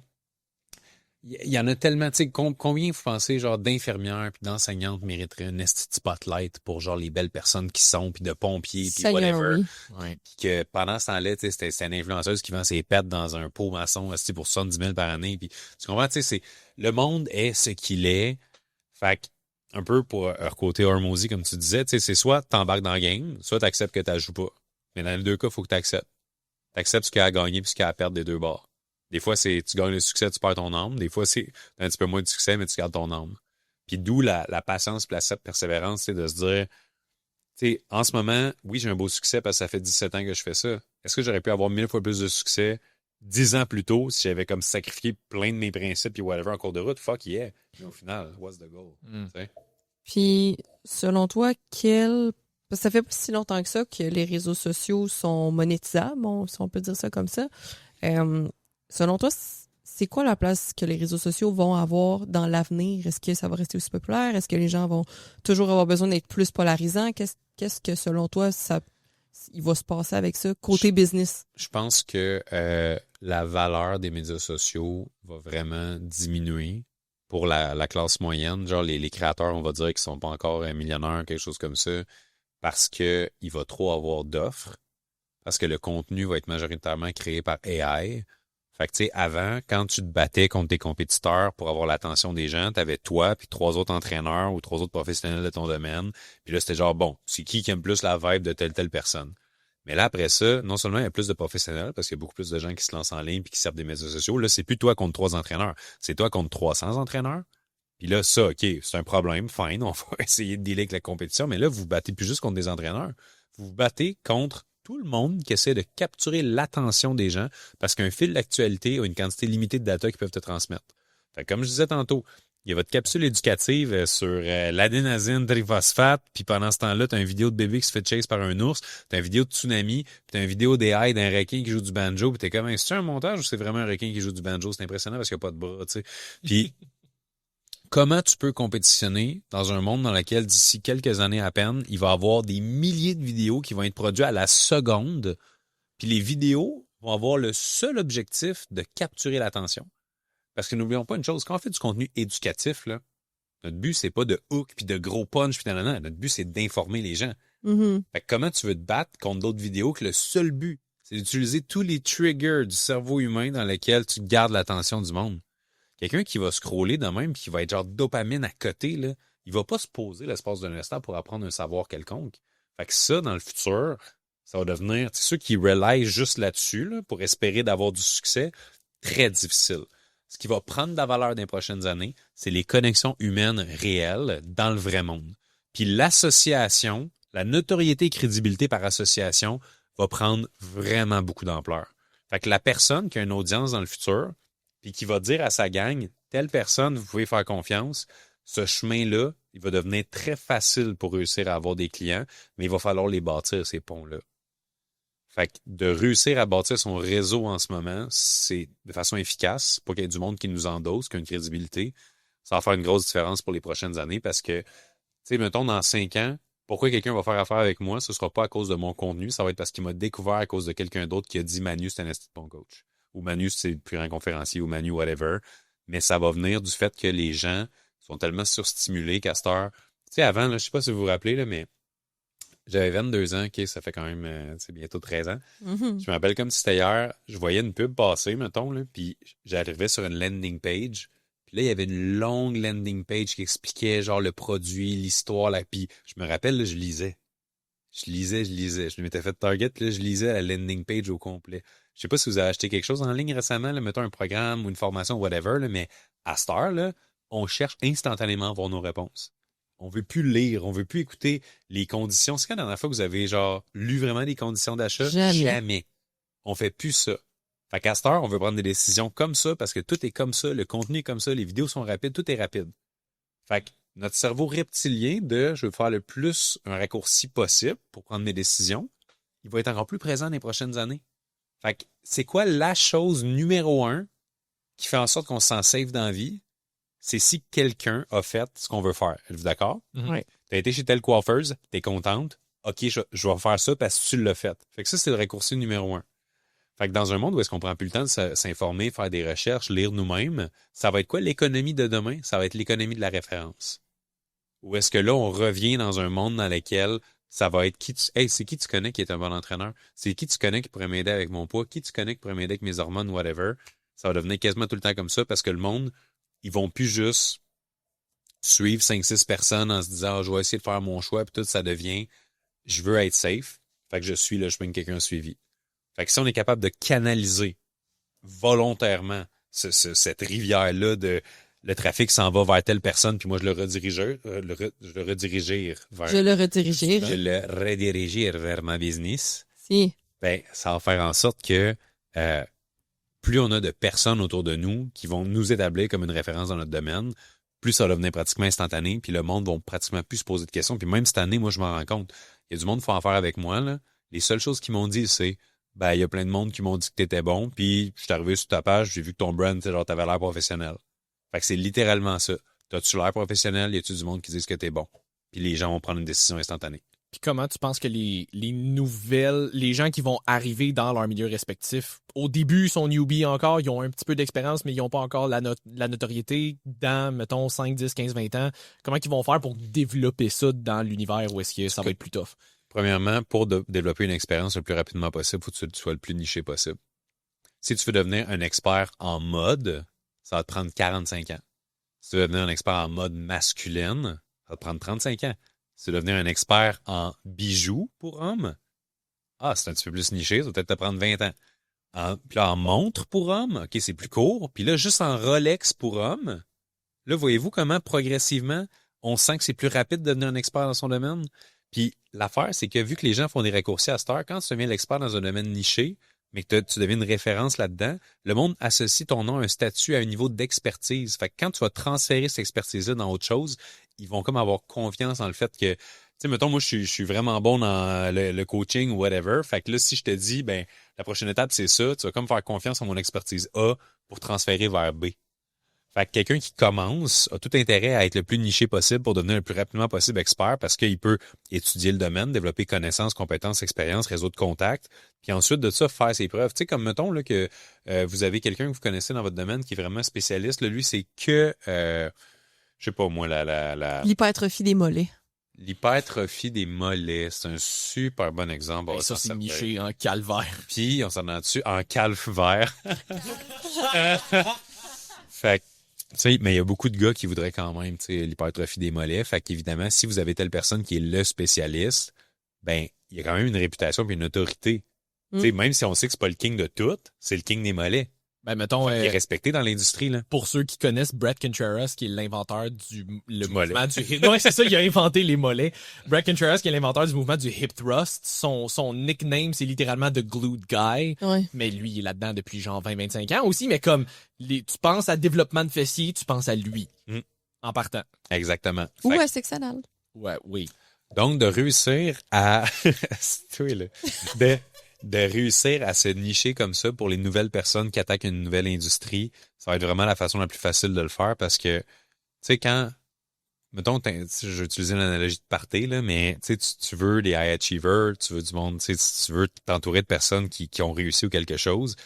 il y en a tellement, tu sais, combien vous pensez, genre, d'infirmières puis d'enseignantes mériteraient un esti de spotlight pour, genre, les belles personnes qui sont, puis de pompiers, puis Seigneur, whatever. oui. Ouais. Puis que pendant ce temps-là, tu sais, c'était une influenceuse qui vend ses pets dans un pot maçon, esti, pour 70 000 par année. Puis, tu comprends, tu sais, le monde est ce qu'il est. Fait que, un peu pour côté Hormozy, comme tu disais, tu sais, c'est soit t'embarques dans le game, soit t'acceptes que t'as joues pas. Mais dans les deux cas, il faut que t'acceptes. T'acceptes ce qu'il y a à gagner puis ce qu'il y a à perdre des deux bords. Des fois, c'est tu gagnes le succès, tu perds ton âme. Des fois, c'est un petit peu moins de succès, mais tu gardes ton âme. Puis d'où la patience et la persévérance, c'est de se dire, tu sais, en ce moment, oui, j'ai un beau succès parce que ça fait 17 ans que je fais ça. Est-ce que j'aurais pu avoir 1000 fois plus de succès 10 ans plus tôt si j'avais comme sacrifié plein de mes principes et whatever en cours de route? Fuck yeah. Mais au final, what's the goal? Tu sais? Puis, selon toi, parce que ça fait pas si longtemps que ça que les réseaux sociaux sont monétisables, si on peut dire ça comme ça. Selon toi, c'est quoi la place que les réseaux sociaux vont avoir dans l'avenir? Est-ce que ça va rester aussi populaire? Est-ce que les gens vont toujours avoir besoin d'être plus polarisants? Qu'est-ce que, selon toi, il va se passer avec ça, côté business? Je pense que la valeur des médias sociaux va vraiment diminuer pour la classe moyenne. Genre les créateurs, on va dire, qui sont pas encore millionnaires, quelque chose comme ça, parce que il va trop avoir d'offres, parce que le contenu va être majoritairement créé par AI. Fait que, tu sais, avant, quand tu te battais contre tes compétiteurs pour avoir l'attention des gens, t'avais toi puis 3 autres entraîneurs ou 3 autres professionnels de ton domaine. Puis là, c'était genre, bon, c'est qui aime plus la vibe de telle personne? Mais là, après ça, non seulement il y a plus de professionnels, parce qu'il y a beaucoup plus de gens qui se lancent en ligne puis qui servent des médias sociaux. Là, c'est plus toi contre 3 entraîneurs. C'est toi contre 300 entraîneurs. Puis là, ça, OK, c'est un problème. Fine, on va essayer de dealer avec la compétition. Mais là, vous vous battez plus juste contre des entraîneurs. Vous vous battez contre tout le monde qui essaie de capturer l'attention des gens parce qu'un fil d'actualité a une quantité limitée de data qu'ils peuvent te transmettre. Fait que comme je disais tantôt, il y a votre capsule éducative sur l'adénosine triphosphate, puis pendant ce temps-là, tu as une vidéo de bébé qui se fait chase par un ours, tu as une vidéo de tsunami, puis tu as une vidéo d'AI d'un requin qui joue du banjo, puis tu es comme, c'est un montage ou c'est vraiment un requin qui joue du banjo? C'est impressionnant parce qu'il n'y a pas de bras, tu sais. Puis comment tu peux compétitionner dans un monde dans lequel, d'ici quelques années à peine, il va y avoir des milliers de vidéos qui vont être produites à la seconde, puis les vidéos vont avoir le seul objectif de capturer l'attention. Parce que n'oublions pas une chose, quand on fait du contenu éducatif, là, notre but, c'est pas de hook puis de gros punch puis nanana. Notre but, c'est d'informer les gens. Mm-hmm. Fait que comment tu veux te battre contre d'autres vidéos que le seul but, c'est d'utiliser tous les triggers du cerveau humain dans lesquels tu gardes l'attention du monde? Quelqu'un qui va scroller de même, puis qui va être genre dopamine à côté, là, il va pas se poser l'espace d'un instant pour apprendre un savoir quelconque. Fait que ça, dans le futur, ça va devenir, ceux qui relient juste là-dessus, là, pour espérer d'avoir du succès, très difficile. Ce qui va prendre de la valeur dans les prochaines années, c'est les connexions humaines réelles dans le vrai monde. Puis l'association, la notoriété et crédibilité par association va prendre vraiment beaucoup d'ampleur. Fait que la personne qui a une audience dans le futur, puis qui va dire à sa gang, telle personne, vous pouvez faire confiance, ce chemin-là, il va devenir très facile pour réussir à avoir des clients, mais il va falloir les bâtir, ces ponts-là. Fait que de réussir à bâtir son réseau en ce moment, c'est de façon efficace, pour qu'il y ait du monde qui nous endosse, qui a une crédibilité, ça va faire une grosse différence pour les prochaines années parce que, tu sais, mettons, dans 5 ans, pourquoi quelqu'un va faire affaire avec moi, ce sera pas à cause de mon contenu, ça va être parce qu'il m'a découvert à cause de quelqu'un d'autre qui a dit Manu, c'est un esti de bon coach. Ou Manu, c'est le plus grand conférencier, ou Manu, whatever. Mais ça va venir du fait que les gens sont tellement surstimulés qu'à cette heure. Tu sais, avant, là, je sais pas si vous vous rappelez, là, mais j'avais 22 ans, OK, ça fait quand même bientôt 13 ans. Mm-hmm. Je me rappelle comme si c'était hier, je voyais une pub passer, mettons, là, puis j'arrivais sur une landing page. Puis là, il y avait une longue landing page qui expliquait genre le produit, l'histoire, là. Puis je me rappelle, là, je lisais. Je m'étais fait target, là, je lisais la landing page au complet. Je sais pas si vous avez acheté quelque chose en ligne récemment, là, mettons un programme ou une formation, whatever, là, mais à cette heure, là, on cherche instantanément à voir nos réponses. On veut plus lire, on veut plus écouter les conditions. C'est quand la dernière fois que vous avez genre lu vraiment les conditions d'achat? Jamais. On fait plus ça. Fait qu'à cette heure, on veut prendre des décisions comme ça parce que tout est comme ça, le contenu est comme ça, les vidéos sont rapides, tout est rapide. Fait que notre cerveau reptilien de je veux faire le plus un raccourci possible pour prendre mes décisions, il va être encore plus présent dans les prochaines années. Fait que c'est quoi la chose numéro 1 qui fait en sorte qu'on s'en save dans la vie? C'est si quelqu'un a fait ce qu'on veut faire. Êtes-vous d'accord? Mm-hmm. Oui. T'as été chez telle coiffeuse, t'es contente. OK, je vais faire ça parce que tu l'as fait. Fait que ça, c'est le raccourci numéro 1. Fait que dans un monde où est-ce qu'on prend plus le temps de s'informer, faire des recherches, lire nous-mêmes, ça va être quoi l'économie de demain? Ça va être l'économie de la référence. Ou est-ce que là, on revient dans un monde dans lequel ça va être c'est qui tu connais qui est un bon entraîneur? C'est qui tu connais qui pourrait m'aider avec mon poids? Qui tu connais qui pourrait m'aider avec mes hormones, whatever? Ça va devenir quasiment tout le temps comme ça parce que le monde, ils vont plus juste suivre 5-6 personnes en se disant, je vais essayer de faire mon choix, puis tout, ça devient, je veux être safe. Fait que je suis le chemin que quelqu'un a suivi. Fait que si on est capable de canaliser volontairement cette rivière-là de le trafic s'en va vers telle personne, puis moi je le rediriger vers. Je le rediriger. Je le rediriger vers ma business. Si. Ben, ça va faire en sorte que plus on a de personnes autour de nous qui vont nous établir comme une référence dans notre domaine, plus ça va devenir pratiquement instantané, puis le monde va pratiquement plus se poser de questions. Puis même cette année, moi, je m'en rends compte. Il y a du monde qui font affaire avec moi, là. Les seules choses qu'ils m'ont dit, c'est il y a plein de monde qui m'ont dit que t'étais bon, puis je suis arrivé sur ta page, j'ai vu que ton brand, genre, t'avais l'air professionnel. Fait que c'est littéralement ça. T'as-tu l'air professionnel? Y a-tu du monde qui dit que t'es bon? Puis les gens vont prendre une décision instantanée. Puis comment tu penses que les nouvelles, les gens qui vont arriver dans leur milieu respectif, au début, ils sont newbies encore, ils ont un petit peu d'expérience, mais ils n'ont pas encore la notoriété dans, mettons, 5, 10, 15, 20 ans. Comment ils vont faire pour développer ça dans l'univers où est-ce que ça va être plus tough? Premièrement, pour développer une expérience le plus rapidement possible, il faut que tu sois le plus niché possible. Si tu veux devenir un expert en mode, ça va te prendre 45 ans. Si tu veux devenir un expert en mode masculine, ça va te prendre 35 ans. Si tu veux devenir un expert en bijoux pour hommes, c'est un petit peu plus niché, ça va peut-être te prendre 20 ans. Puis là, en montre pour hommes, OK, c'est plus court. Puis là, juste en Rolex pour hommes, là, voyez-vous comment progressivement, on sent que c'est plus rapide de devenir un expert dans son domaine? Puis l'affaire, c'est que vu que les gens font des raccourcis à cette heure, quand tu deviens l'expert dans un domaine niché, mais que tu deviens une référence là-dedans, le monde associe ton nom à un statut, à un niveau d'expertise. Fait que quand tu vas transférer cette expertise-là dans autre chose, ils vont comme avoir confiance dans le fait que, tu sais, mettons, moi, je suis vraiment bon dans le coaching ou whatever. Fait que là, si je te dis, la prochaine étape, c'est ça, tu vas comme faire confiance en mon expertise A pour transférer vers B. Fait que quelqu'un qui commence a tout intérêt à être le plus niché possible pour devenir le plus rapidement possible expert parce qu'il peut étudier le domaine, développer connaissances, compétences, expériences, réseau de contacts, puis ensuite de ça, faire ses preuves. Tu sais, comme mettons là, que vous avez quelqu'un que vous connaissez dans votre domaine qui est vraiment spécialiste, là, lui, c'est que, je sais pas moi, l'hypertrophie des mollets. L'hypertrophie des mollets, c'est un super bon exemple. Ça, c'est niché en calvaire. Puis, on s'en a dessus en calvaire. Fait que, tu sais, mais il y a beaucoup de gars qui voudraient quand même, tu sais, l'hypertrophie des mollets. Fait qu'évidemment, si vous avez telle personne qui est le spécialiste, il y a quand même une réputation et une autorité. Tu sais, même si on sait que c'est pas le king de tout, c'est le king des mollets. Mettons, il est respecté dans l'industrie, là. Pour ceux qui connaissent Brett Contreras, qui est l'inventeur du mouvement mollet. Ouais, c'est ça, il a inventé les mollets. Brett Contreras, qui est l'inventeur du mouvement du hip thrust. Son nickname, c'est littéralement The Glued Guy. Ouais. Mais lui, il est là-dedans depuis genre 20-25 ans aussi. Mais comme tu penses à développement de fessiers, tu penses à lui. En partant. Exactement. Ou à sexe anal. Ouais, oui. Donc, de réussir à... c'est toi, là. De réussir à se nicher comme ça pour les nouvelles personnes qui attaquent une nouvelle industrie, ça va être vraiment la façon la plus facile de le faire parce que, tu sais, quand, mettons, je vais utiliser l'analogie de party, là, mais tu veux des high achievers, tu veux du monde, tu veux t'entourer de personnes qui ont réussi ou quelque chose,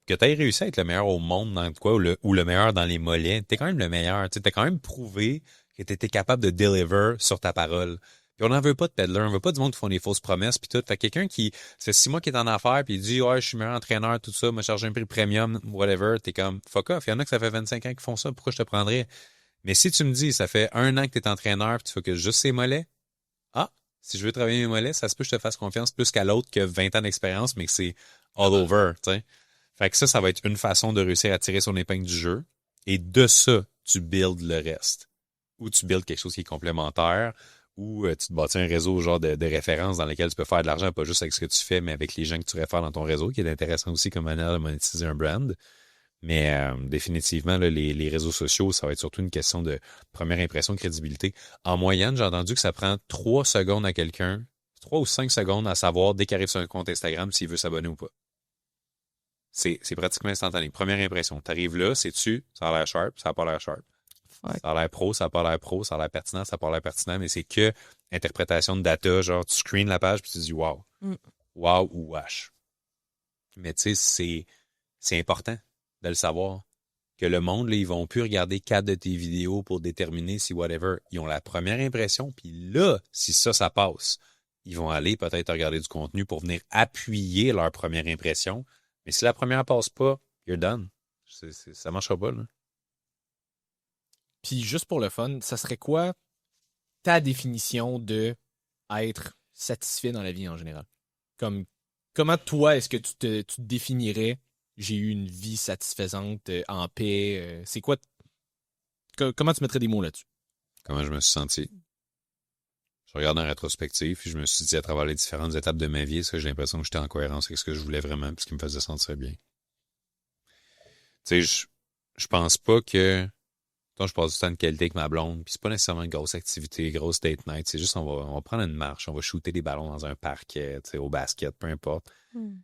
que tu aies réussi à être le meilleur au monde dans quoi ou le meilleur dans les mollets, t'es quand même le meilleur, tu t'as quand même prouvé que tu étais capable de deliver sur ta parole. Puis on n'en veut pas de peddler, on veut pas du monde qui font des fausses promesses puis tout. Fait que quelqu'un qui c'est 6 mois qui est en affaires puis il dit je suis meilleur entraîneur, tout ça, m'a chargé un prix premium, whatever, t'es comme fuck off. Il y en a que ça fait 25 ans qui font ça, pourquoi je te prendrais? Mais si tu me dis ça fait 1 an que t'es entraîneur puis tu fais que juste ces mollets, si je veux travailler mes mollets, ça se peut que je te fasse confiance plus qu'à l'autre qui a 20 ans d'expérience, mais que c'est all over, tu sais. Fait que ça va être une façon de réussir à tirer son épingle du jeu. Et de ça, tu builds le reste. Ou tu builds quelque chose qui est complémentaire, ou tu te bâtis un réseau genre de références dans lequel tu peux faire de l'argent, pas juste avec ce que tu fais, mais avec les gens que tu réfères dans ton réseau, qui est intéressant aussi comme manière de monétiser un brand. Mais définitivement, là, les réseaux sociaux, ça va être surtout une question de première impression, de crédibilité. En moyenne, j'ai entendu que ça prend 3 secondes à quelqu'un, 3 ou 5 secondes à savoir dès qu'il arrive sur un compte Instagram s'il veut s'abonner ou pas. C'est pratiquement instantané. Première impression. T'arrives là, sais-tu, ça a l'air sharp, ça a pas l'air sharp. Ouais. Ça a l'air pro, ça a pas l'air pro, ça a l'air pertinent, ça a pas l'air pertinent, mais c'est que interprétation de data, genre tu screens la page puis tu dis wow. Wow ou wash. Mais tu sais, c'est important de le savoir. Que le monde, là, ils vont plus regarder 4 de tes vidéos pour déterminer si whatever. Ils ont la première impression, puis là, si ça passe, ils vont aller peut-être regarder du contenu pour venir appuyer leur première impression. Mais si la première passe pas, you're done. Ça marchera pas, là. Puis juste pour le fun, ça serait quoi ta définition de être satisfait dans la vie en général? Comme comment toi est-ce que tu te définirais j'ai eu une vie satisfaisante, en paix? C'est quoi comment tu mettrais des mots là-dessus? Comment je me suis senti? Je regarde en rétrospective, puis je me suis dit à travers les différentes étapes de ma vie, est-ce que j'ai l'impression que j'étais en cohérence avec ce que je voulais vraiment, puis ce qui me faisait sentir bien. Tu sais, je pense pas que quand je passe du temps de qualité avec ma blonde, puis c'est pas nécessairement une grosse activité, grosse date night, c'est juste on va prendre une marche, on va shooter des ballons dans un parquet, tu sais, au basket, peu importe.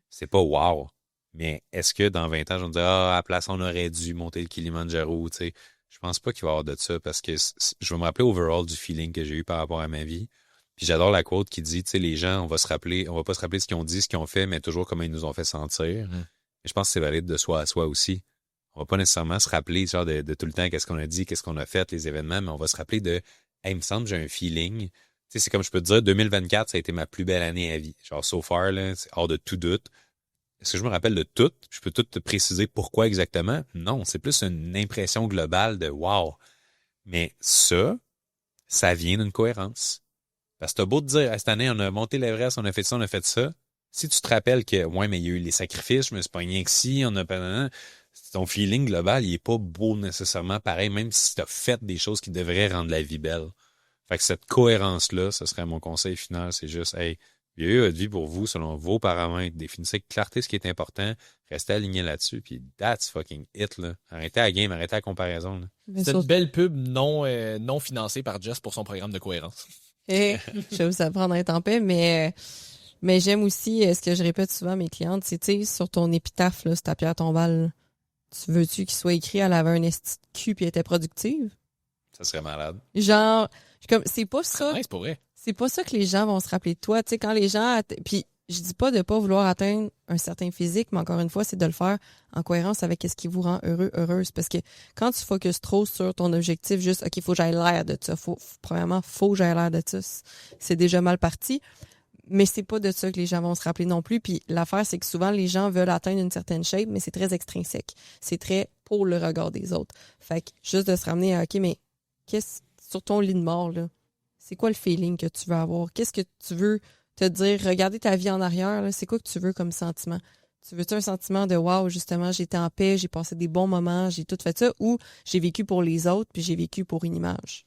C'est pas wow. Mais est-ce que dans 20 ans, je vais me dire, à la place, on aurait dû monter le Kilimanjaro, tu sais. Je pense pas qu'il va y avoir de ça parce que je vais me rappeler overall du feeling que j'ai eu par rapport à ma vie. Puis j'adore la quote qui dit, tu sais, les gens, on va pas se rappeler ce qu'ils ont dit, ce qu'ils ont fait, mais toujours comment ils nous ont fait sentir. Mais je pense que c'est valide de soi à soi aussi. On va pas nécessairement se rappeler genre de tout le temps qu'est-ce qu'on a dit, qu'est-ce qu'on a fait, les événements, mais on va se rappeler de hey, il me semble que j'ai un feeling. Tu sais, c'est comme je peux te dire, 2024, ça a été ma plus belle année à vie. Genre, so far, là, c'est hors de tout doute. Est-ce que je me rappelle de tout? Je peux tout te préciser pourquoi exactement? Non, c'est plus une impression globale de wow. Mais ça vient d'une cohérence. Parce que t'as beau te dire, cette année, on a monté l'Everest, on a fait ça, on a fait ça. Si tu te rappelles que, ouais, mais il y a eu les sacrifices, je me suis pas rien que si, on a pas, ton feeling global, il est pas beau nécessairement pareil, même si tu as fait des choses qui devraient rendre la vie belle. Fait que cette cohérence-là, ce serait mon conseil final, c'est juste, hey, vivez votre vie pour vous, selon vos paramètres, définissez avec clarté ce qui est important, restez aligné là-dessus, puis that's fucking it, là. Arrêtez la game, arrêtez la comparaison, là. C'est une belle pub non financée par Jess pour son programme de cohérence. Je vais vous apprendre à être en paix, mais j'aime aussi, ce que je répète souvent à mes clientes, c'est, tu sais, sur ton épitaphe, là, sur ta pierre tombale, là, tu veux-tu qu'il soit écrit elle avait un esti de cul puis elle était productive? Ça serait malade. Genre, comme, c'est pas ça. Ouais, c'est pour vrai. C'est pas ça que les gens vont se rappeler de toi. Tu sais, quand les gens. Puis, je dis pas de pas vouloir atteindre un certain physique, mais encore une fois, c'est de le faire en cohérence avec ce qui vous rend heureux, heureuse. Parce que quand tu focuses trop sur ton objectif, juste, OK, faut que j'aille l'air de ça. Premièrement, faut que j'aille l'air de ça. C'est déjà mal parti. Mais c'est pas de ça que les gens vont se rappeler non plus. Puis l'affaire, c'est que souvent, les gens veulent atteindre une certaine shape, mais c'est très extrinsèque. C'est très pour le regard des autres. Fait que juste de se ramener à, OK, mais qu'est-ce sur ton lit de mort, là? C'est quoi le feeling que tu veux avoir? Qu'est-ce que tu veux te dire? Regarder ta vie en arrière, là, c'est quoi que tu veux comme sentiment? Tu veux-tu un sentiment de wow, justement, j'étais en paix, j'ai passé des bons moments, j'ai tout fait ça, ou j'ai vécu pour les autres, puis j'ai vécu pour une image?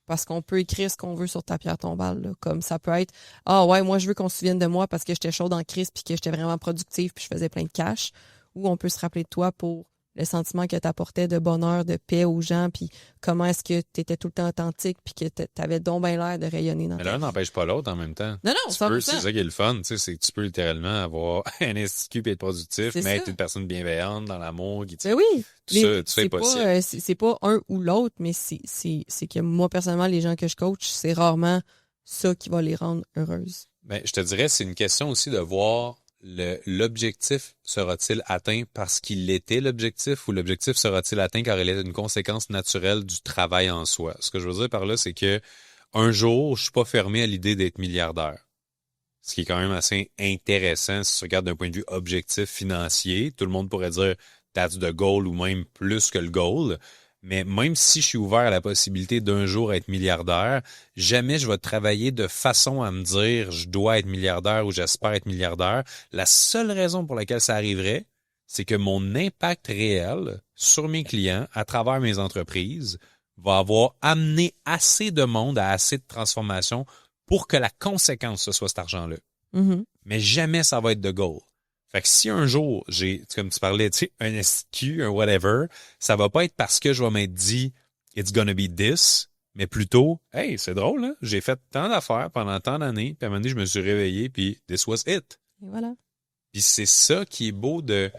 Parce qu'on peut écrire ce qu'on veut sur ta pierre tombale, là. Comme ça peut être ah ouais, moi je veux qu'on se souvienne de moi parce que j'étais chaude en crise puis que j'étais vraiment productive puis je faisais plein de cash. Ou on peut se rappeler de toi pour le sentiment que tu apportais de bonheur, de paix aux gens, puis comment est-ce que tu étais tout le temps authentique puis que tu avais donc bien l'air de rayonner dans Mais ta l'un vie. n'empêche pas l'autre en même temps. Non, C'est 100%. ça qui est le fun, tu sais, c'est que tu peux littéralement avoir un institut et être productif, C'est mais ça. être une personne bienveillante dans l'amour, qui Ben oui. tout ça C'est est possible. c'est pas un ou l'autre, mais c'est que moi, personnellement, les gens que je coach, c'est rarement ça qui va les rendre heureuses. Ben, je te dirais, c'est une question aussi de voir l'objectif sera-t-il atteint parce qu'il était l'objectif ou l'objectif sera-t-il atteint car il est une conséquence naturelle du travail en soi. Ce que je veux dire par là, c'est que un jour, je suis pas fermé à l'idée d'être milliardaire. Ce qui est quand même assez intéressant si tu regardes d'un point de vue objectif financier. Tout le monde pourrait dire that's the goal ou même plus que le goal. Mais même si je suis ouvert à la possibilité d'un jour être milliardaire, jamais je vais travailler de façon à me dire je dois être milliardaire ou j'espère être milliardaire. La seule raison pour laquelle ça arriverait, c'est que mon impact réel sur mes clients à travers mes entreprises va avoir amené assez de monde à assez de transformation pour que la conséquence, ce soit cet argent-là. Mm-hmm. Mais jamais ça va être de goal. Fait que si un jour, j'ai, comme tu parlais, tu sais, un SQ, un whatever, ça va pas être parce que je vais m'être dit « it's gonna be this », mais plutôt « hey, c'est drôle, hein? J'ai fait tant d'affaires pendant tant d'années, puis à un moment donné, je me suis réveillé, puis this was it ». Et voilà. Puis c'est ça qui est beau de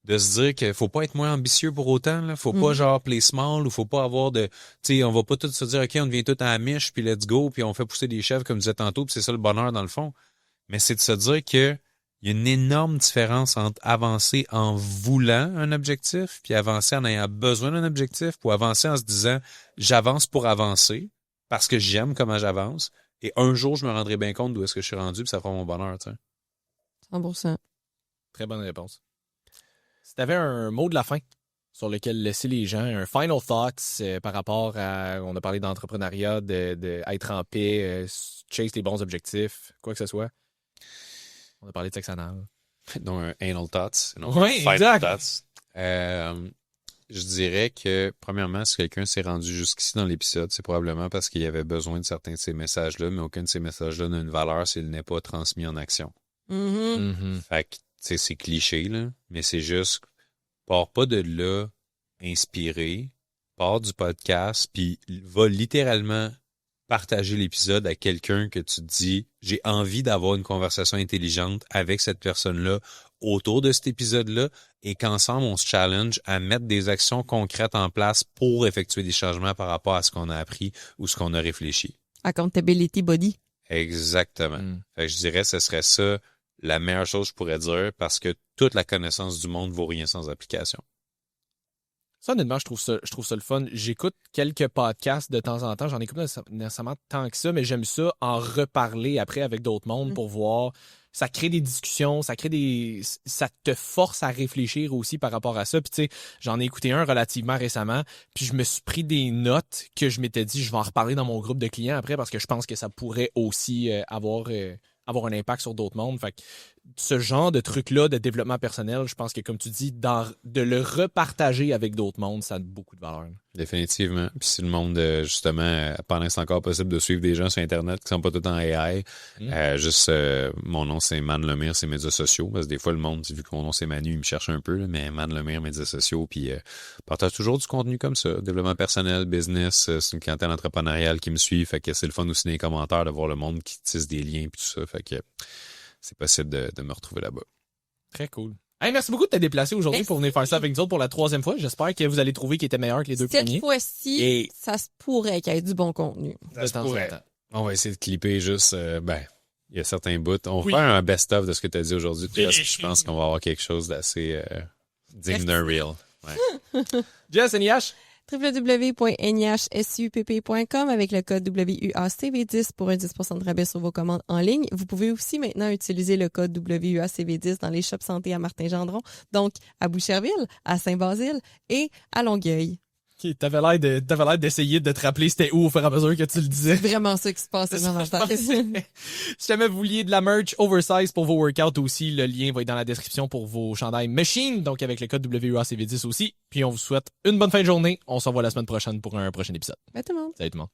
se dire qu'il faut pas être moins ambitieux pour autant, là. Faut pas genre play small ou faut pas avoir de, tu sais, on va pas tout se dire, OK, on devient tout à la miche, puis let's go, puis on fait pousser des chèvres comme je disais tantôt, puis c'est ça le bonheur dans le fond. Mais c'est de se dire que il y a une énorme différence entre avancer en voulant un objectif, puis avancer en ayant besoin d'un objectif, ou avancer en se disant j'avance pour avancer parce que j'aime comment j'avance, et un jour je me rendrai bien compte d'où est-ce que je suis rendu, puis ça fera mon bonheur, tu sais. 100%. Très bonne réponse. Si tu avais un mot de la fin sur lequel laisser les gens, un final thoughts par rapport à, on a parlé d'entrepreneuriat, de être en paix, chase tes bons objectifs, quoi que ce soit. On a parlé de sexe anal. Donc, un anal thoughts. Oui, exact. Thoughts. Je dirais que, premièrement, si quelqu'un s'est rendu jusqu'ici dans l'épisode, c'est probablement parce qu'il avait besoin de certains de ces messages-là, mais aucun de ces messages-là n'a une valeur s'il n'est pas transmis en action. Fait que, tu sais, c'est cliché, là, mais c'est juste, pars pas de là inspiré, pars du podcast, puis va littéralement partager l'épisode à quelqu'un que tu te dis, j'ai envie d'avoir une conversation intelligente avec cette personne-là autour de cet épisode-là, et qu'ensemble, on se challenge à mettre des actions concrètes en place pour effectuer des changements par rapport à ce qu'on a appris ou ce qu'on a réfléchi. Accountability body. Exactement. Fait que je dirais, ce serait ça la meilleure chose que je pourrais dire, parce que toute la connaissance du monde vaut rien sans application. Ça, honnêtement, je trouve ça le fun. J'écoute quelques podcasts de temps en temps. J'en écoute nécessairement tant que ça, mais j'aime ça en reparler après avec d'autres mondes pour voir. Ça crée des discussions, ça te force à réfléchir aussi par rapport à ça. Puis tu sais, j'en ai écouté un relativement récemment, puis je me suis pris des notes que je m'étais dit, je vais en reparler dans mon groupe de clients après parce que je pense que ça pourrait aussi avoir un impact sur d'autres mondes. Fait que ce genre de truc-là de développement personnel, je pense que, comme tu dis, de le repartager avec d'autres mondes, ça a beaucoup de valeur. Définitivement. Puis si le monde, justement, pendant que c'est encore possible de suivre des gens sur Internet qui sont pas tout le temps AI, mon nom, c'est Man Lemire, c'est médias sociaux. Parce que des fois, le monde, vu que mon nom, c'est Manu, il me cherche un peu, là, mais Man Lemire, médias sociaux, puis partage toujours du contenu comme ça. Développement personnel, business, c'est une clientèle entrepreneuriale qui me suit. Fait que c'est le fun aussi dans les commentaires de voir le monde qui tisse des liens puis tout ça. Fait que c'est possible de me retrouver là-bas. Très cool. Hey, merci beaucoup de t'être déplacé aujourd'hui pour venir faire ça avec nous autres pour la 3e fois. J'espère que vous allez trouver qu'il était meilleur que les 2 premiers. Cette fois-ci, ça se pourrait qu'il y ait du bon contenu. Ça se pourrait. On va essayer de clipper juste, il y a certains bouts. On va faire un best-of de ce que tu as dit aujourd'hui. Je pense qu'on va avoir quelque chose d'assez digne d'un reel. Ouais. Jess, NIH? www.nhsupp.com avec le code WUACV10 pour un 10% de rabais sur vos commandes en ligne. Vous pouvez aussi maintenant utiliser le code WUACV10 dans les shops santé à Martin-Gendron, donc à Boucherville, à Saint-Basile et à Longueuil. Okay, t'avais l'air d'essayer de te rappeler c'était où au fur et à mesure que tu le disais. C'est vraiment ça qui se passe dans ma tête. Si jamais vous vouliez de la merch oversize pour vos workouts aussi, le lien va être dans la description pour vos chandails Machine, donc avec le code WUACV10 aussi. Puis on vous souhaite une bonne fin de journée. On se revoit la semaine prochaine pour un prochain épisode. Bye tout le monde. Salut tout le monde.